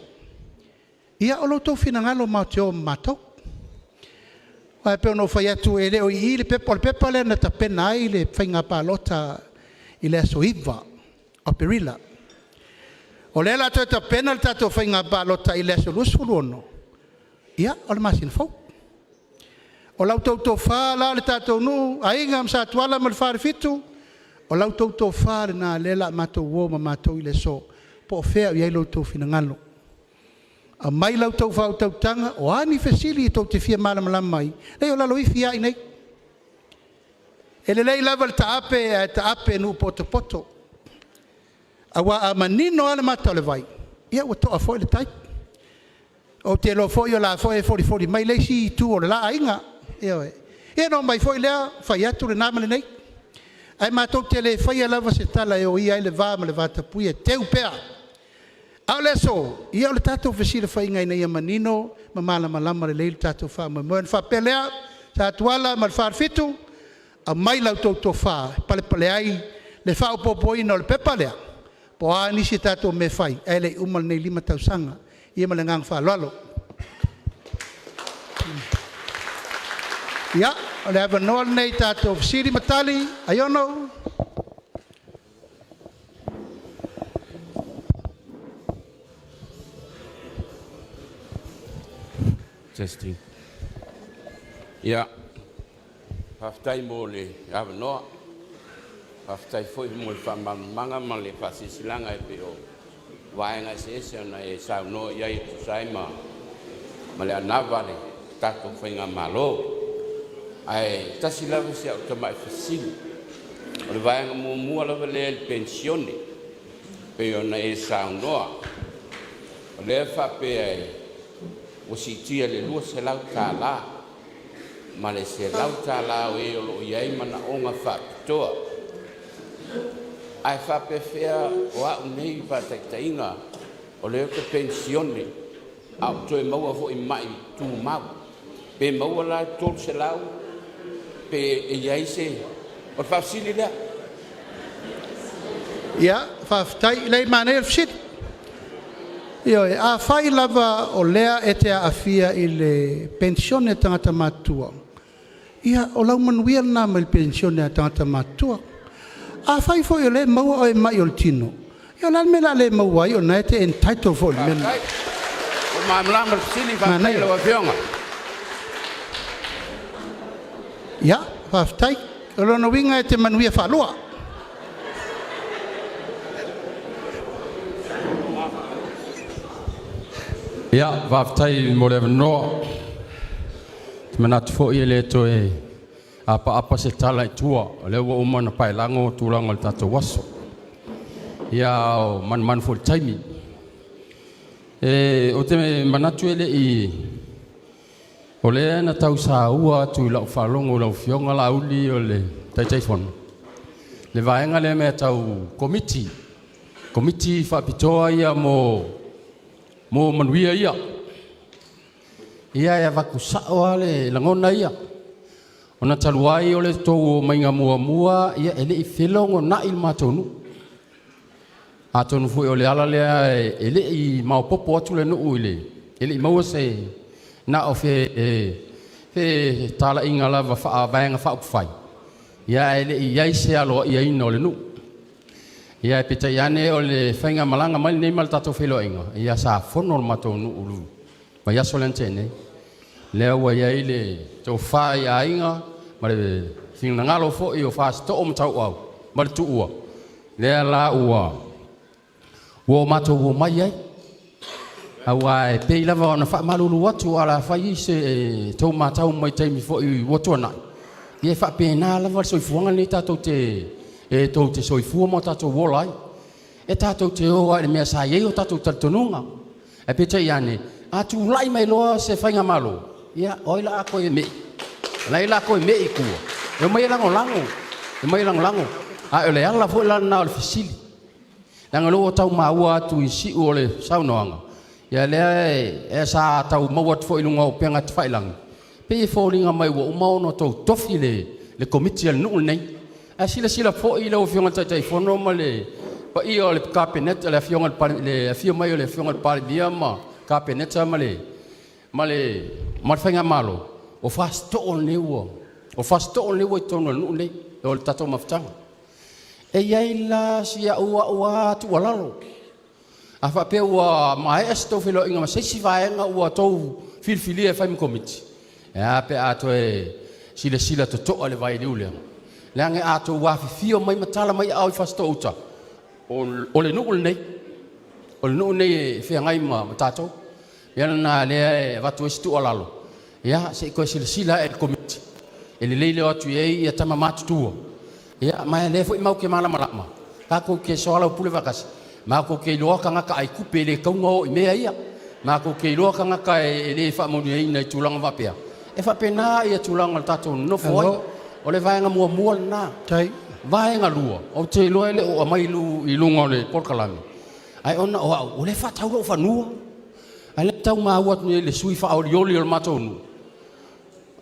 Ia o loutou finangalo mau te o mātou. Wai peo no whai atu e leo i le pepa lea na tapena ai le whai ngā pālota i le aso iwa. O perila. O le la toi tapena le tātou whai ngā pālota i le aso lusfulu ono. Ia o le masin fau. O lau tau wha la le tātou nu, a inga am sa tuala ma le whare fitu, o lau tau wha le nā lela mātou wō ma mātou i le so, po whea i lau tau whina ngalo. A mai lau tau wha o tau tanga, o ani whesili i tau te whia malama mai, nei o lalo i whia i nei. E le lei lava le taape nu poto. A wa a manino ale mātou le vai, ia wa toa fo le tai. O te lo fo i o la fo e fori, mai leisi i tu o le la inga, e no mai foi lea fai atu le nama le nei. Ai mātou te le fai alava se tala e o ia i le vā ma le vātapui e teu pea. Au le so, ia o le tātou whesira whainga i nei manino, ma malama le leil tātou wha mo moen wha pelea, sa tuala ma le whaarwhitu, a mai lau tau wha, pale ai, le wha upopo ina o le pepalea, po a nisi tātou me whai, e le umal nei 5 tausanga, ia ma le ngang wha lalo. Ia, o le hawa noa nei tātou whesiri matali, aiono. Testing. Ia, haftai mo le hawa noa, haftai foi mo le whamamanga ma le whasisilanga e pe o waenga se ese ona e sau noa iai tu saima ma le anavale tato whainga malo. Ai, tasi lawa se au tamai whasili. O le waenga mua lawa le pensione pe ona e sau noa. O le whape ai o si tia le lua se lau tālā, ma le se lau tālā o e o lo iai mana o ngā whapitoa. Ai whapewhea o au nei whataitainga o leo te pensione, au toe maua fo i mai tū mau. Pe maua la tōru se lau, pe e iai se, o le whapsili lea. Ia, whaftai lei manei al fsit. Io a fai lava o lea e te afia i le pensione tangata matua. Ia o lau manuia na ma il pensione tangata matua. A fai fo i le maua o e mai o tino. Io lan me la le maua io na e te entitled for men. O mamlama sili fa nei lo avionga. Ia, whaftai. O lono winga e te manuia whalua. Ia, whaftai mo le no. Te manatu fo i le to e apa se tala i tua. Le ua umana pai lango tūlanga le tato waso. Ia o man fo le taimi. O te manatu ele i o le na tau sa ua tu lau whalongo lau fionga la uli o le taitaifon. Le vaenga le mea tau komiti. Komiti whapitoa ia mo manuia ia. Ia e wakusao ale langona ia. Ona taluai o le tōu mainga mua ia ele i whelongo na il matonu. A tonu fui o le ala lea ele i maupopo atu le nuu ile. Ele i maua se na o fe tala inga lava vaenga whaukufai. Ia ele i iaise aloa ia ina o le nuu. Ia pita iane o le whainga malanga mai nei mal tato Feiloaiga. Ia sa fono le matou nuu ulu. Ma ia so lente nei. Lea ua ia ile tau whai a inga. Ma le whingna ngalo fo i o whaas to o matau au. Ma le tu ua. Lea la ua. Ua matou ua mai ai. Awa e pei lava ona wha malulu watu ala whai se tau matau mai taimi fo i watu nai. Ia wha pēnā lava le soifuanga ni tatou e tau te soifua mo tatou wolai. E tatou te oa e mea sa iei o tatou talitonunga. E peta iane, atu lai mai loa se whainga malo. Ia, oi la ako e mei. Lai la ako e mei kua. E mai lango lango. E mai lango lango. A ole ala fo la na o le fisili. Langa loa tau maua atu i si o le saunoanga. Ia lea e sa tau maua tfo ilunga o penga te whailangi. Pe e fōringa mai ua umao no tau tofi le komiti al nuu nei. A sila fo i lau fionga tai fono ma le pa i o le kapenet le fionga le fio mai o le fionga pale dia ma kapenet ma le whainga malo o fasto o neua i tono nu nei o le tato maftanga e iai la sia ua tu walalo a fa pe ua maestro Feiloaiga ma seisi vaenga ua tou filfilia fai komiti e a pe ato e sila to le vai liule Lange ato wafi fio mai matala mai au fasto uta. O le nuu nei. O le nuu nei fia ngai ma tato. Ia na le watu estu alalo. Ia se ko sila e komiti. Ele leile atu e ia tama matutua. Ia mai le fo mau ke mala malama. Ka ko ke soala pule vakas. Ma ko ke lo ka ngaka ai kupe le kaunga o mea ia. Ma ko ke lo ka ngaka e le fa mo nei na tulanga vapea. E fa pena ia tulanga tato no foi. O le vaenga mua na. Tai. Vaenga lua. O te loa ele o amailu i lunga o le porkalami. ai ona o le fatau lo fanua ai le tau maua le sui fa olioli o matonu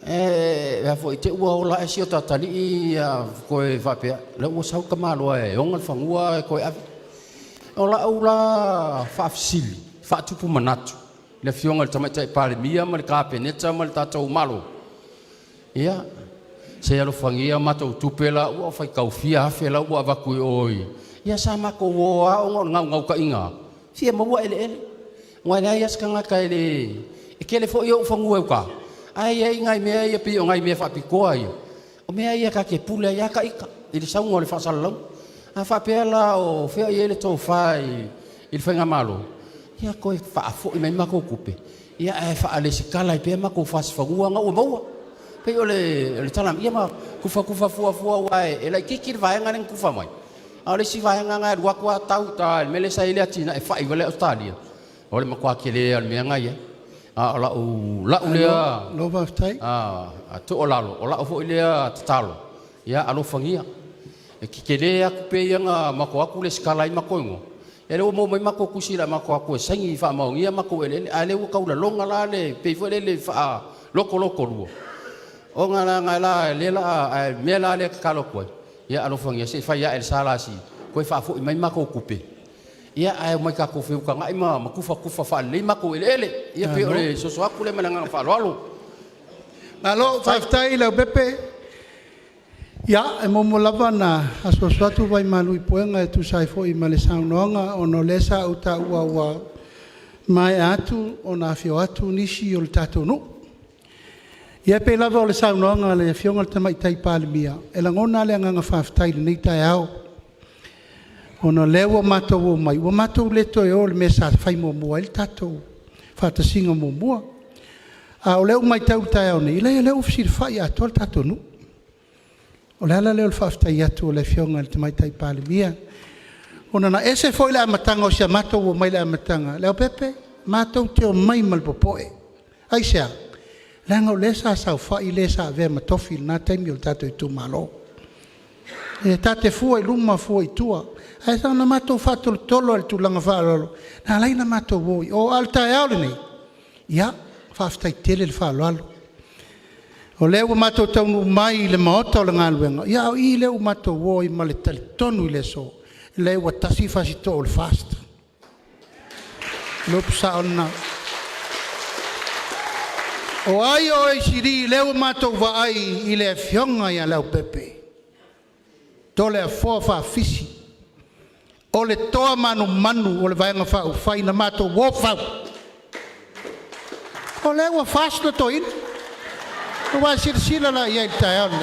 e foi te ua ola e sio tatali ko e va pe le ua sau ka malo e onga fangua ko e ola fa afsili fa tupu manatu le fionga tama tai pale mia ma le kapeneta ma le tatau malo ia se alo fangia matou tupela ua fai kaufia fela ua vaku oi ia sama ko wa ngau ka inga fia mo ele ngoi na ia skanga ka ele e kele fo yo fangu ka ai ngai me ia pi ngai me fa pi ko ai o me ia ka ke pula ia ka ika il sa ngol fa salong a fa pela o fe ele to fai il fenga malo ia ko fa fo me ma ko kupe ia e fa ale sikala pe ma ko fa sfagua ngau mo pe ole talam ia ma kufa fua wai e la kikir vai ngane kufa mai ale si vai nganga wa kwa tau ta mele sa ile atina e fa i vale Australia ole ma kwa kele al me ngai la ule lo va stai to ola fo ile tatalo ia alo fangia e kikele aku pe nga ma ko aku le skala i ma ko ngo ele mo mai ma ko kusila ma ko aku sangi fa ma ngia ma ko ele ale u ka ula longa la le pe fo le fa loko ruo o ngala le la me la le kalo ko ia alo fangia se fa ia el sala si ko fa fo mai ma ko kupe ia ai mai ka ko fe ka ngai ma kufa fa le ma ko ele ia pe ole so aku le malanga fa lo alo fa stai le pepe ia e mo lava na aso swatu vai malui poenga e tu sai fo i male saunonga ono lesa uta ua mai atu ona fio atu nisi o le tatou no ia pe lava o le saunonga le fionga te mai tai palimia e langona le nganga faftai le nei tai au ona lewa matou o mai ua matou le toe o le mesa fai mua il tatou fatasinga mua a o leu mai tau tai au nei le leu fsir fai atu le tatou no o le ala leo le faftai atu o le fionga le te mai tai palimia ona na ese foi le amatanga o sia matou o mai le amatanga leo pepe matou te o mai malpopoe ai sea langa o lesa sa fai lesa ve matofi na taimi o tatou Itumalo e tate fua i luma fua i tua ai sa na matou fatul tolo al tulanga falolo na lai na matou voi o alta e aule nei ia faftai tele le falolo o leo matou taunu mai le maota o le ngaluenga ia o i leo matou voi ma le talitonu i le so leo tasi fasito o le fast lopsa ona o ai o e siri leo matou va ai i le fionga ia leo pepe tole a fofa fisi o le toa manu o le vaenga fau fai na matou wo fau o leo fast to in o va sila la ia tai ona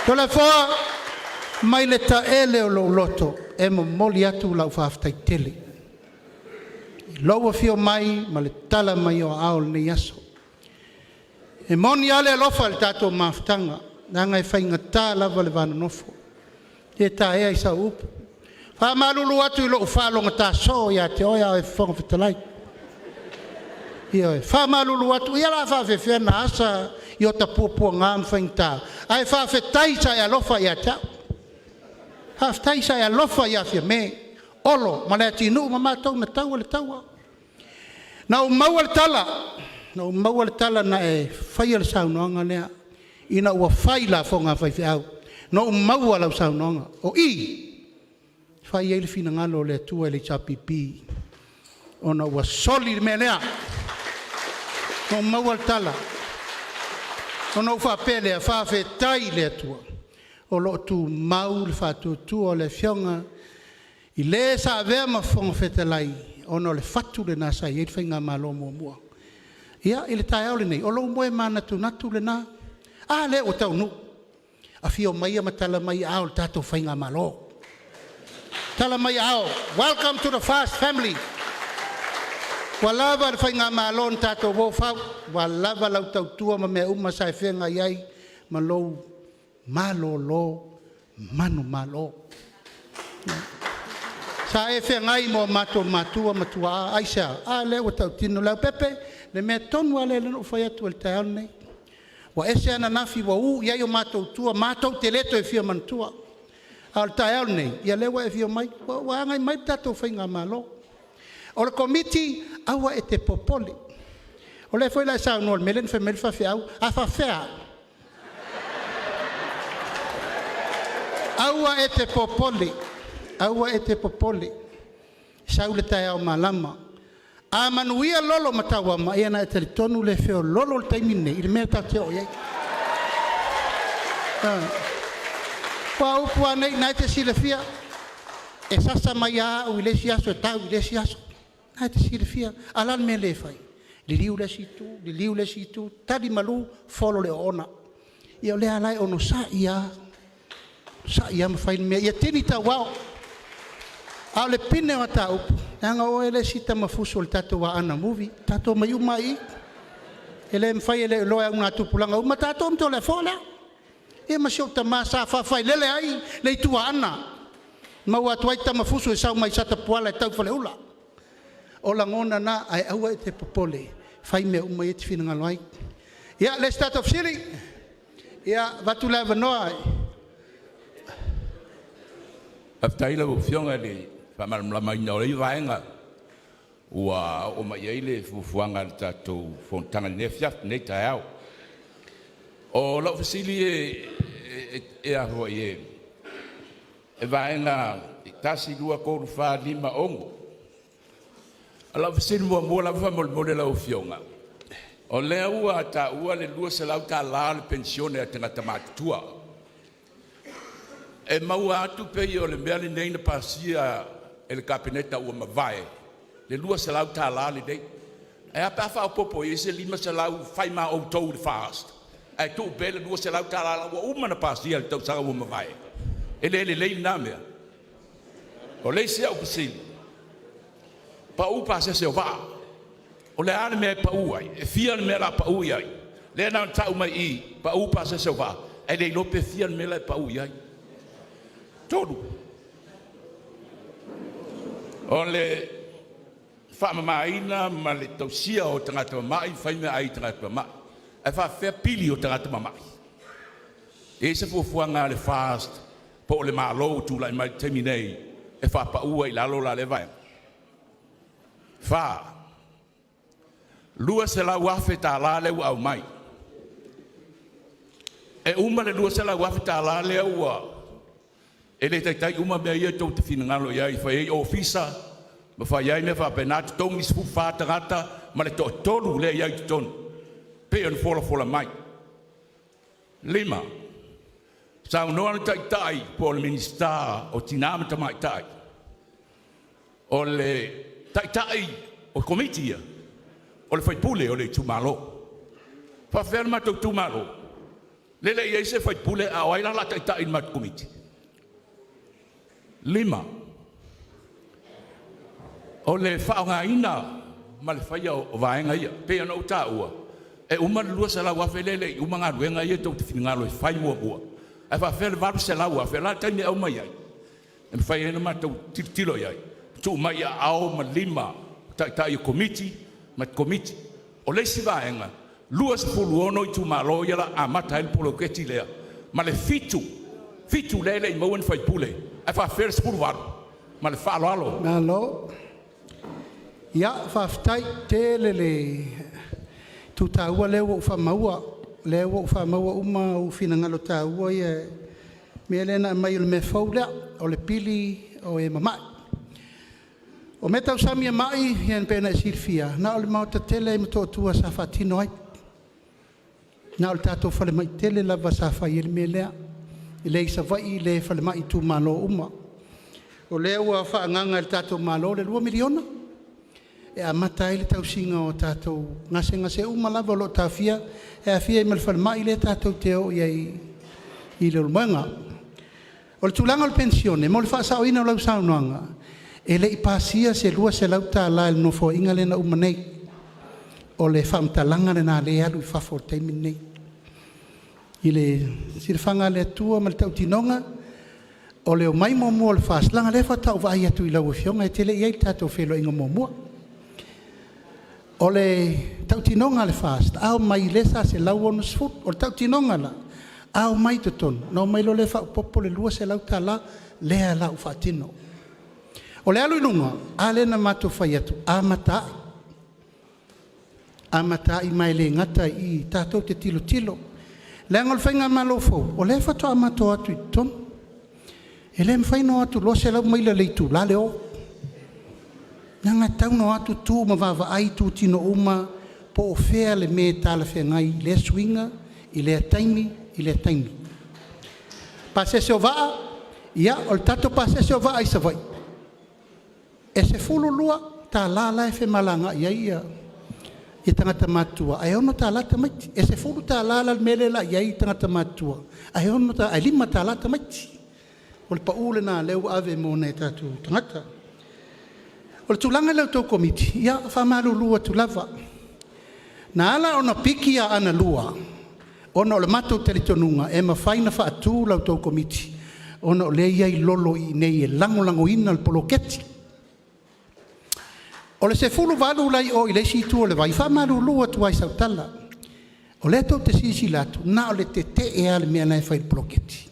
tole foa mai le taele o lo loto e mo moli atu lau faftai tele loa fio mai ma le tala mai o aol ni aso e moni ale alofa le tatou maftanga nanga e fainga tā lava le vana nofo e tā ea i sa upu wha malulu atu i lo whalonga tā so ia te oia e whonga whitalai ia e wha malulu atu ia la wha whewhena asa i o ta pua ngām whaing tā ai wha whetai sa e alofa ia tau ha whetai sa e alofa ia whia me olo ma lea tinu ma mātou na taua le taua na maua le tala na e whaia le saunoanga lea ina ua whai la whonga whai au no maua lau saunoanga o i whai eile fina ngalo le tua le chapipi ona ua soli me lea no maua le tala ona ufa pele a whawhetai le tua o lo tu mau le whatu o le fionga i le sa vea ma whonga whetalai ono le fatu le nasa i eile whainga malo mua ia i le tai au le nei o lo moe mana tu natu le na a le o tau nu a fio mai a matala mai au le tatou whainga malo tala mai au welcome to the fast family wa lava le whainga malo n tatou wo fau wa lava lau tau tua ma mea uma sai whenga iai ma lou malo lo manu malo sa e whengai mo matua matua aisa a le o tau tino lau pepe le mea tonu ale le no whai atu el tai nei wa ese ana nafi wa iai o matou tua matou te leto e fia mantua Al tae nei, ia lewa e fio mai, wa ngai mai tato whainga malo. O le komiti, awa e te popoli. O le foi la sa no melen fe mel fa fiau, a fa fea. Awa e te popoli. Awa e te popoli. Sau le tae au malama. A manuia lolo matawa ma ia na e te tonu le feo lolo le taimine, il mea tateo iei. Pa upua nei nai te sile fia. E sasa mai a u ile si aso e tau ile si aso. Nai te sile fia. Alan me le fai. Liliu le situ, tadi malu folo le ona. Ia le alai ono sa ia ma fai me ia tini ta wao. A le pine wa ta upu. Anga o ele sita mafuso le tato wa Aana movie, tato mai umai. Ele mfai ele loa una tupulanga uma tato mto le fola. E masio ta masa fa fai lele ai le tua Aana. Ma wa tuai ta mafuso e sau mai sata puala e tau fale ula. O la ngona na ai aua e te popole. Fai me umai e te whina ngaloai. Ia, let's start off silly. Ia, watu lewa noa. Aftaila o fionga le whamarama ina o rei vaenga. Ua o mai eile fufuanga le tatou fontanga nefiaf nei tae au. O lau fasili e aho e vaenga tasi lua koru wha lima ongo. Lau fasili mua la wha mole lau fionga. O lea ua ta ua le lua se lau ta la le pensione a tangata mātua. E maua atu pei o le mea le neina pasia e le kapineta ua mawai. Le lua se lau ta la le dei. E apa wha o popo e se lima se lau whai ma o tau le fast. E tu pe le lua se lau ta la ua umana pasia le tau sanga ua mawai. E le na mea. O le se au pasili. Pa upa se o vaa. O le ane mea pa uai. E fia le mea la pa uai. Le na tau mai I. Pa upa se o vaa. E le lope fia le mea la pa uai. Todo. O le whamamaina ma le tausia o tangata mamai, whaime ai tangata mamai. E whawhea pili o tangata mamai. E se fuafuanga le fast, po o le malo tu lai mai temi nei, e whapaua I lalo la le vai. Wha. Lua se la wafe ta la le au mai. E uma le lua se la wafe ta la le au e le tai uma mea ia tau te whinangalo iai, whai e ofisa, ma whai iai me wha penati tongi sifu whātangata, ma le tolu le iai te tonu. Pe an fola mai. 5. Sa unoa le tai po le minista o tinama tamai tai. O le tai o komitia, o le whaipule o le Itumalo. Whawhera matou Itumalo. Lele iai se whaipule a oaila la tai ma komiti. 5. O le whaongaina ma le whaia o vaenga ia. Pe ana o tā ua. E uma lua se lau afe lele, uma ngā ruenga ia tau te whinangalo e whai mua. E whawhera varu se lau afe, la taimi au mai ai. E me whai ena ma tau tilo iai. Tu mai a ao ma 5, tai o komiti, ma komiti. O le si vaenga, lua se pulu ono I Tumalo ia la a mata ele polo keti lea. Ma le fitu lele I mauen whai pule. E whawhera se pulu varu. Ma le whaaloalo. Nalo. Ia, whawhtai te lele. Tu tāua leo o whamaua. Leo o whamaua uma o whinangalo tāua ia. Mea lena mai o le me whaulea. O le pili o e mamai. O me tau samia mai, hian pēna e sirfia. Na o le mauta tele ma tō tua sa whatino ai. Na o le tātou whale mai tele lava sa whai ele me lea. I le isa vai le whale mai tu malo uma. O leo a whaanganga le tātou malo le 2 miliona. E a mata ele tau singa o tātou ngase uma lava lo tā fia. E a fia I mal whale mai le tātou teo I le ulmanga. O le tūlanga o le pensione, mo le whaasao ina o lau saunoanga. E le I pasia se lua se lau tā la no fo inga le na umanei. O le whamtalanga le nā le alu I whafo teimi nei. I le sirwhanga le atua ma le tau tinonga. O le o mai mua le whaaslanga le whatau vai atu I lau o fionga. E tele iei tātou whelo inga mua. O le tau tinonga le whaast. Ao mai le sa se lau onu sfut. O le tau tinonga la. Au mai te tonu, no mai lo le whaapopo le lua se lau tala, lea lau whaatino. O le alu inunga, a le na mato whai atu, a matai. A matai mai le ngata I tātou te tilo tilo. Le angol whainga malo fau, o le whato a mato atu I tonu. E le mwhaino atu lo se lau maila leitu, la leo. Nanga tauno atu tū ma wawa ai tū tino uma, po o whea le me tala whea ngai, le swinga, I le taimi, I le taimi. Pasese o waa, ia, o le tato pasese o waa I sa vai. E se fulu lua, tā lala e whe malanga ia I tangata matua. Ai ono tā lata maiti. E se fulu tā lala mele la ia I tangata matua. Ai ono tā, ai lima tā lata maiti. O le paule nā leu ave mo nei tātu tangata. O le tūlanga leu tau komiti, ia, whamalu lua tu lava. Nā ala ona piki a ana lua. Ona o le matou teletonunga e mawhaina whaatū lau tau komiti. Ona o le iai lolo I nei e lango ina le poloketi. O le se fulu walu lai o I le si tu o le vai whamalu lua tu ai sautala. O le tau te sisi latu, na o le te e ale mea nei whai poloketi.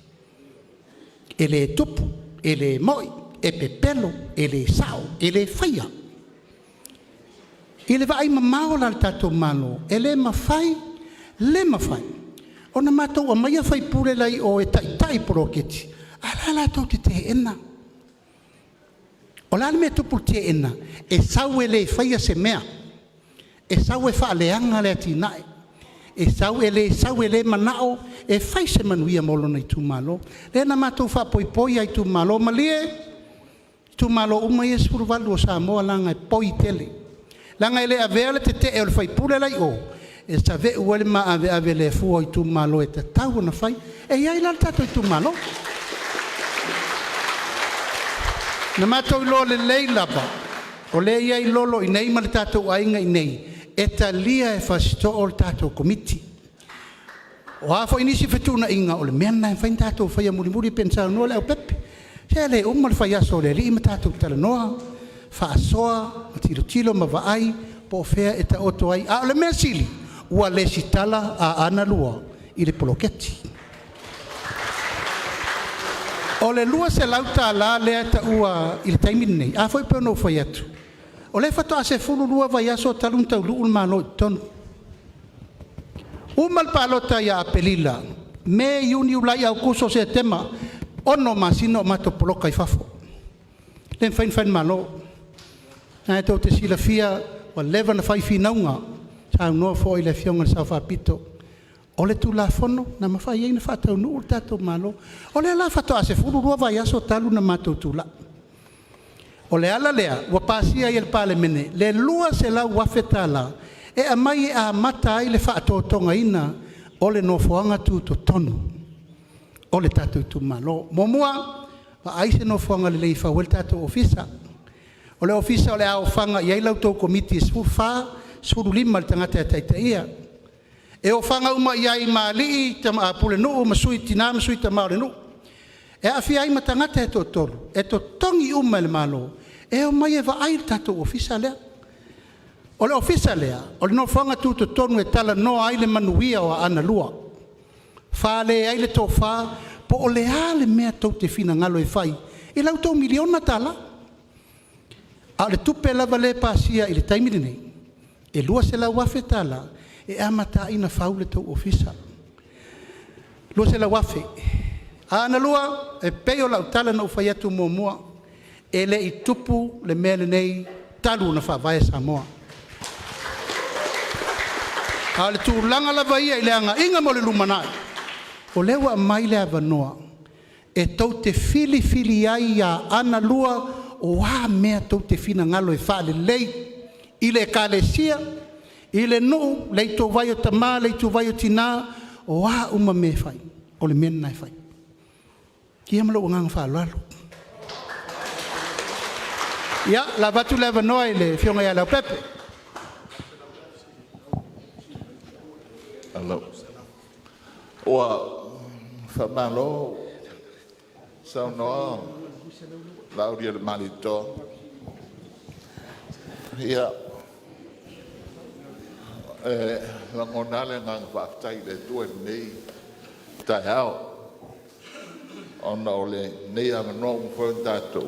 E le tupu, e le moi, e pepelo, e le sao, e le whaia. I le vai mamao la le tatou malo, e le mawhai, le mawhai. Ona matou a maia whai pure lai o e tai poloketi. Ala tau te ena. O la me tupu te ena. E sau e le whaia se mea. E sau e wha leanga le ati nai. E sau e le manao. E whai se manuia molo na Itumalo. Le na matou wha poi ai Itumalo. Ma lie Itumalo uma i esuru walu o Samoa langa e poi tele. Langa ele avea le te e o le whai pure lai o. E sa ve uale ma ave le fua Itumalo e te tau na whai. E iai la tato Itumalo. Na matou lo le leilapa. O le iai lolo I nei ma le tatou ainga I nei. E ta lia e fasito o le tatou komiti. O hafo inisi whetuna inga o le mena e whain tatou whaia muri pensao noa le au pepe. Se le umma le whai aso le li ma tatou tala noa. Wha asoa, ma tilo ma vaai, po fea e ta oto ai. A o le mea sili, ua le sitala a ana lua I le poloketi. O le lua se lauta la lea ta ua I le taimini nei. A foi peo no whai atu. O le whato a se fulu lua vai aso talun tau luu malo I tonu. Umal palota ia apelila. Me iuni ulai au kuso se tema. Ono masino mato poloka I fafo. Len fain malo. Na e tau te sila fia wa leva na fai finaunga. Sa unua fo I le fionga sa whapito. O le tu la fono na mawhai ei na whatau nuu tato malo. O le ala whato a se fulu lua vai aso talu na mato tula. O le ala lea, wa pasia I el pale mene. Le lua se la wafetala. E a mai a mata ai le whaatotonga ina. O le nofoanga tu to tonu. O le tato Itumalo. Momua, wa aise nofoanga le lei whawel tato ofisa. O le ofisa o le ao whanga I ailau tau komiti suru lima le tangata e taitaia. E o whanga uma I ai maali tama a pule nuu, masui tina, masui tama le nuu. E a fia ai matangata e to toru. E to tongi uma le malo. E o mai e wa ai tato ofisa lea. O le ofisa lea, o le no whanga tu to tonu e tala no ai le manuia o ana lua. Whale ai le tō wha, po o le ale mea tau te whina ngalo e whai. I lau tau miliona tala. A le tupe lava le pasia I le taimini nei. E lua se la wafe tala, e amata ina whau le tau ofisa. Lua se la wafe. A ana lua, e peo lau tala na ufai atu mua. E le I tupu le mele nei talu na whawai Samoa. A le tūlanga lava ia I leanga, inga mo le lumanai. O lewa mai le avanoa. E tau te fili ai a ana lua, o a mea tau te fina ngalo e whaale lei. I le kalesia, I le nuu, lei tō vai o tamā, lei tō vai o tina, o a uma me whai. O le mena e whai. Kia malo o ngang whaalalo. Ia, la vatu le avanoa I le fionga ia lau pepe. Hello. Oa whamalo sau noa lauria le malito. Ia langonale ngang whaktai le tue nei tai hao. Ona o le nei anga no mo tātou.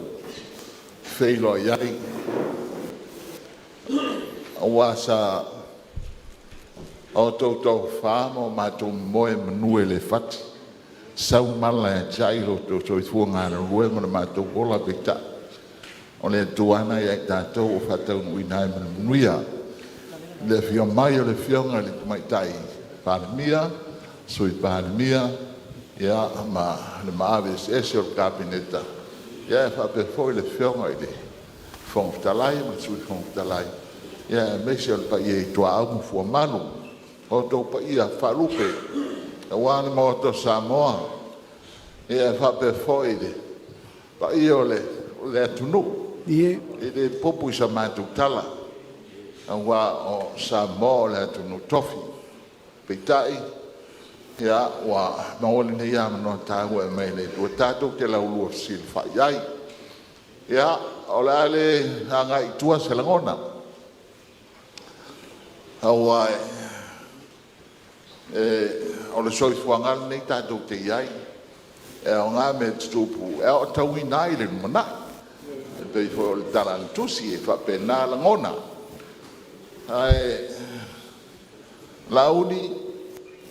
Feiloaiga. Awa sa o tau whāma o mātou moe manue le whati. Sau mala e chairo to i fuanga ana rue mana mātou kola pita. O le tuana i ai tātou o whatau nui nai mana manuia. Le whio mai o le whionga le kumaitai pāramia, sui pāramia, ia ma le maaves ese o kabineta. Ia e whape foi le whionga i le whongtalai, ma sui whongtalai. Ia e mese o le pa i e tua au mu fua manu. O tau pa ia whalupe. E wane mo to Samoa. Ia e whape foi le. Pa i o le atunu. I le popu i sa mātou tala. Wa o Samoa le atunu tofi. Peitai. Ia wa maoli ne ia mano tāgu e mai le. Tua tātou te laulua sil whaiai. Ia o le ale hanga i tua se langona. Hawaii. O le soi fuangal nei tātou te iai. E o ngā me tupu. E o tau i nai le mana. E pei fo o le taran tusi e whapena langona. Launi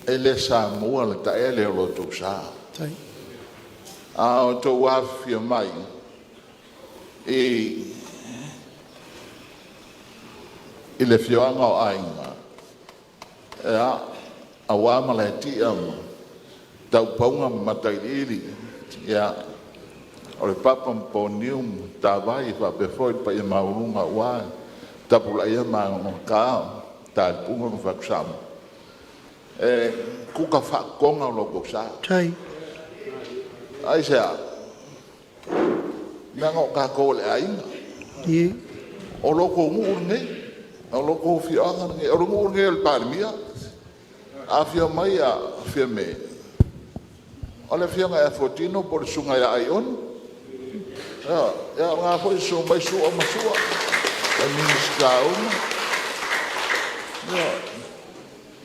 e le Samoa le ta e le o loto sa. A o tau awhia mai. I le whioanga o ainga. A wama le ti am. Tau paunga matairiri. O le papa mponium tawai whapefoi pa i maurunga wai. Tapula ia maunga kao. Ta punga mwhakusama. Kuka whakonga o loko sa. Ai sea. Nanga o kako le ainga. O loko ngurne. O loko whianga nge, o rungu nge el pārmia, a whia mai a whia me. O le whianga e fotino por sunga ia ai onu. Ia ngā hoi sunga mai sua masua. E ministra una.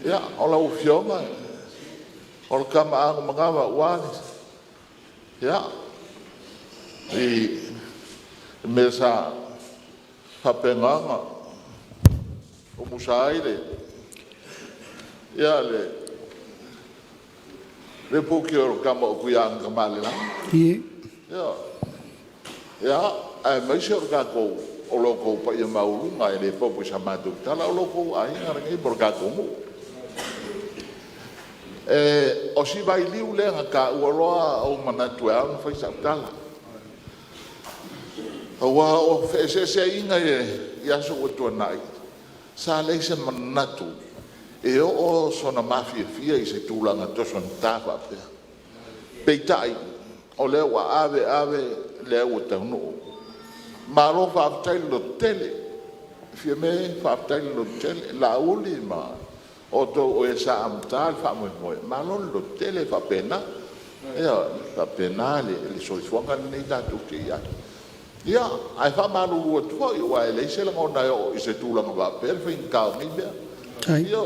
Ia, o lau whianga. O le kama angu mangawa uani. Ia. I me sa whapenganga. O musaire. Ia le puki o kama o kuianga kamale lang. Ia, ai maisi o kako o loko pa ia maurunga e le popo sa matu. Tala o loko ai ngarangi por kako mu. O si vai liu lenga ka ualoa o manatu e anu fai sa tala. Awa o fese inga e aso o tuanai. Sa leise manatu. E o sona mafia fia i se tūlanga toson tāwha pia. Peitai, o leo wa ave leo o taunu. Maro whaaftaili lo tele. Fia me whaaftaili lo tele. La uli ma. O to o e sa amtali whaamoe moe. Maro lo tele whapena. Ea, whapena le soifuanga nei tātou te ia. Ia, ai whamaru ua tua i wa e leise langa o nai o i se tūlanga wa pere whain kao ni mea. Ia,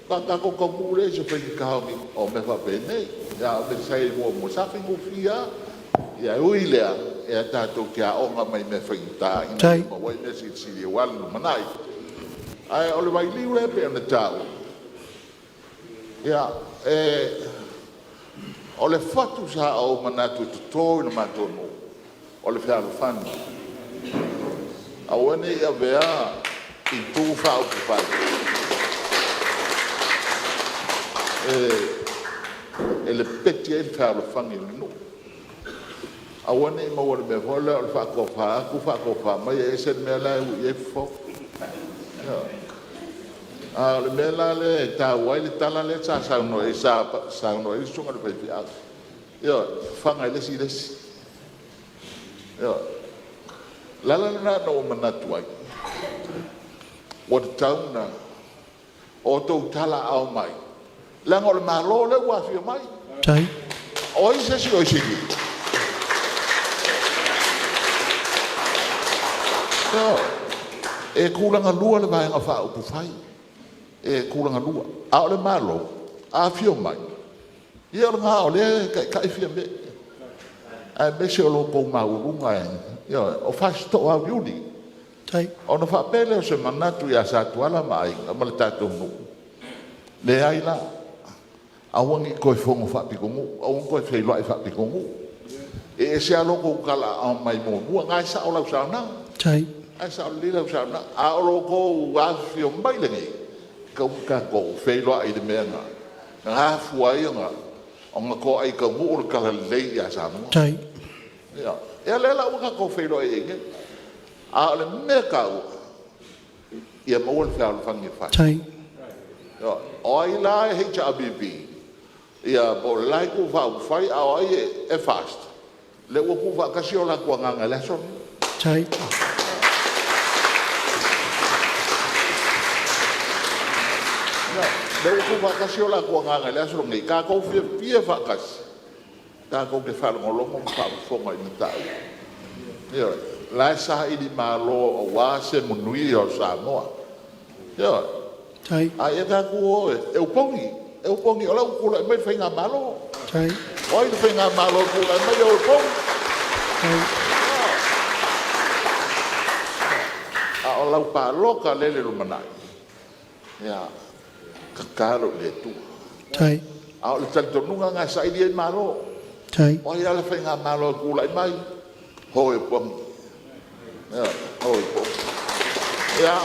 kako kamure se whain kao ni o me whapene. Ia, o me sai mua mo safi mo fia. Ia, uilea, e a tātou kia onga mai me whain tā. Ina ma wai me si siri walu manai. Ai, o le wai liu le pe ane tāu. Ia, o le whatu sa au manatu tutoi na matonu. O le whiaro whanu. A wane ia vea i tū whao pupai. E le peti e le whiaro whangi lino. A wane i maua le mea hole o le whakowha, ku whakowha, mai e se mea lai u i e fo. A le mea la le tā wai le tala le tā sauno e sauno e sunga le pai whiao. Ia, whanga e lesi lesi. Lala na no manatu ai. O te tauna o tau tala au mai. Langa o le malo le wafia mai. O i se si o i se ki. E kulanga lua le vaenga wha upu whai. E kulanga lua. A o le malo. A fio mai. Ia nga o le kai fia me. Ai me se o lo ko maurunga ia o fasto au yuni. Tai. Ona fa pele o se manatu ia sa tuala mai ma le tatu nu. Le ai la awangi ko fongo fa pikongu, awang ko feiloi fa pikongu. E se alo ko kala au mai mo bua ngai sa o lau sa na. Tai. Ai sa o li lau sa na. A o lo ko wa fio mai le ngai. Ka ko feiloi de menga. Nga fuai nga. Onga ko ai ka mu o kala lei ia sa mo. Tai. Ya. E le la uka ko feiloi e ngai. A le me ka o. Ia mo o fa fangi fa. Tai. Ya. O ai la he cha bibi. Ia bo lai ku fa fai a ai e fast. Le wo ku fa kasi o la ku nga le son. Tai. Le wo ku fa kasi o la ku nga le son ngai ka ko fie fa kasi. Ka ko ke fa ngolo mo fa fo mai ta. Ia la sa i di malo o wa se munui o Samoa. Ia. Tai. Ai ka ku e upongi. Eu pongi ola ukula mai fainga malo. Tai. Oi de fainga malo kula mai o pong. Tai. A ola pa loka lele lumanai. Ya. Kakaro le tu. Tai. A ola tanto nunga nga sai di malo. Tai. Oi ala fainga malo kula mai. Hoi pong. Ya, hoi pong. Ya.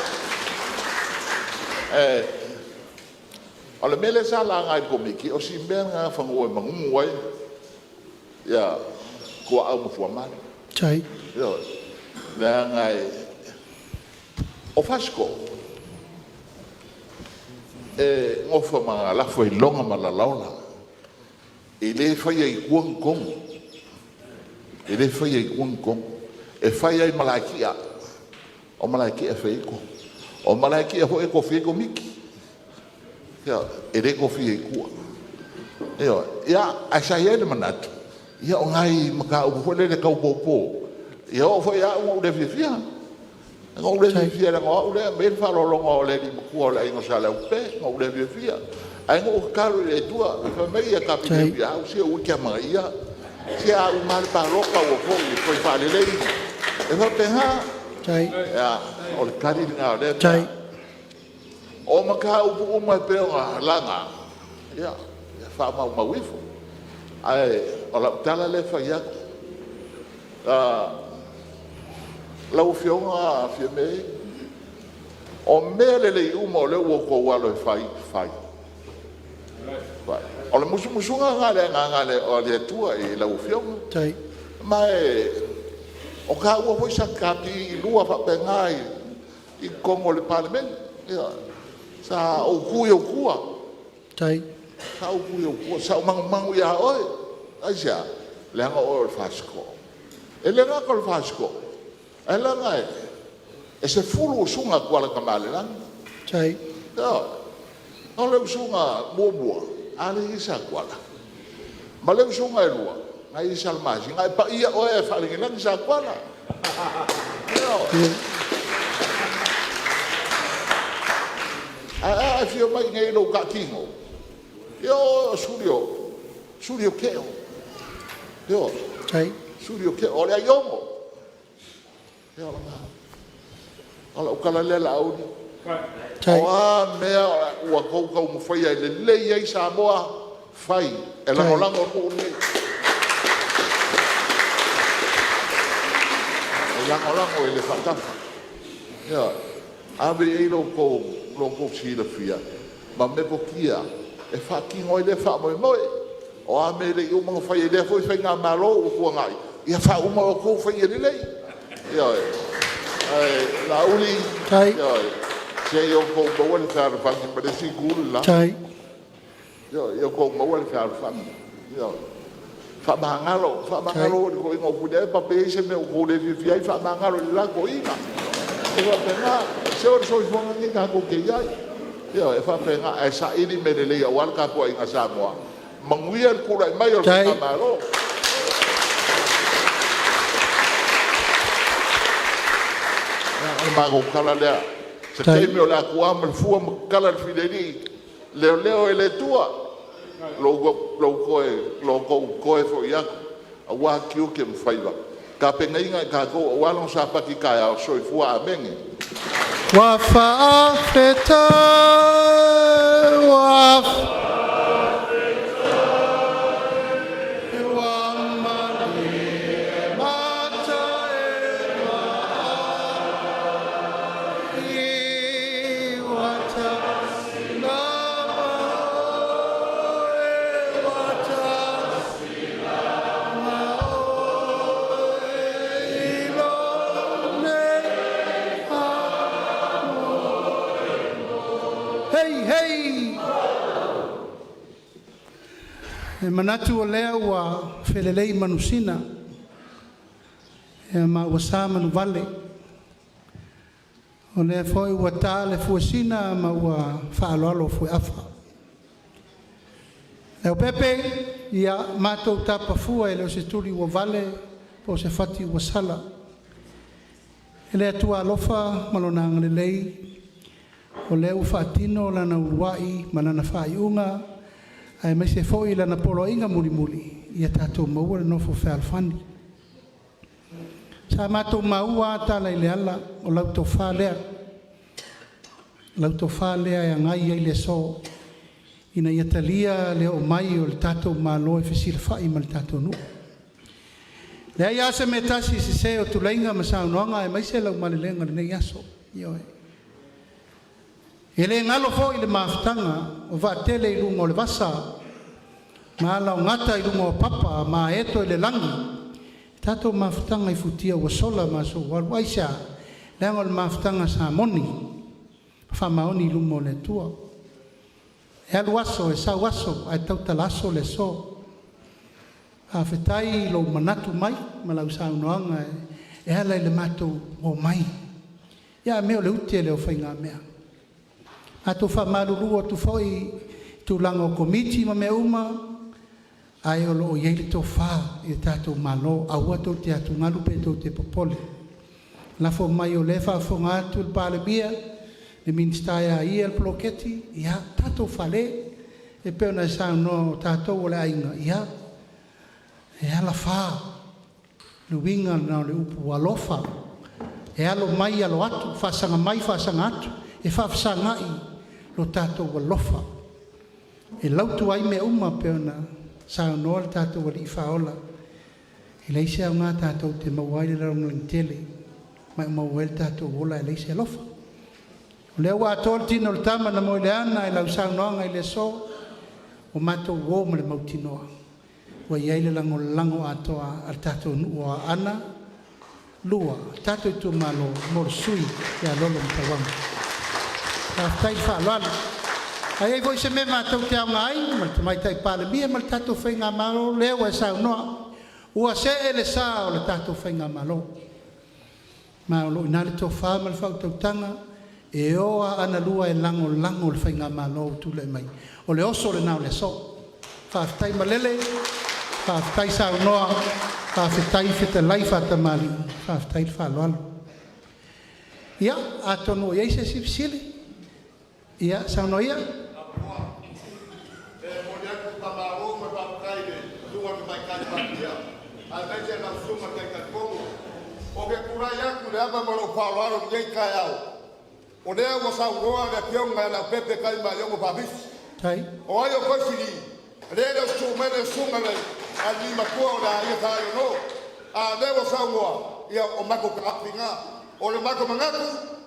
Ala mele sa la ngai komiki o si ben nga fango e mangu wai ya ko au mo fuamani Tai. yo la ngai o fasco ngofa ma la foi longa ma la laula ele foi ai kuang kong ele foi ai kuang kong e fai ai malakia o malakia fai ko o malakia ho e ko fi ko miki ya ere ko fi ku yo ya asa ye de manat ya ngai maka u fo le ka popo ya o fo ya u de fi ngo de fi la ngo le me fa lo ngo le di ku la ngo sala u pe ngo de fi ai ngo ka le tua fa me ya ka fi ya u se u ka ma ya se a u mal pa lo ka o fo i fa le le e fa pe ha Tai. ya o le kari nga le Tai. O maka upu uma pe o langa. Ya, fa ma wifo. Ai, ola tala le fa ya. La u fionga fi me. O mele le uma le wo ko walo fai. Vai. Ola musunga ngale o le tua e la u fionga. Tai. Mai o ka wo foi sakati lua fa pe ngai I kongo le parlement. Ya. Sa o kua. Tai. Sa o kua. Sa o mangu ya oi. Asia. Lenga o fasco. E lenga ko fasco. E lenga e se fulu sunga kuala kamale lang. Tai. Ya. O le sunga mua. Ale isa kuala. Ma le sunga e lua. Ngai isa masi. Ngai pa ia o e falingi lang isa kuala. Ya. A fio mai ngai no ka kingo. Yo surio keo. Yo. Tai. Surio keo ole ayongo. Yo la. Ola ukala le la au. Tai. Oa mea ua kau mo fai ai le lei ai Samoa fai. E la lango ko ni. E lango ele fatafa. Yo. Abe e lo ko si la fia ma me ko kia e fa ki ngoi le fa mo o a me le u mo fa ile fo fa nga malo u ko ngai ia fa u mo ko fa ile le yo la uli Tai. yo se yo ko mo wal fa fa ni me si gul la Tai. yo ko mo wal fa yo fa mangalo ko ngo ku de pa pe se me ko le fi ai fa mangalo la ko ina e va pena se o so mo ngi ka ko ke ai yo e fa pena e sa ili me le ya wal ka ko inga Samoa manguia ku rai mai o ka malo ma ko kala le se te me la ku am fu am kala fideli leo ele tua lo koe fo ia a wa kiu ke mfaiva ka penga inga ka ko wala sa paki ka ya so fu a menge wa fa feta wa manatu o lea ua whelelei manusina ma ua sa manu vale o lea foi ua tā le fuasina ma ua whaaloalo fui afa leo pepe ia mātou tapa fua e leo se turi ua vale po se fati ua sala e lea tua alofa malona angalelei o lea ua whaatino lana uruai malana whaiunga ai mai se foi lana polo inga muli ia tatou maua le nofo fealfani sa matou maua tala i le ala o lau tofā lea e agai ai le so ina ia talia le o mai o le tatou malo e fesilafaʻi ma le tatou nuu lea ia se me tasi sesē o tulaiga ma saunoaga e mai se lau malelega lenei aso ioe e le ngalo fo i le mafutaga o vaatele i luga o le vasa ma laogata i luga o papa ma eto i le lagi tatou mafutaga i futia ua sola ma soualu ai sa leaga o le mafutaga sa moni faamaoni i luga o le atua e alu aso e sau aso ae tautalaso le so afetai i lou manatu mai ma lau saunoaga e ala i le matou o mai ia mea o le uti e le o faiga mea ato whamalulu atu foi tulaga o komiti ma mea uma ai o loo iai le tofā i tatou malo aua tou te atugalu pe tou te popole lafo mai o le faafoga atu le palemia le minista ia ia le poloketi ia tatou fale e pe ona saunoa o tatou o le aiga ia e ala fā luiga na o le upu alofa e alo mai alo atu faasaga mai faasaga atu e faafasagaʻi lo tatou alofa e lautu ai mea uma pe ona saunoa le tatou alii faola e leise augā tatou te maua ai le lalogalagatele ma e maua ai le tatou ola e leise alofa o lea ua atoa le tino o le tama na mo i le ana e lau saunoaga i le so o matou ō ma le mautinoa ua iai le lagolago atoa a le tatou nuu o Aana lua tatou Itumalo mo le sui e alolo ma tauaga tai whaaloalo. Ai ei voi se me mātou te aunga ai, ma le tamai tai palemia, ma le tātou whainga malo, leo e saunoa. Ua se e le sā o le tātou whainga malo. Ma o lo ina le tō whā ma le whautautanga, e oa ana lua e lango le whainga malo o tūle mai. O le oso le nao le so. Whawhitai malele, whawhitai saunoa, whawhitai whita lai whatamali, whawhitai le whaaloalo. Ia, atono i eise sipsili. Ia, sauno ia?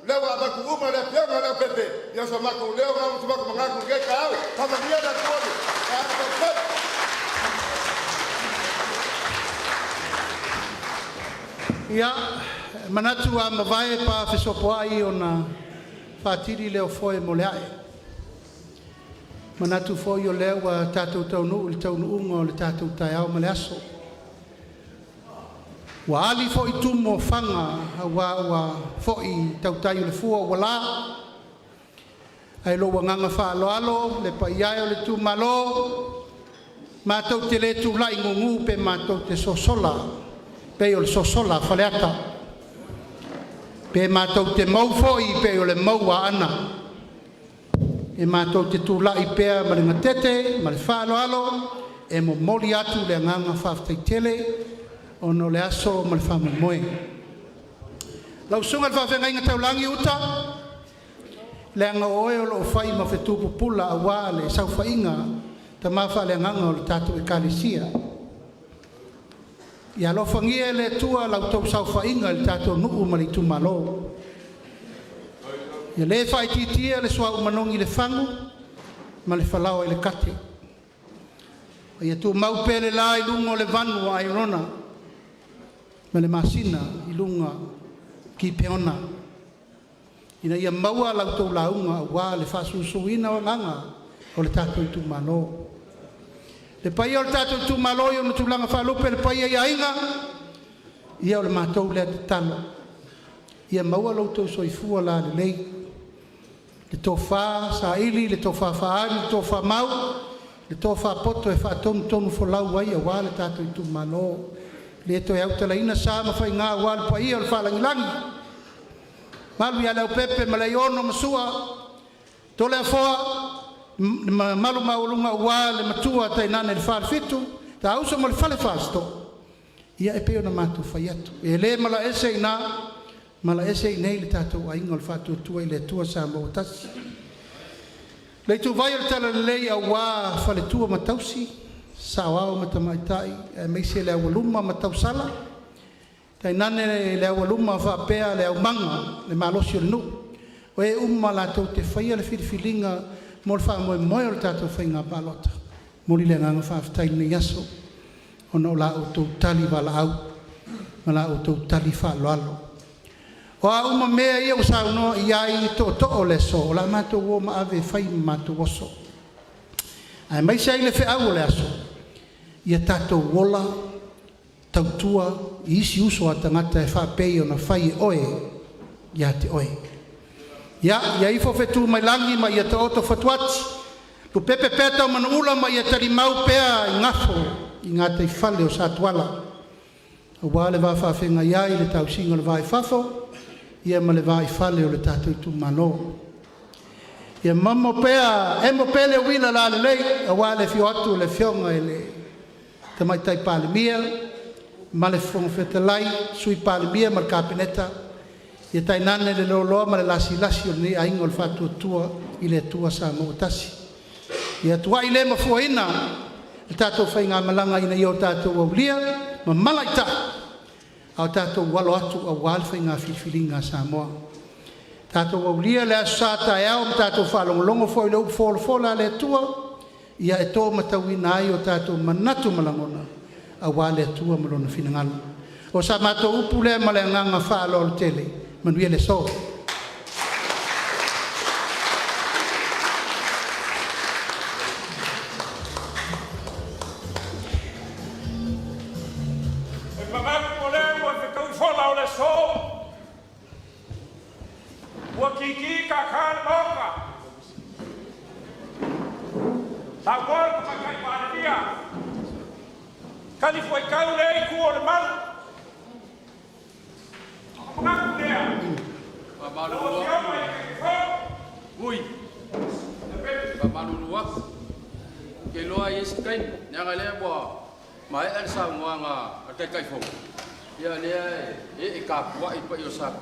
Lewa abaku uma le pianga le pepe. Ia sa mako leo ga mutu mako mangaku ke ka au. Tama dia da tuoni. Ia manatu a mavae pa fesopo ai ona fatiri leo foi moleae. Manatu foi o leo a tatou taunu le taunu unga o le tatou taiao maleaso. Wa ali fo i tumo fanga wa fo i tautaio le fua wala ai lo wanganga fa alo le paiai o le tumalo ma tau te le tu lai ngungu pe ma tau te sosola pe o le sosola faleata pe ma tau te mau fo i pe o le mau a Aana e mātou te tūlai pēr ma le ngatete, ma le whaaloalo, e mo moli atu le nganga whawhtai tele, o no le aso ma le whamamoe. Lau sunga le whawhenga inga taulangi uta, le anga oe o lo whai ma whetupu pula a wā le sau whainga, ta mawha le nganga o le tātou e kālesia. Ia lo whangia le tua lau tau sau whainga le tātou nuu ma le Itumalo. Ia le whai titia le sua umanongi le whangu, ma le whalao e le kate. Ia tu maupele la i lunga o le vanu a Irona, ma le masina i lunga ki peona. Ina ia maua lau tau launga wā le whasusuina o nganga o le tātou Itumalo. Le pai o le tātou Itumalo i o na tūlanga whalupe le pai ia inga, ia o le mātou lea te talo. Ia maua lau tau soifua la le lei. Le tō whā sa ili, le tō whā whaari, le tō whā mau, le tō whā poto e whā tonu wholau ai a wā le tātou Itumalo. Le to e au tala ina sa ma whai ngā wā le pai o le whalangilangi. Malu ia leo pepe ma lei ono masua, to lea whoa, malu maulunga ua le matua tai nane le whare fitu, ta ausa mo le whale whasto. Ia e peo na mātou whai atu. E le mala ese ina, mala ese inei le tātou a inga le whātua tua i le tua Samoa tasi. Le tu vai o le tala le lei a ua whale tua matausi, sa wao matamaitai, e meise le awaluma matausala, tai nane le awaluma whapea le aumanga, le malosi o le nu. O e la tau te whaia le whiriwhilinga mo le whamoe moe o le tātou whainga palota. Mori le nganga whaftai nei aso, o no la o tau tali wala au, ma la o tau tali whaloalo. O a mea ia o sa uno i ai to o le so, o la mātou o ma ave whai mātou oso. Ai mai sei le wheau o le aso, ia tātou wola, tautua, i isi uso a tangata e whapei o na whai oe, ia te oe. Ia ifo whetu mai langi ma ia te oto whatuati, ku pepe peta o mana ula ma ia tari mau pea i ngafo, i ngā te whale o sa tuala. O wale wā whawhenga iai le tau singa le vai whafo, ia ma le vai whale o le tātou Itumalo. Ia mamo pea, e mo pele wila la le lei, a wale fio atu le fionga e le tamaitai palemia, ma le whongwhetalai, sui palemia ma le kāpeneta, ia tai nane le loloa ma le lasi o le aingo le whatua tua i le tua Samoa tasi. Ia tua i le mafuaina, le tātou whainga malanga ina i o tātou aulia, ma malaita, au tātou walo atu a wale whainga whiwhiringa Samoa. Tātou aulia le asata e au, tātou whalongolongo fo i le upo fola le tua, ia e tō matauina ai o tātou manatu malangona, a wale tua malona finangalo. O sa mātou upu le ma le nganga whaalo le tele, manuia le so.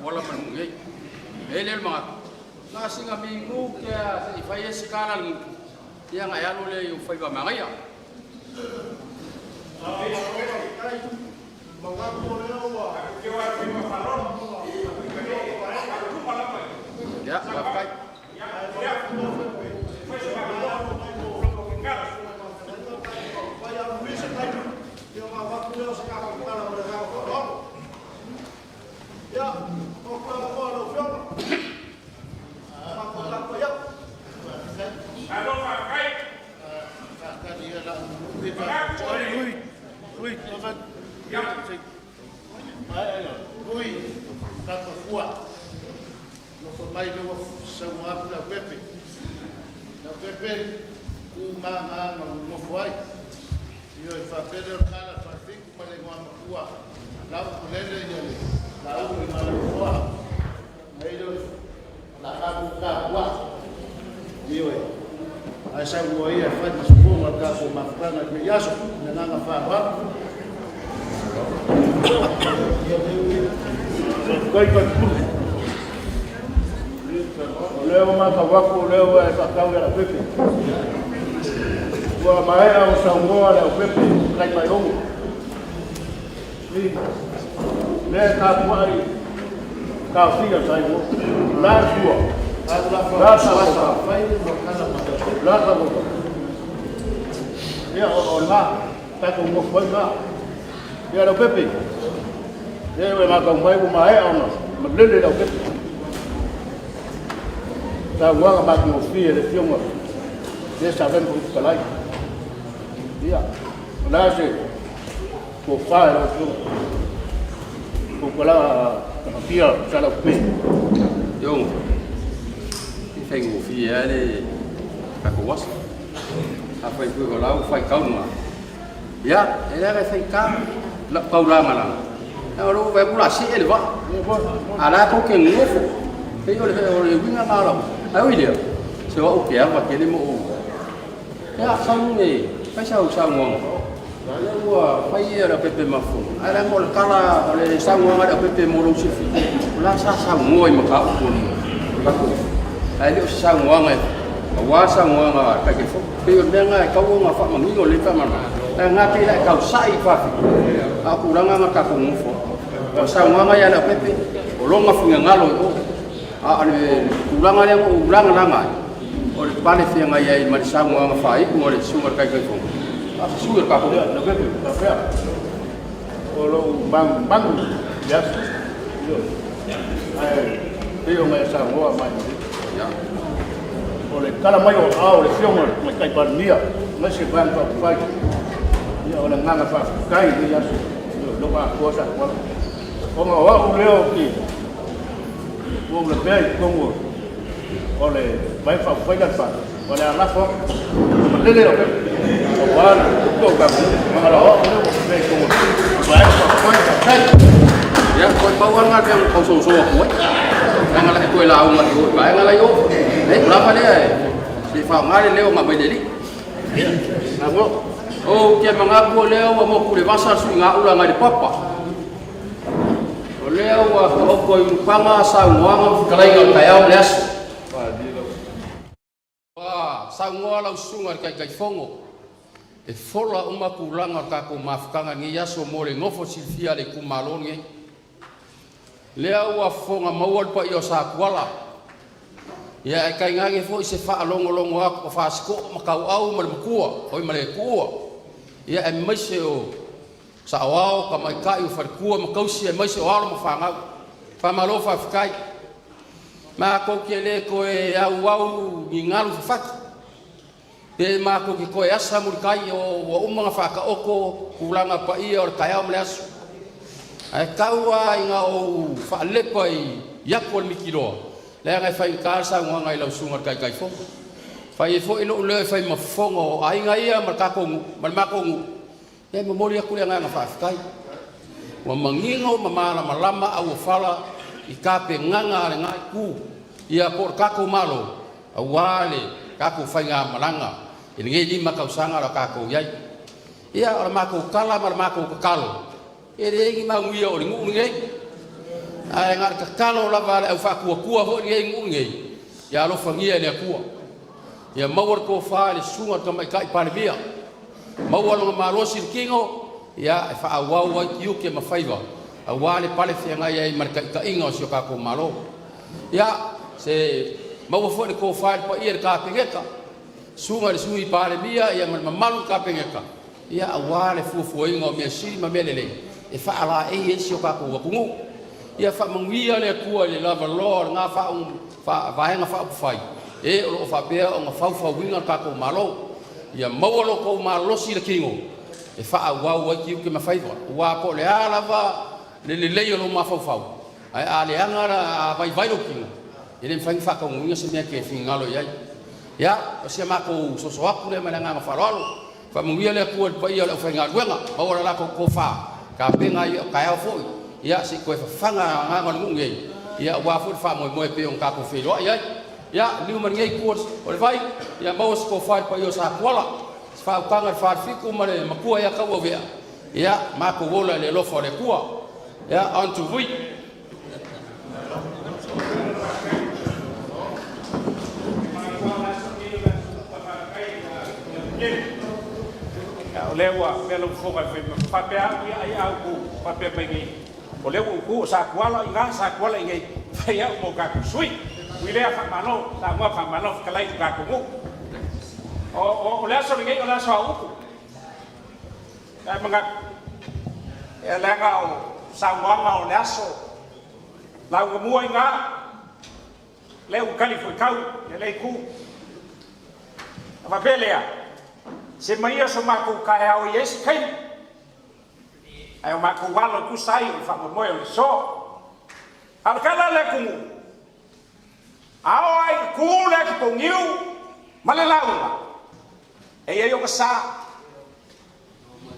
Wala manungay. Elel mga nasi nga mingu kaya ifayes karal yang ayalo le yung fay ba mangaya. Ya, bakay. Iwe. Ai sa ua ia fai masupunga ka ko mafkanga me yaso na nanga fa. Kai ka tu. Leo maka wako leo e pakau ya pepe. Wa mai au Samoa la pepe kai mai ongo. Ni le ka puari ka fia sai mo. La tua. La sa fai mo kana mata. La sa mo. Ya o la ta ko mo foi ma. Ya la pepe. Ya we ma ka mai mo mai au no. Ma le la pepe. Ta wanga ma ko fia le fionga. Ya sa ben ko kalai. Ya. La se ko fa la ko kala pia sala pe yo fai ngủ phi á đi phải có was phải vừa lao phải câu mà ya đây là phải cá lập câu ra mà làm nó đâu phải cũng là sĩ được vậy à đã có cái ngủ cái rồiวิ่งมาหรอกไอ้เดี๋ยวเชื่อว่าโอเคว่าcái này mồ ya xong thì phải sao ngon Lalu fai ada pepe mafu. Ada mol kala oleh sangwang ada pepe morong sifi. Ulah sangwang makau pun. Baku. Ada sangwang ai. Wa sangwang ka ke fo. Pe denga kau ngafa mangingo le pa mana. Ngati la kau sai fa. Aku ranga ngaka ko ngufo. Sangwang ai ada pepe. Olong ngafu ngalo ko. Ale ulang yang ulang langai. Oleh pale fi ngai mai sangwang fai ko oleh sumber kai kai fo. Sugar kapo dia, nak beli, tak payah. Kalau bang biasa, dia orang yang Samoa main. Oleh kalau main oleh siapa, mereka iban dia, masih bang pakai. Dia orang ngan apa, kai dia, lupa kuasa kuala. Orang awak boleh okey, orang lebih tunggu. Oleh baik pakai kan, oleh anak kok, berdiri okey. Awal itu bagus, mengalah orang itu baik semua. Baik, baik. Ya, kau bawa ngat yang kau suruh kuat. Jangan lagi kau lau ngat kuat. Baik ngat lagi. Berapa dia? Si Faham ngat leo ngat berdiri. Ngaku. Oh, dia mengaku leo mau kulit basah sui ngat ulang ngat di papa. Leo kau yang panga Samoa kalau yang kaya belas. Wah, Samoa lau sungai kai fongo. E fola uma kulanga ka ko mafkanga ngi yaso mole ngofo silfia le kumalon ngi lea wa fonga mawal pa yo sa kwala ya e kai ngangi fo se fa longo longo ko fa sko makau au mal kua oi male kua ya e mase o sa wao ka mai kai far kua makau si e mase o ala mafanga fa malo fa fkai ma ko kele ko e au au ngingalu fa Pe mako ki koe asa murikai o umanga whaka oko kulanga pa ia o kaya o mleasu. Ai kaua inga o whaalepa i yako ni kiroa. Lea ngai whai kāsa ngua ngai lau sunga kai kai fonga. Whai e fo ilo uleo e whai mafonga o ainga ia malmakongu. Ia mamori aku lea ngai ngā whaafikai. Wa mangingo mamala malama au whala i kape nganga ale ngai ku. Ia por kako malo. Awale kako whai ngā malanga. Ini lima kau sanga la kako yai. Ia ora mako kala mar mako kalo. Ele ngi ma ngui o ngu ngi. Ai ngar ka kalo la vale au fa ku ho ngi ngu ngi. Ya lo fangia le ku. Ya mawar ko fa le sunga ka mai kai pa le bia. Mawar lo ma lo sir kingo. Ya fa awau wa yu ke ma faiva. Awale pale fi ngai ai mar ka ingo sio kako malo. Ya se mawar fo ko fa pa ir ka pengeka. Sunga le sui pare bia ia malu ka pengeka ia awale fufuinga o mesi mamelele e fa ala e sio ka ko kungu ia fa mangia le kua le lava lor nga fa nga fa fai e o fa pe o nga fa winga ka ko malo ia mawalo ko malo si le kingo e fa awa wa ki ke mafai wa po le ala va le lo ma fa ai ale anga vai lo kingo ele fa ka winga se me ke fingalo ia ya sia mako soso aku le malanga mafarolo fa mungia le ku pa ia le fa ngaruenga ora la ko fa ka penga ia ka fo ya si ko fa nga nga ngunge ia wa fu fa mo pe on ka ko filo ia ya liu man ngai course o le vai ya mau ko fai pa yo sa kwala fa kanga fa fiku male makua ya ka wo vea ya ma ko wola le lo fo le kua ya antu vui o lewa melo foga fa pe ai au ku fa pe ngi o lewa ku sa kwala inga sa kwala ngai fa ya mo ka ku sui wi le fa malo sa mo fa malo ka lai ka ku o le so ngai o la so au ai manga e le nga o sa mo nga o le so la ngo mo inga le u kali foi kau le ku va pelea se mai so mako ka o yes kai ai mako walo ku sai fa mo yo so al kala le ku ai ku le ku ngiu malalawa e yo ka sa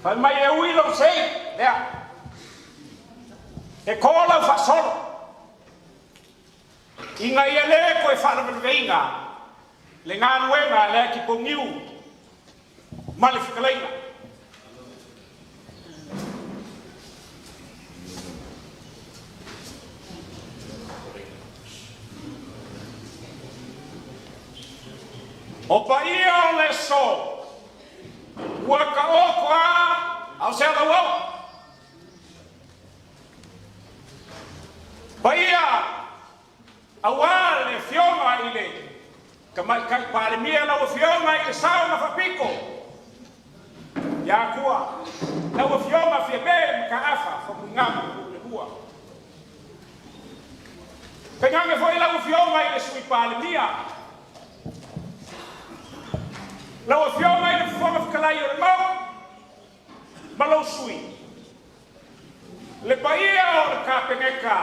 fa mai e wi lo sei ya e kola fa solo inga ele ko e fa na venga le ngana wenga le ki ku ngiu Malifikalaina. O paia o le so. Waka okwa au se la wo. Paia awale fioma ile. Kama kai pale mia la fioma ile sawa na fapiko. Ya kuwa na wafioma fiebe mkaafa fa mungamu kulebua penyange foi la wafioma ile sui palmia la wafioma ile foma fikala yo mo malo sui le paia o ka peneka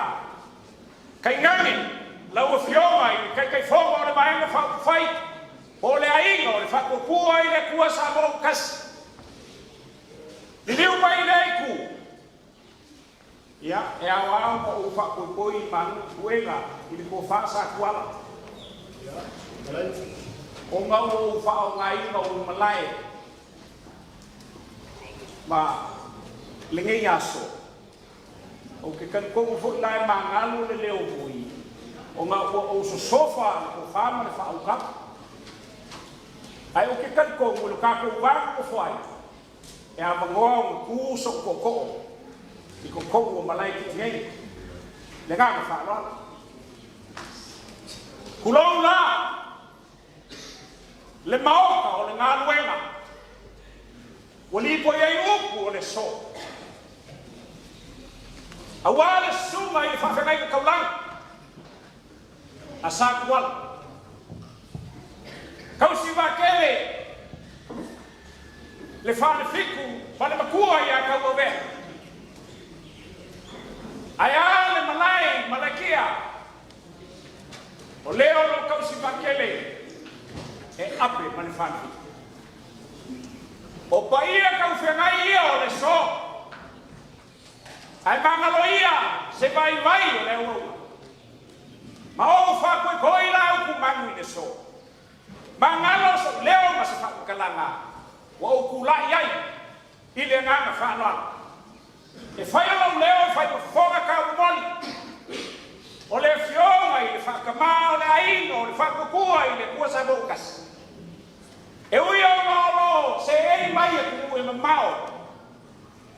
kaingani la wafioma ile kai foma le maenga fa fai ole aingo le fa kuwa ile kuwa sabo kas Liu mai leiku. Ya, e awa ko ufa ko poi manu kuenga ili ko fa sa kuala. O nga o fa o ngai no malai. Ma lingi yaso. O ke kan ko fo lai mangalu le leo bui. O nga o so sofa ko fa ma fa o ka. Ai o ke kan ko lo ka ko wa ko foi. E a mangoa ku so koko i koko o malai ki ngai le nga ka fa lo kulong la le mau ka o le nga luenga wali po ye upu o le so awale suma i fa ngai ka lang asa kwal kau si va kele le fane fiku pale makua ya ka ove aya le malai malakia o leo lo kau si bakele e ape mane fane o paia ka ufengai ia o le so ai mangaloia se vai o leo ma o fa ko ila ku mangu le so mangalo so leo ma se fa kalanga wa ukulai ai ile ngana fa no e fai lo leo fai foga ka moli o le fioma ile fa kama le ai no le fa kua ile kua sa bokas e uio no se ei mai ku e mamao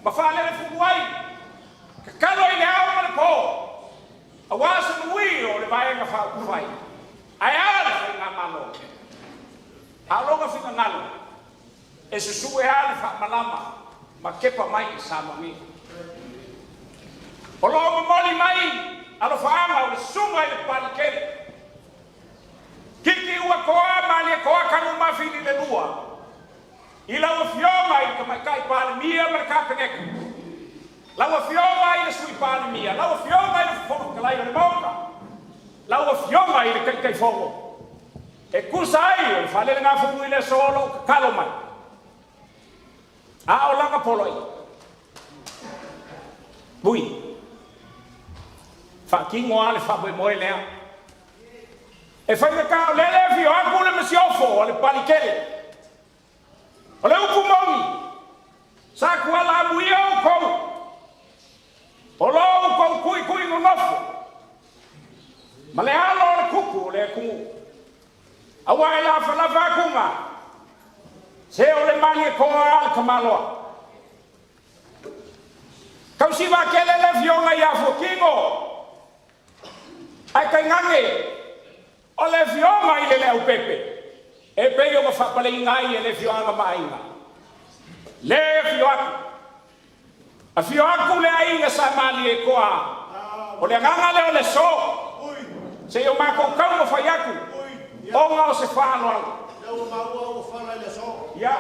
ma fa le fu wai ka kalo ile au le po a wasa no wi o le vai nga fa ku fai ai ala fa nga malo a lo ga fi ngalo e se sue ale fa malama ma kepa mai sa mami o lo moli mai alo fa ama o sunga ile palke kiki wa koa mali koa kanu ma fini le lua ila o fioma ile kama kai pal mia ma ka penek la o fioma ile sui pal mia la o fioma ile fo kala ile boka la o fioma ile kai fogo e kusai ile fa le nga fu ile solo kaloma a o langa poloi bui fa ki ngoale fa boy moy le E whainga ka o lele fio aku le masiofo o le palikele. O le upu mongi. Sa kua la muia o kou. O lo o kou kui kui no nofo. Ma le alo o le kuku o le kungu. Awa e la whalawa kunga. Se o le mani e konga al kamaloa. Kau siwa kele le fionga ia fukingo. Ai kai ngange. O le fionga i le leo pepe. E pei o mawhapale ingai e le fionga mainga. Le fioaku. A fioaku le ainga sa mali e koa. O le nganga le o le so. Se o mako kau mo whaiaku. O ngā o se whāno au. Leo maua o whana le so. Ia.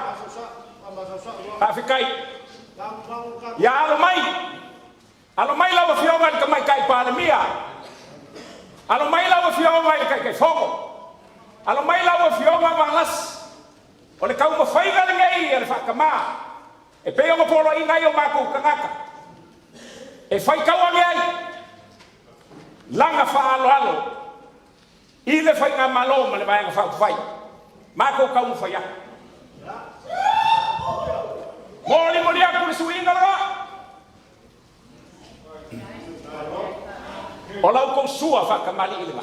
Hawhikai. Ia alo mai. Alo mai lawa fionga i ka mai kai pālamia. Alo mai lawa fionga i kai whongo. Alo mai lawa fionga mangas. O le kau mawhaiga le ngai e le whakama. E peo ma polo i ngai o mako kangaka. E whai kaua ngai. Langa whaalo alo. I le whai ngā malo ma le maenga whau whai. Mako kau mwhai. Moli moli aku le suinga laga. O lau kou sua whakamali i le ma.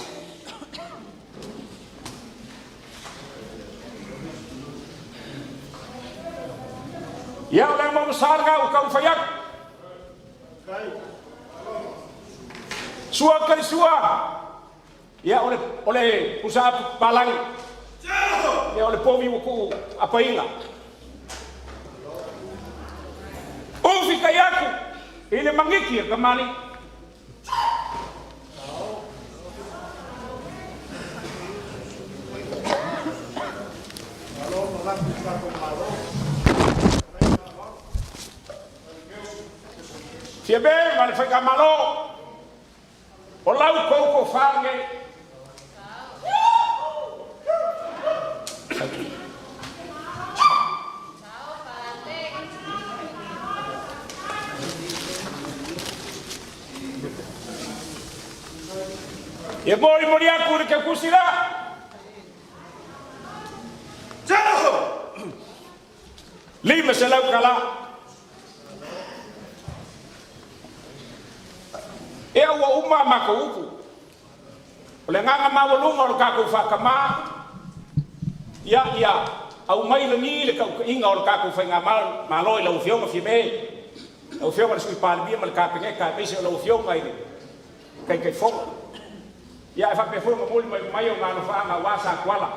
Ia o le mau sarga o kau whaiak. Sua kari sua. Ia o le pusa palangi. Ia o le pomi wuku apainga. Ufi kai aku. I le mangiki ka mani. Tia be, ma le whai ka malo. O lau kouko whange. E mori mori aku re ke kusira. Lima se lau kala. E aua uma mako upu. O le nganga mawalunga o le kako whakama. Ia. Au mai le ni le kau inga o le kako whainga malo i lau fionga whime. Lau fionga le sui pālimia ma le kāpengeka. Peise o lau fionga i le. Kai whonga. Ia e whapefunga muli mai o ngāna whaanga wāsa kuala.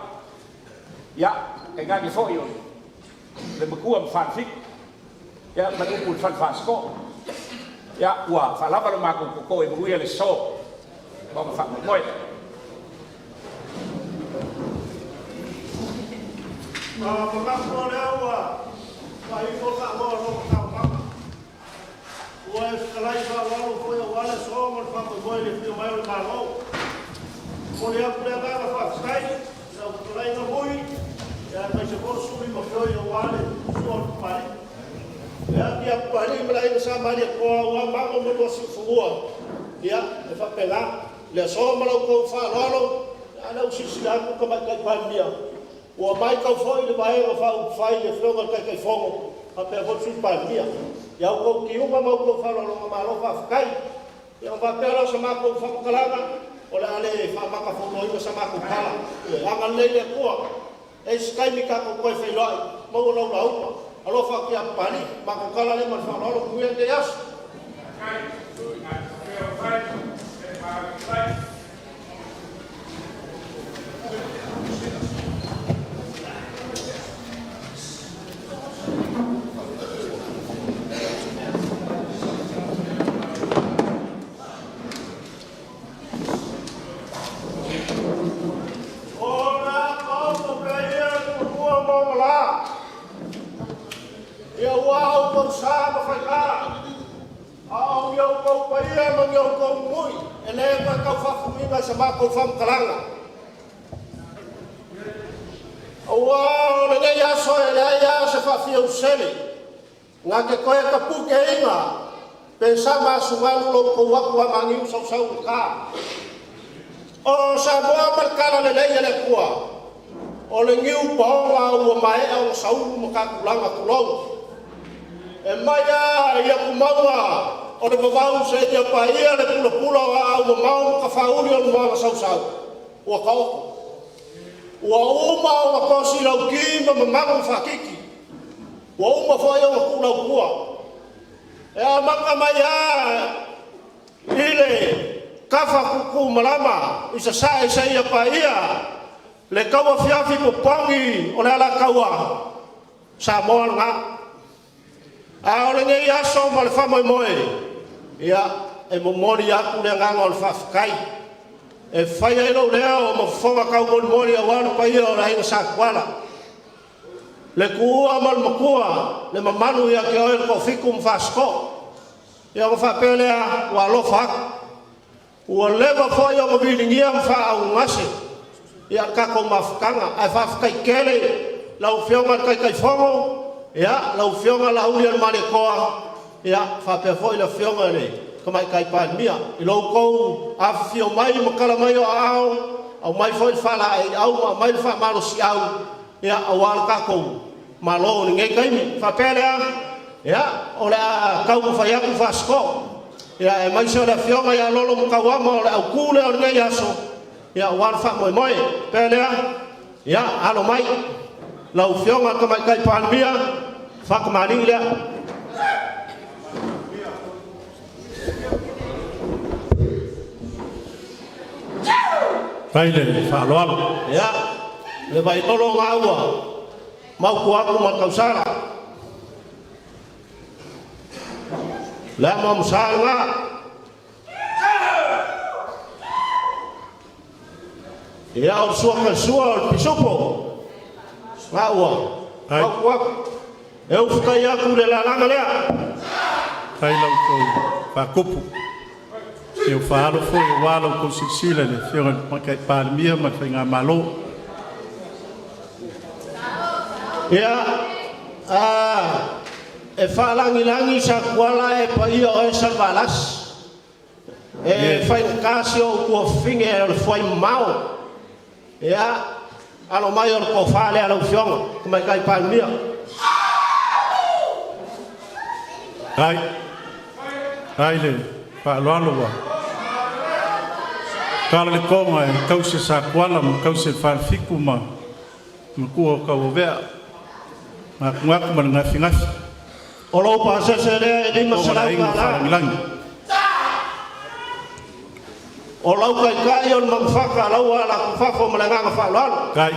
Ia, e ngāki whoi o le makua mwhanwhik. Ia, manupu le whanwhasko. Ia, ua, whalapa lo mako koko e muia le so. Mga whaanga moe. Makapo leo ua, whaiko ka loa loa kau mama. Ua e whakalai whawalo fwoi o wale so, mo le whakamoe le whio mai o le malo. Mori aku le nganga whakskai, sa ukulai na hui, ia mai se koro suri ma whioi o wale, sua o pari. Ia ki a pari mla ina sa mari a koa ua mama mo si fungua. Ia, e whapela, le so malau kou whalolo, ana usisi aku ka mai kai pāmia. Ua mai kau whoi le maenga whau whai le whionga kai whongo, a pia hot suri pāmia. Ia u kou ki uma mau kou whalolo ma malo whafkai. Ia whapela sa mako whakakalanga, o le ale whamaka whonoi sa mako kala. Anga leile kua, e skai mi kako koe Feiloaiga, mau lau la upa. Alofa ki a pani, mako kala le man whanoro kuia te asu. Ia wau kau sama whaikara. Au iau kau paia mang iau kau mui. E lea kau whafuminga sa mako whamkalanga. Au le nei aso e lea ia se whawhiau sele. Ngā ke koe ka puke inga. Pensa ma sunganu lo kau waku wa mangiu sau ka. O Samoa malkala le leia le kua. O le ngiu paonga ua mae o saulu makakulanga kulou. E maia ia kumaua o le vavau se ia paia le pula o ua mau ka fauli o le moanga sausau. Ua kaoko. Ua uma o makosi lau kima mamamu whakiki. Ua uma fwai o makulau kua. E a maka maia ile kafa kuku malama isa sa isa ia paia le kaua fiafi popangi o le ala kaua Samoa nga a o le ngei aso ma le whamoemoe ia e momori aku le nganga o le whafkai e whaia ilo leo o mawhonga kau mori a wano paia o le hainga sa kuala le kuua mal makua le mamanu ia ke oe ko fiku mwhasko ia o whapelea wa alofa haku ua lewa foi o mabilingia mfa au ngase ia kako mafkanga ai fafkai kele lau fionga kai kai fongo ia lau fionga la uli al malekoa ia fape foi la fionga le kamai kai palmia i lau kou afio mai makala mai o au mai foi fala ai au mai fa malo si au ia awal kako malo ni ngai kai fapelea ia ola kau fayaku fasko ia e mai se la fionga ia lolo mukawama o le au kule o nei aso ia wan fa moe pelea ia alo mai lau fionga ka mai kai palmia fa ka mani le Paile fa alo ia le vai lolo ngaua mau ku aku ma kausara la mam salga ia o sua pisopo ngaua au eu fikai aku le langa lea Kai lau kou whakupu. E o whaalo fo e walo ko sisila le whionga makai pālimia ma whainga malo. Ia, e whaalangi sa kuala e paia o e salvalas. E whainga kasi o kua whinge e le whai mau. Ia, alo mai o le ko whaale alo whionga, kumai kai pālimia. Ai le whaaloalo wa. Kala le konga e kause sa kuala ma kause whaalfiku ma kua kau vea. Ma kungaku ma ngafi ngafi. O lau pasese lea e lima salau kala. O lau kai kai o mamfaka lau ala kufako ma nganga whaaloalo. Kai.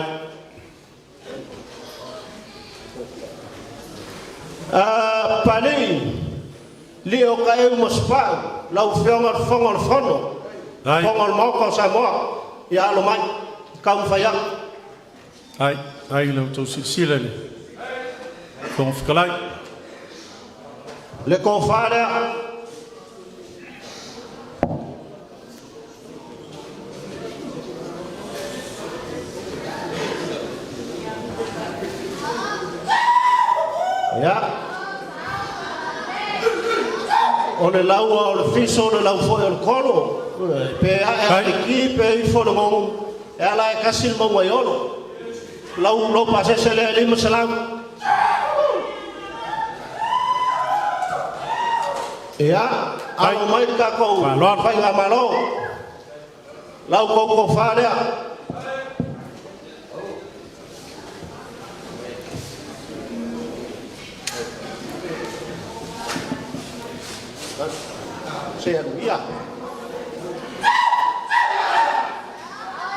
Pani Leo kai mospau lau whionga whonga whono whonga moko Samoa ia alo mai kau whaiak ai lau tau sisila le whonga whakalai le ko wharea ia o le laua o le fiso o le lau foi o le kolo pe a e ki pe i fo le ngongu e ala e kasi le maua i ono lau pasese le lima salau ia alo mai kakou whainga malo lau koko wharea se anuia.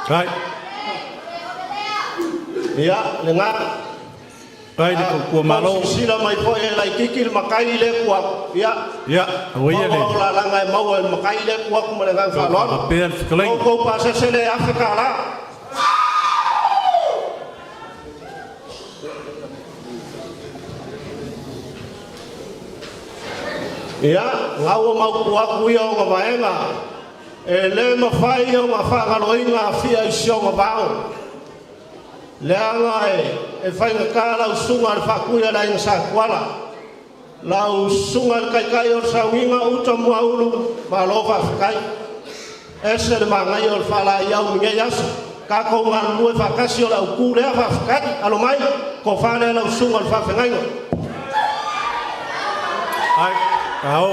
Right. Ia, lenga. Pai de kua malo. Sila mai po e lai kikil makai le kua. Ia. Ia, oia le. La langa e mau e makai le kua kuma le ngang whalon. Pea whakalai. Ko pasa se le Afrika la. Ia, ngau mau kuaku ia o ngā vaenga. E le mawhai o ngā whangaloinga fia i sio ngā vau. Le anga e whainga kā lau sunga le whakuia la inga sa kuala. Lau sunga le kaikai o saunginga uta mua ulu ma lofa whikai. ese le mangai o fala iau minga yaso ka ko ngal lue fa kasi o la ukure fa fakati alo mai ko fala la usunga fa fengai ai ao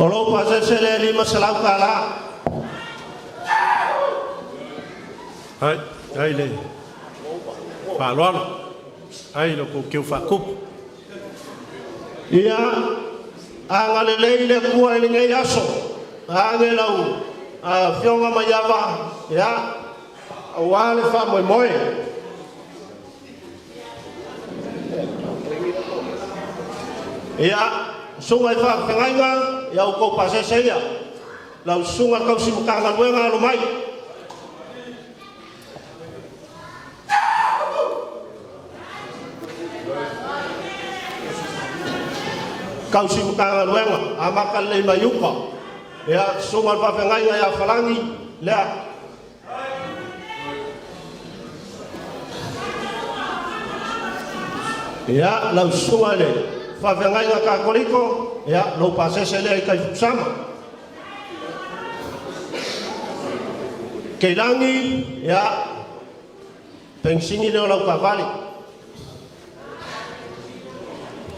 olo pa se le lima salau kala ai le fa loan ai lo ko ke fa kup ia angale leile kuwa ni ngai aso angela u a fionga mayava ya wale fa moi moi ia sunga fa nganga ya ko pase seya la sunga kau simukanga luenga lo mai kau simukanga luenga amakal le mayupa ya sunga fa nganga ya falangi la ya la sunga le fa nganga ka koliko ya lo pase sele kai sama kelangi ya pensingi le lo kavali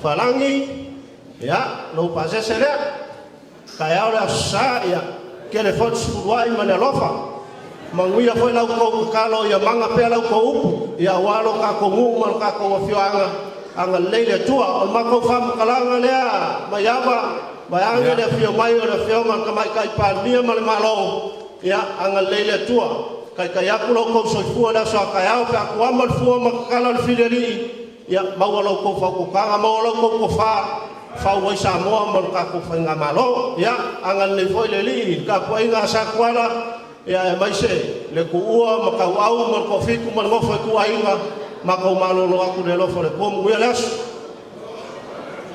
falangi ya lo pase sele kaya ora sa ya telefon suai manelofa manguia foi lau ko kalo ya manga pe lau ko upu ya walo ka ko ngu mal ka ko fianga anga leile tua o mako fam kalanga lea mayaba bayanga le fio mai o le fio man kamai kai pa mia mal malo ya anga leile tua kai kai akulo ko so fu la so kai au pa ko mal fu ma kala fideli ya mawalo ko fa ko kanga mawalo ko fa Feiloaiga Samoa mal ka ko fa ngamalo ya anga le foi le li ka ko inga sa kwala ya mai se le ku ua ma ka au mal ko fiku mal ngo fa ku ainga maka malo lo aku de lo fore kom welas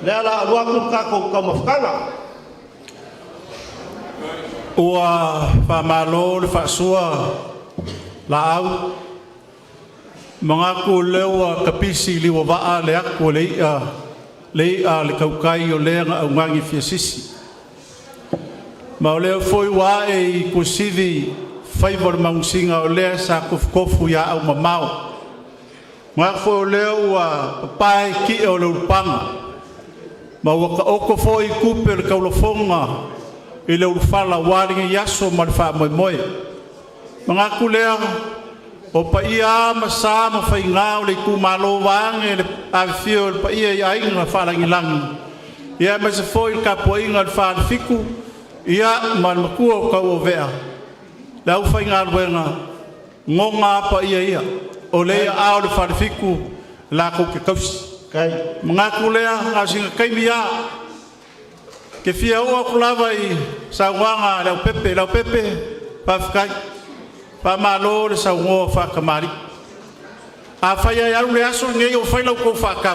lela lo aku ka ko mafkana ua fa malo le fa sua la au mangaku lewa kapisi liwa va le aku le kaukai o le nga ngangi fiasisi ma le foi wa e kusivi favor maunsinga o le sa kofu ya au mamao ma fo leo pai ki o le panga ma wa o foi kupe le kaulofonga i le fala waringa yaso ma fa moi moi ma ku le o pa ia ma sa ma fa inga le ku malo wange le a fio pa ia ia inga fala ngilang ia ma se foi ka poinga fa fiku ia ma ku o ka o vea la fa inga wenga ngonga pa ia o le ao le farifiku la ko ke kausi kai mga kulea nga singa kai mia ke fia o kulava i sa wanga la pepe pa kai pa malo le sa ngo fa kamari a fa ya le aso nge o fa la ko fa ka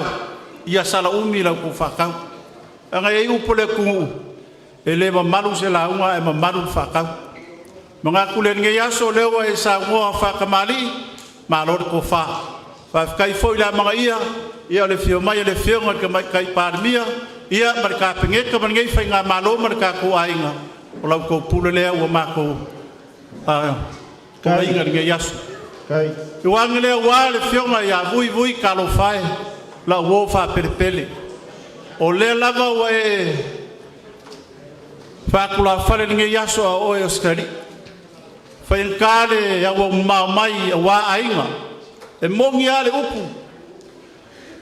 ia sala umi la ko fa ka nga e u pole ku ele ma malu se la unga e ma malu fa ka mga kulen nge aso le wa e sa ngo fa kamari malo ko fa kai foi la mga ia le fio mai le fio ngal ka kai parmia ia marka penge ka ngai fa nga malo marka ko ainga o ko pule le o ma ko kai ngal ngai yasu kai wang le wa le fio mai ya vui ka lo fai la wo fa perpele o le lava wa e fa kula fa le ngai yasu o e skari fa enkale ya wo mai wa ainga e mongi ale upu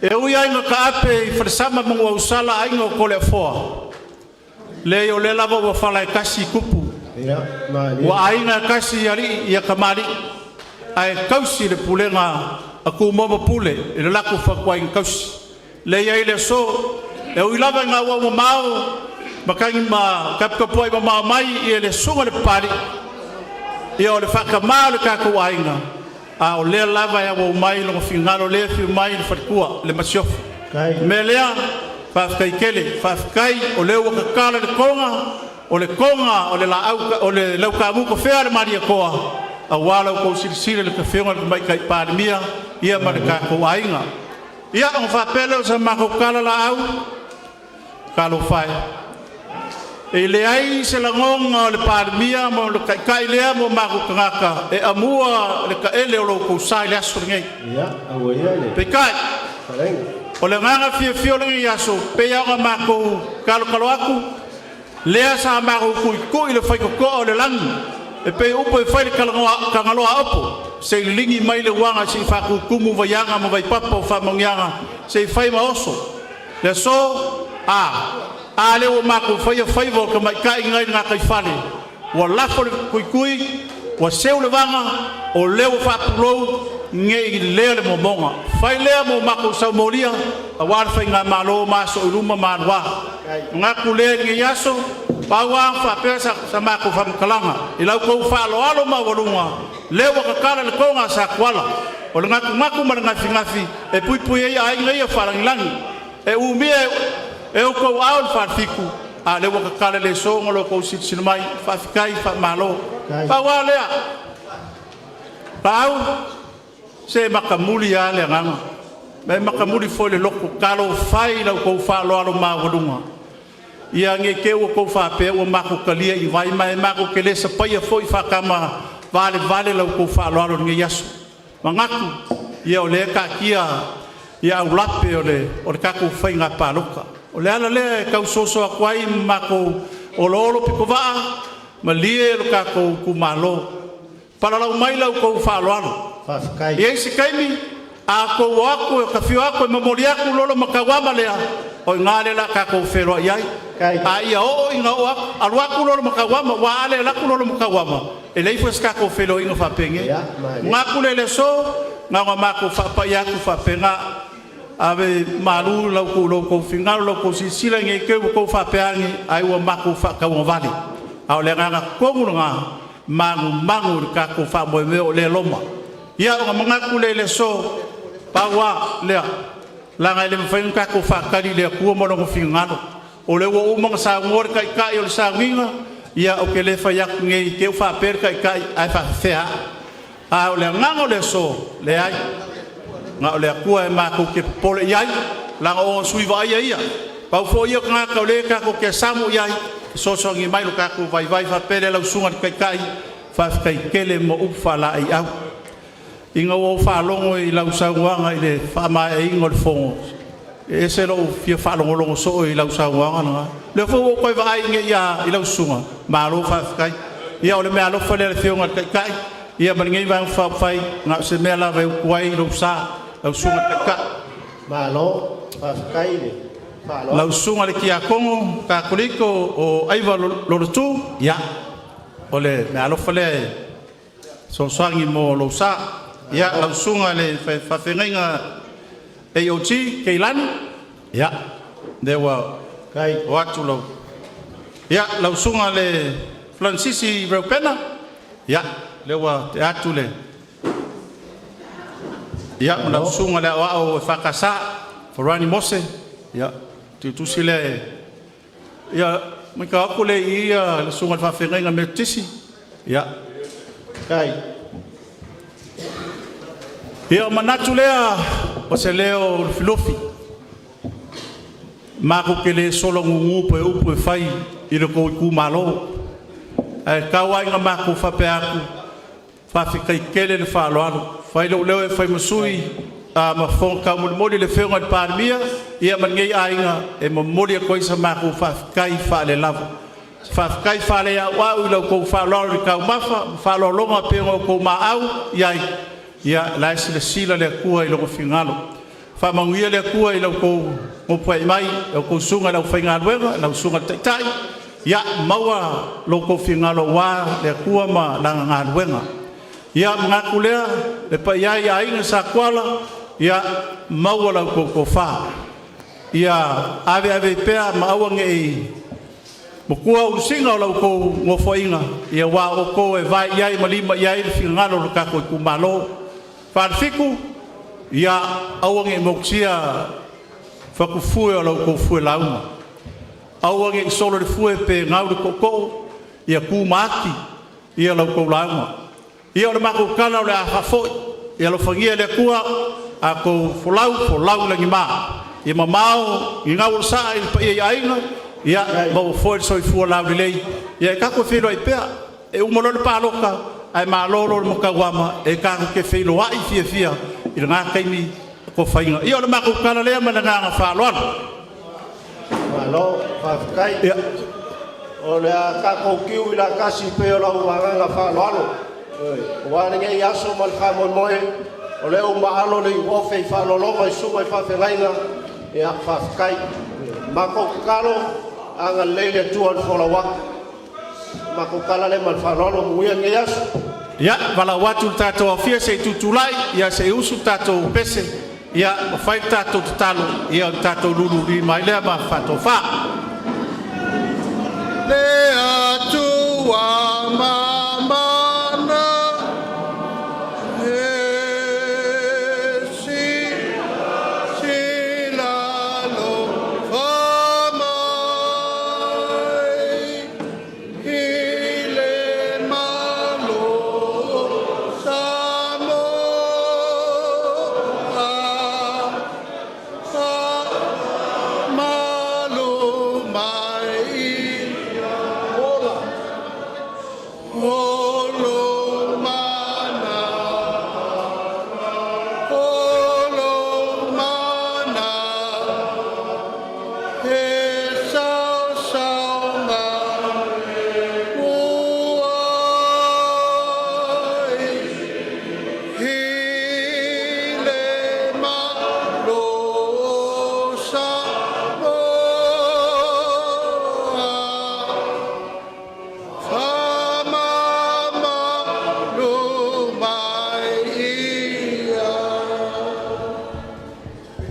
e ui ainga ka ape i wharesama mungu au sala ainga o kole foa le o le lava wa whala e kasi kupu wa ainga kasi ari i a kamari ai kausi le pulenga a ku moma pule e le laku whakua inga kausi le iai le so e ui lava inga ua mau makangi ma kapkapua i ma mai i le sunga le pari i o le whakamau le kako ainga a o le lava ya wo mai lo fingalo le fi mai le fatkua le masiof me lea fa kai kele fa kai o le ka kala le konga o le la au o le lau ka mu ko fer maria koa a wala ko silsile le ka fenga mai kai pandemia ia ma ka ko ainga ia on fa pele o sa ma ko kala la au kalo fai. E le ai se la ngonga o le pārmia mo le kai lea mo maku kangaka e amua le ka ele o lo kousai le aso ngei. Ia, awa ia le. Pe kai. Parenga. O le nganga fio le ngi aso pe ia o maku kalo aku lea sa maku kui le fai koko o le langi. E pe upo e fai le kangaloa opo. Se lingi mai le wanga si faku kumu vayanga mo vai papa o whamongianga se fai ma oso. Le so a le o mako fai vo ka mai kai ngai nga kai fale wa lafo kui wa seu le vanga o leo fa pulo ngai le momonga fai le mo mako sa molia a war fai nga malo maso luma manwa nga kule ngi yaso pa wa fa pesa sa mako fa kalanga ila ko fa lo alo ma walunga le wa ka kala le konga sa kwala o nga mako ma ngafi e pui ai ngai fa langi e umie e o ko au fa fiku a le waka kala le so ngolo ko sit mai fa fikai fa malo pa wale pau se makamuli ya le nganga me makamuli fo le loko kalo fai la ko fa lo alo ma wadunga ia nge ke o ko fa pe o mako kalia i vai mai mako ke le sa pa ia fo i fa kama vale la ko fa lo alo nge yasu mangaku ia o le ka kia ia ulape o le kako fai nga paloka o le ala le kau soso a kwai mako o lolo piko vaa ma lie lo kako kumalo para lau mai lau kou whaaloalo i eisi kaimi a kou ako e kawhio ako e mamori ako lolo makawama lea o ngā le la kako wheroa iai a ia o inga o ako alu ako lolo makawama wa ale lako lolo makawama e leifas kako wheroa inga whapenge ngā kule le so ngā ngā mako whapai ako whapenga ave malu lau ko fingal lau ko sisila nge ke ko fa peangi ai wa mako fa ka wa vali au le nga ko nga mangu ka ko fa mo le loma ia nga manga ku le so pa wa le la nga le fa ka ko fa ka le ku mo no fingal o le wo manga sa ngor ka yo sa winga ia o ke le fa ya nge ke fa per ka ai fa fea au le nga le so le ai nga le kua e mako ke pole iai la o sui vai ia pa fo ia nga ka le ka ko ke samu iai so ngi mai lo ka ko vai fa pele la sunga kai fa kai kele mo u fa la ai au inga o fa longo i la usanga i le fa mai e ngol fo e se lo fia fa longo so i la usanga nga le fo ko vai ngi ia i la sunga ma lo fa kai ia o le me lo fa le fionga kai ia ma ngi va fa fai nga se me la vai kuai lo sa lau sunga ka malo paskai le falo lau sunga le kia kongo ka kuliko o aiva lo tu ya ole me alo fale so swangi mo lo sa ya lau sunga le fa fenga e oti keilani ya dewa kai watu lo ya lau sunga le Francisi Repena ya lewa teatu le ya lau sunga le o fakasa forani mose ya tu sile ya mika akule ia le sunga fa fenga metisi ya kai ya manatu lea o se leo filofi mako kele solo ngungu pe upu fai ile ko ku malo ai kawai nga mako fa pe aku fa fikai kele le fa lo fai lo leo fai masui ma fon ka mo moli le fenga de parmia ia man ngai ainga e mo moli ko isa mako fa kai fa le lavo fa kai fa le wa u lo ko fa lo ka fa lo longa pe ko ma au ia la sila le kua i lo fingalo fa manguia le kua i lo ko mo pai mai ko sunga lo fingalo lo sunga tai ia maua lo ko fingalo wa le kua ma la ngalwenga ia ngakulea le pa ia inga sa kwala ia maua lo ko fa ia ave pe ma wange mo kua usinga lo ko mo foinga ia wa o ko e vai ia malima ia fingalo lo ka ko kumalo farfiku ia awange moksia fakufue lo ko fue lauma awange solo de fue pe ngau de koko ia kumaki ia lo ko lauma ia le mako kala le afafo ia lo fangia le kua ako folau le ngima ia mamao i ngau sa i pa ia aina ia mo foi so fu la lei ia ka ko filo i pea e o molo pa loka ai ma lolo mo ka wama e ka ke filo ai fia i nga kaimi ko fainga ia le ma ko kala le ma nga fa lo Malo, whawhikai. O lea ka koukiu i la kasi peo lau wanganga whaloalo. Wāninga i aso mal whamoimoe. O leo maalo le uofe i whalolonga i suma i whawhengainga. E a whawhikai. Mako kalo anga leile tuan wholawaka. Mako kala le mal whalolo muia nge aso. Ia, wala watu tātou a fia se tutulai, ia se usu tātou pese. Ia, whai tātou tatalo, ia tātou lulu li mai lea ma whato wha. Lea tua mamana, silalo whamai, hile malo Samoa, malo mai.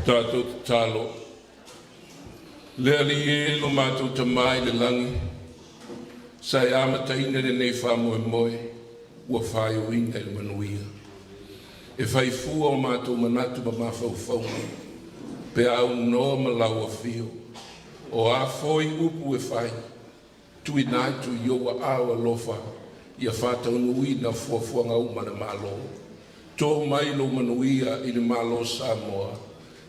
Tātou talo. Lea li e lo mātou ta mai le langi. Sai amataina le nei whamoe moe. Ua whai o inga il manuia. E whai fua o mātou manatu ma mawhau whaunga. Pe au noa ma laua fio. O a foi upu e whai. Tui nai tu ioa awa lofa. Ia whātau nui na fuafuanga umana malo. Tō mai lo manuia i le malo Samoa.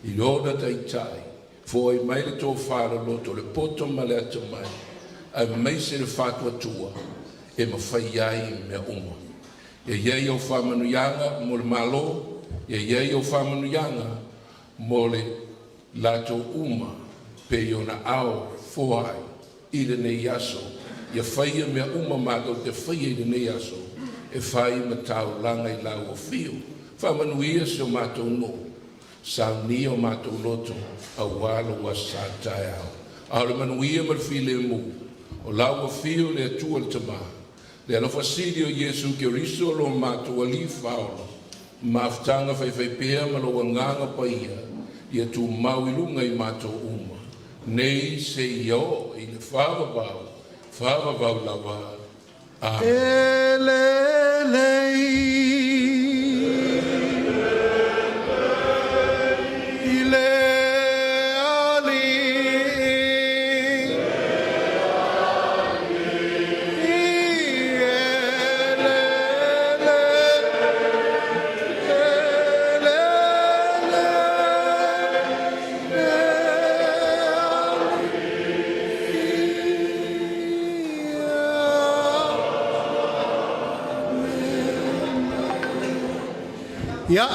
I roda tai tai, foi mai le tō whāra loto le poto ma le ata mai, ai mai se le whātua tua, e ma whai ai mea uma. E iei au whamanuyanga mo le malo, e iei au whamanuyanga mo le lato uma, pe iona ao whoai, i le nei aso, ia whaia mea uma mātou te whaia i le nei aso, e whai ma tau langa i lau o fio, whamanuia se o mātou no. Sa ni o mātou loto a walo wa sa tai au. A le manuia mal file mu. O lau o fio le atua le tama. Le alo fasili o Yesu ke riso lo mātou ali faolo. Maftanga fai pea ma lo wanganga pa ia. Ia tu mauilunga i mātou uma. Nei se io i le whawavau lawa. Yeah.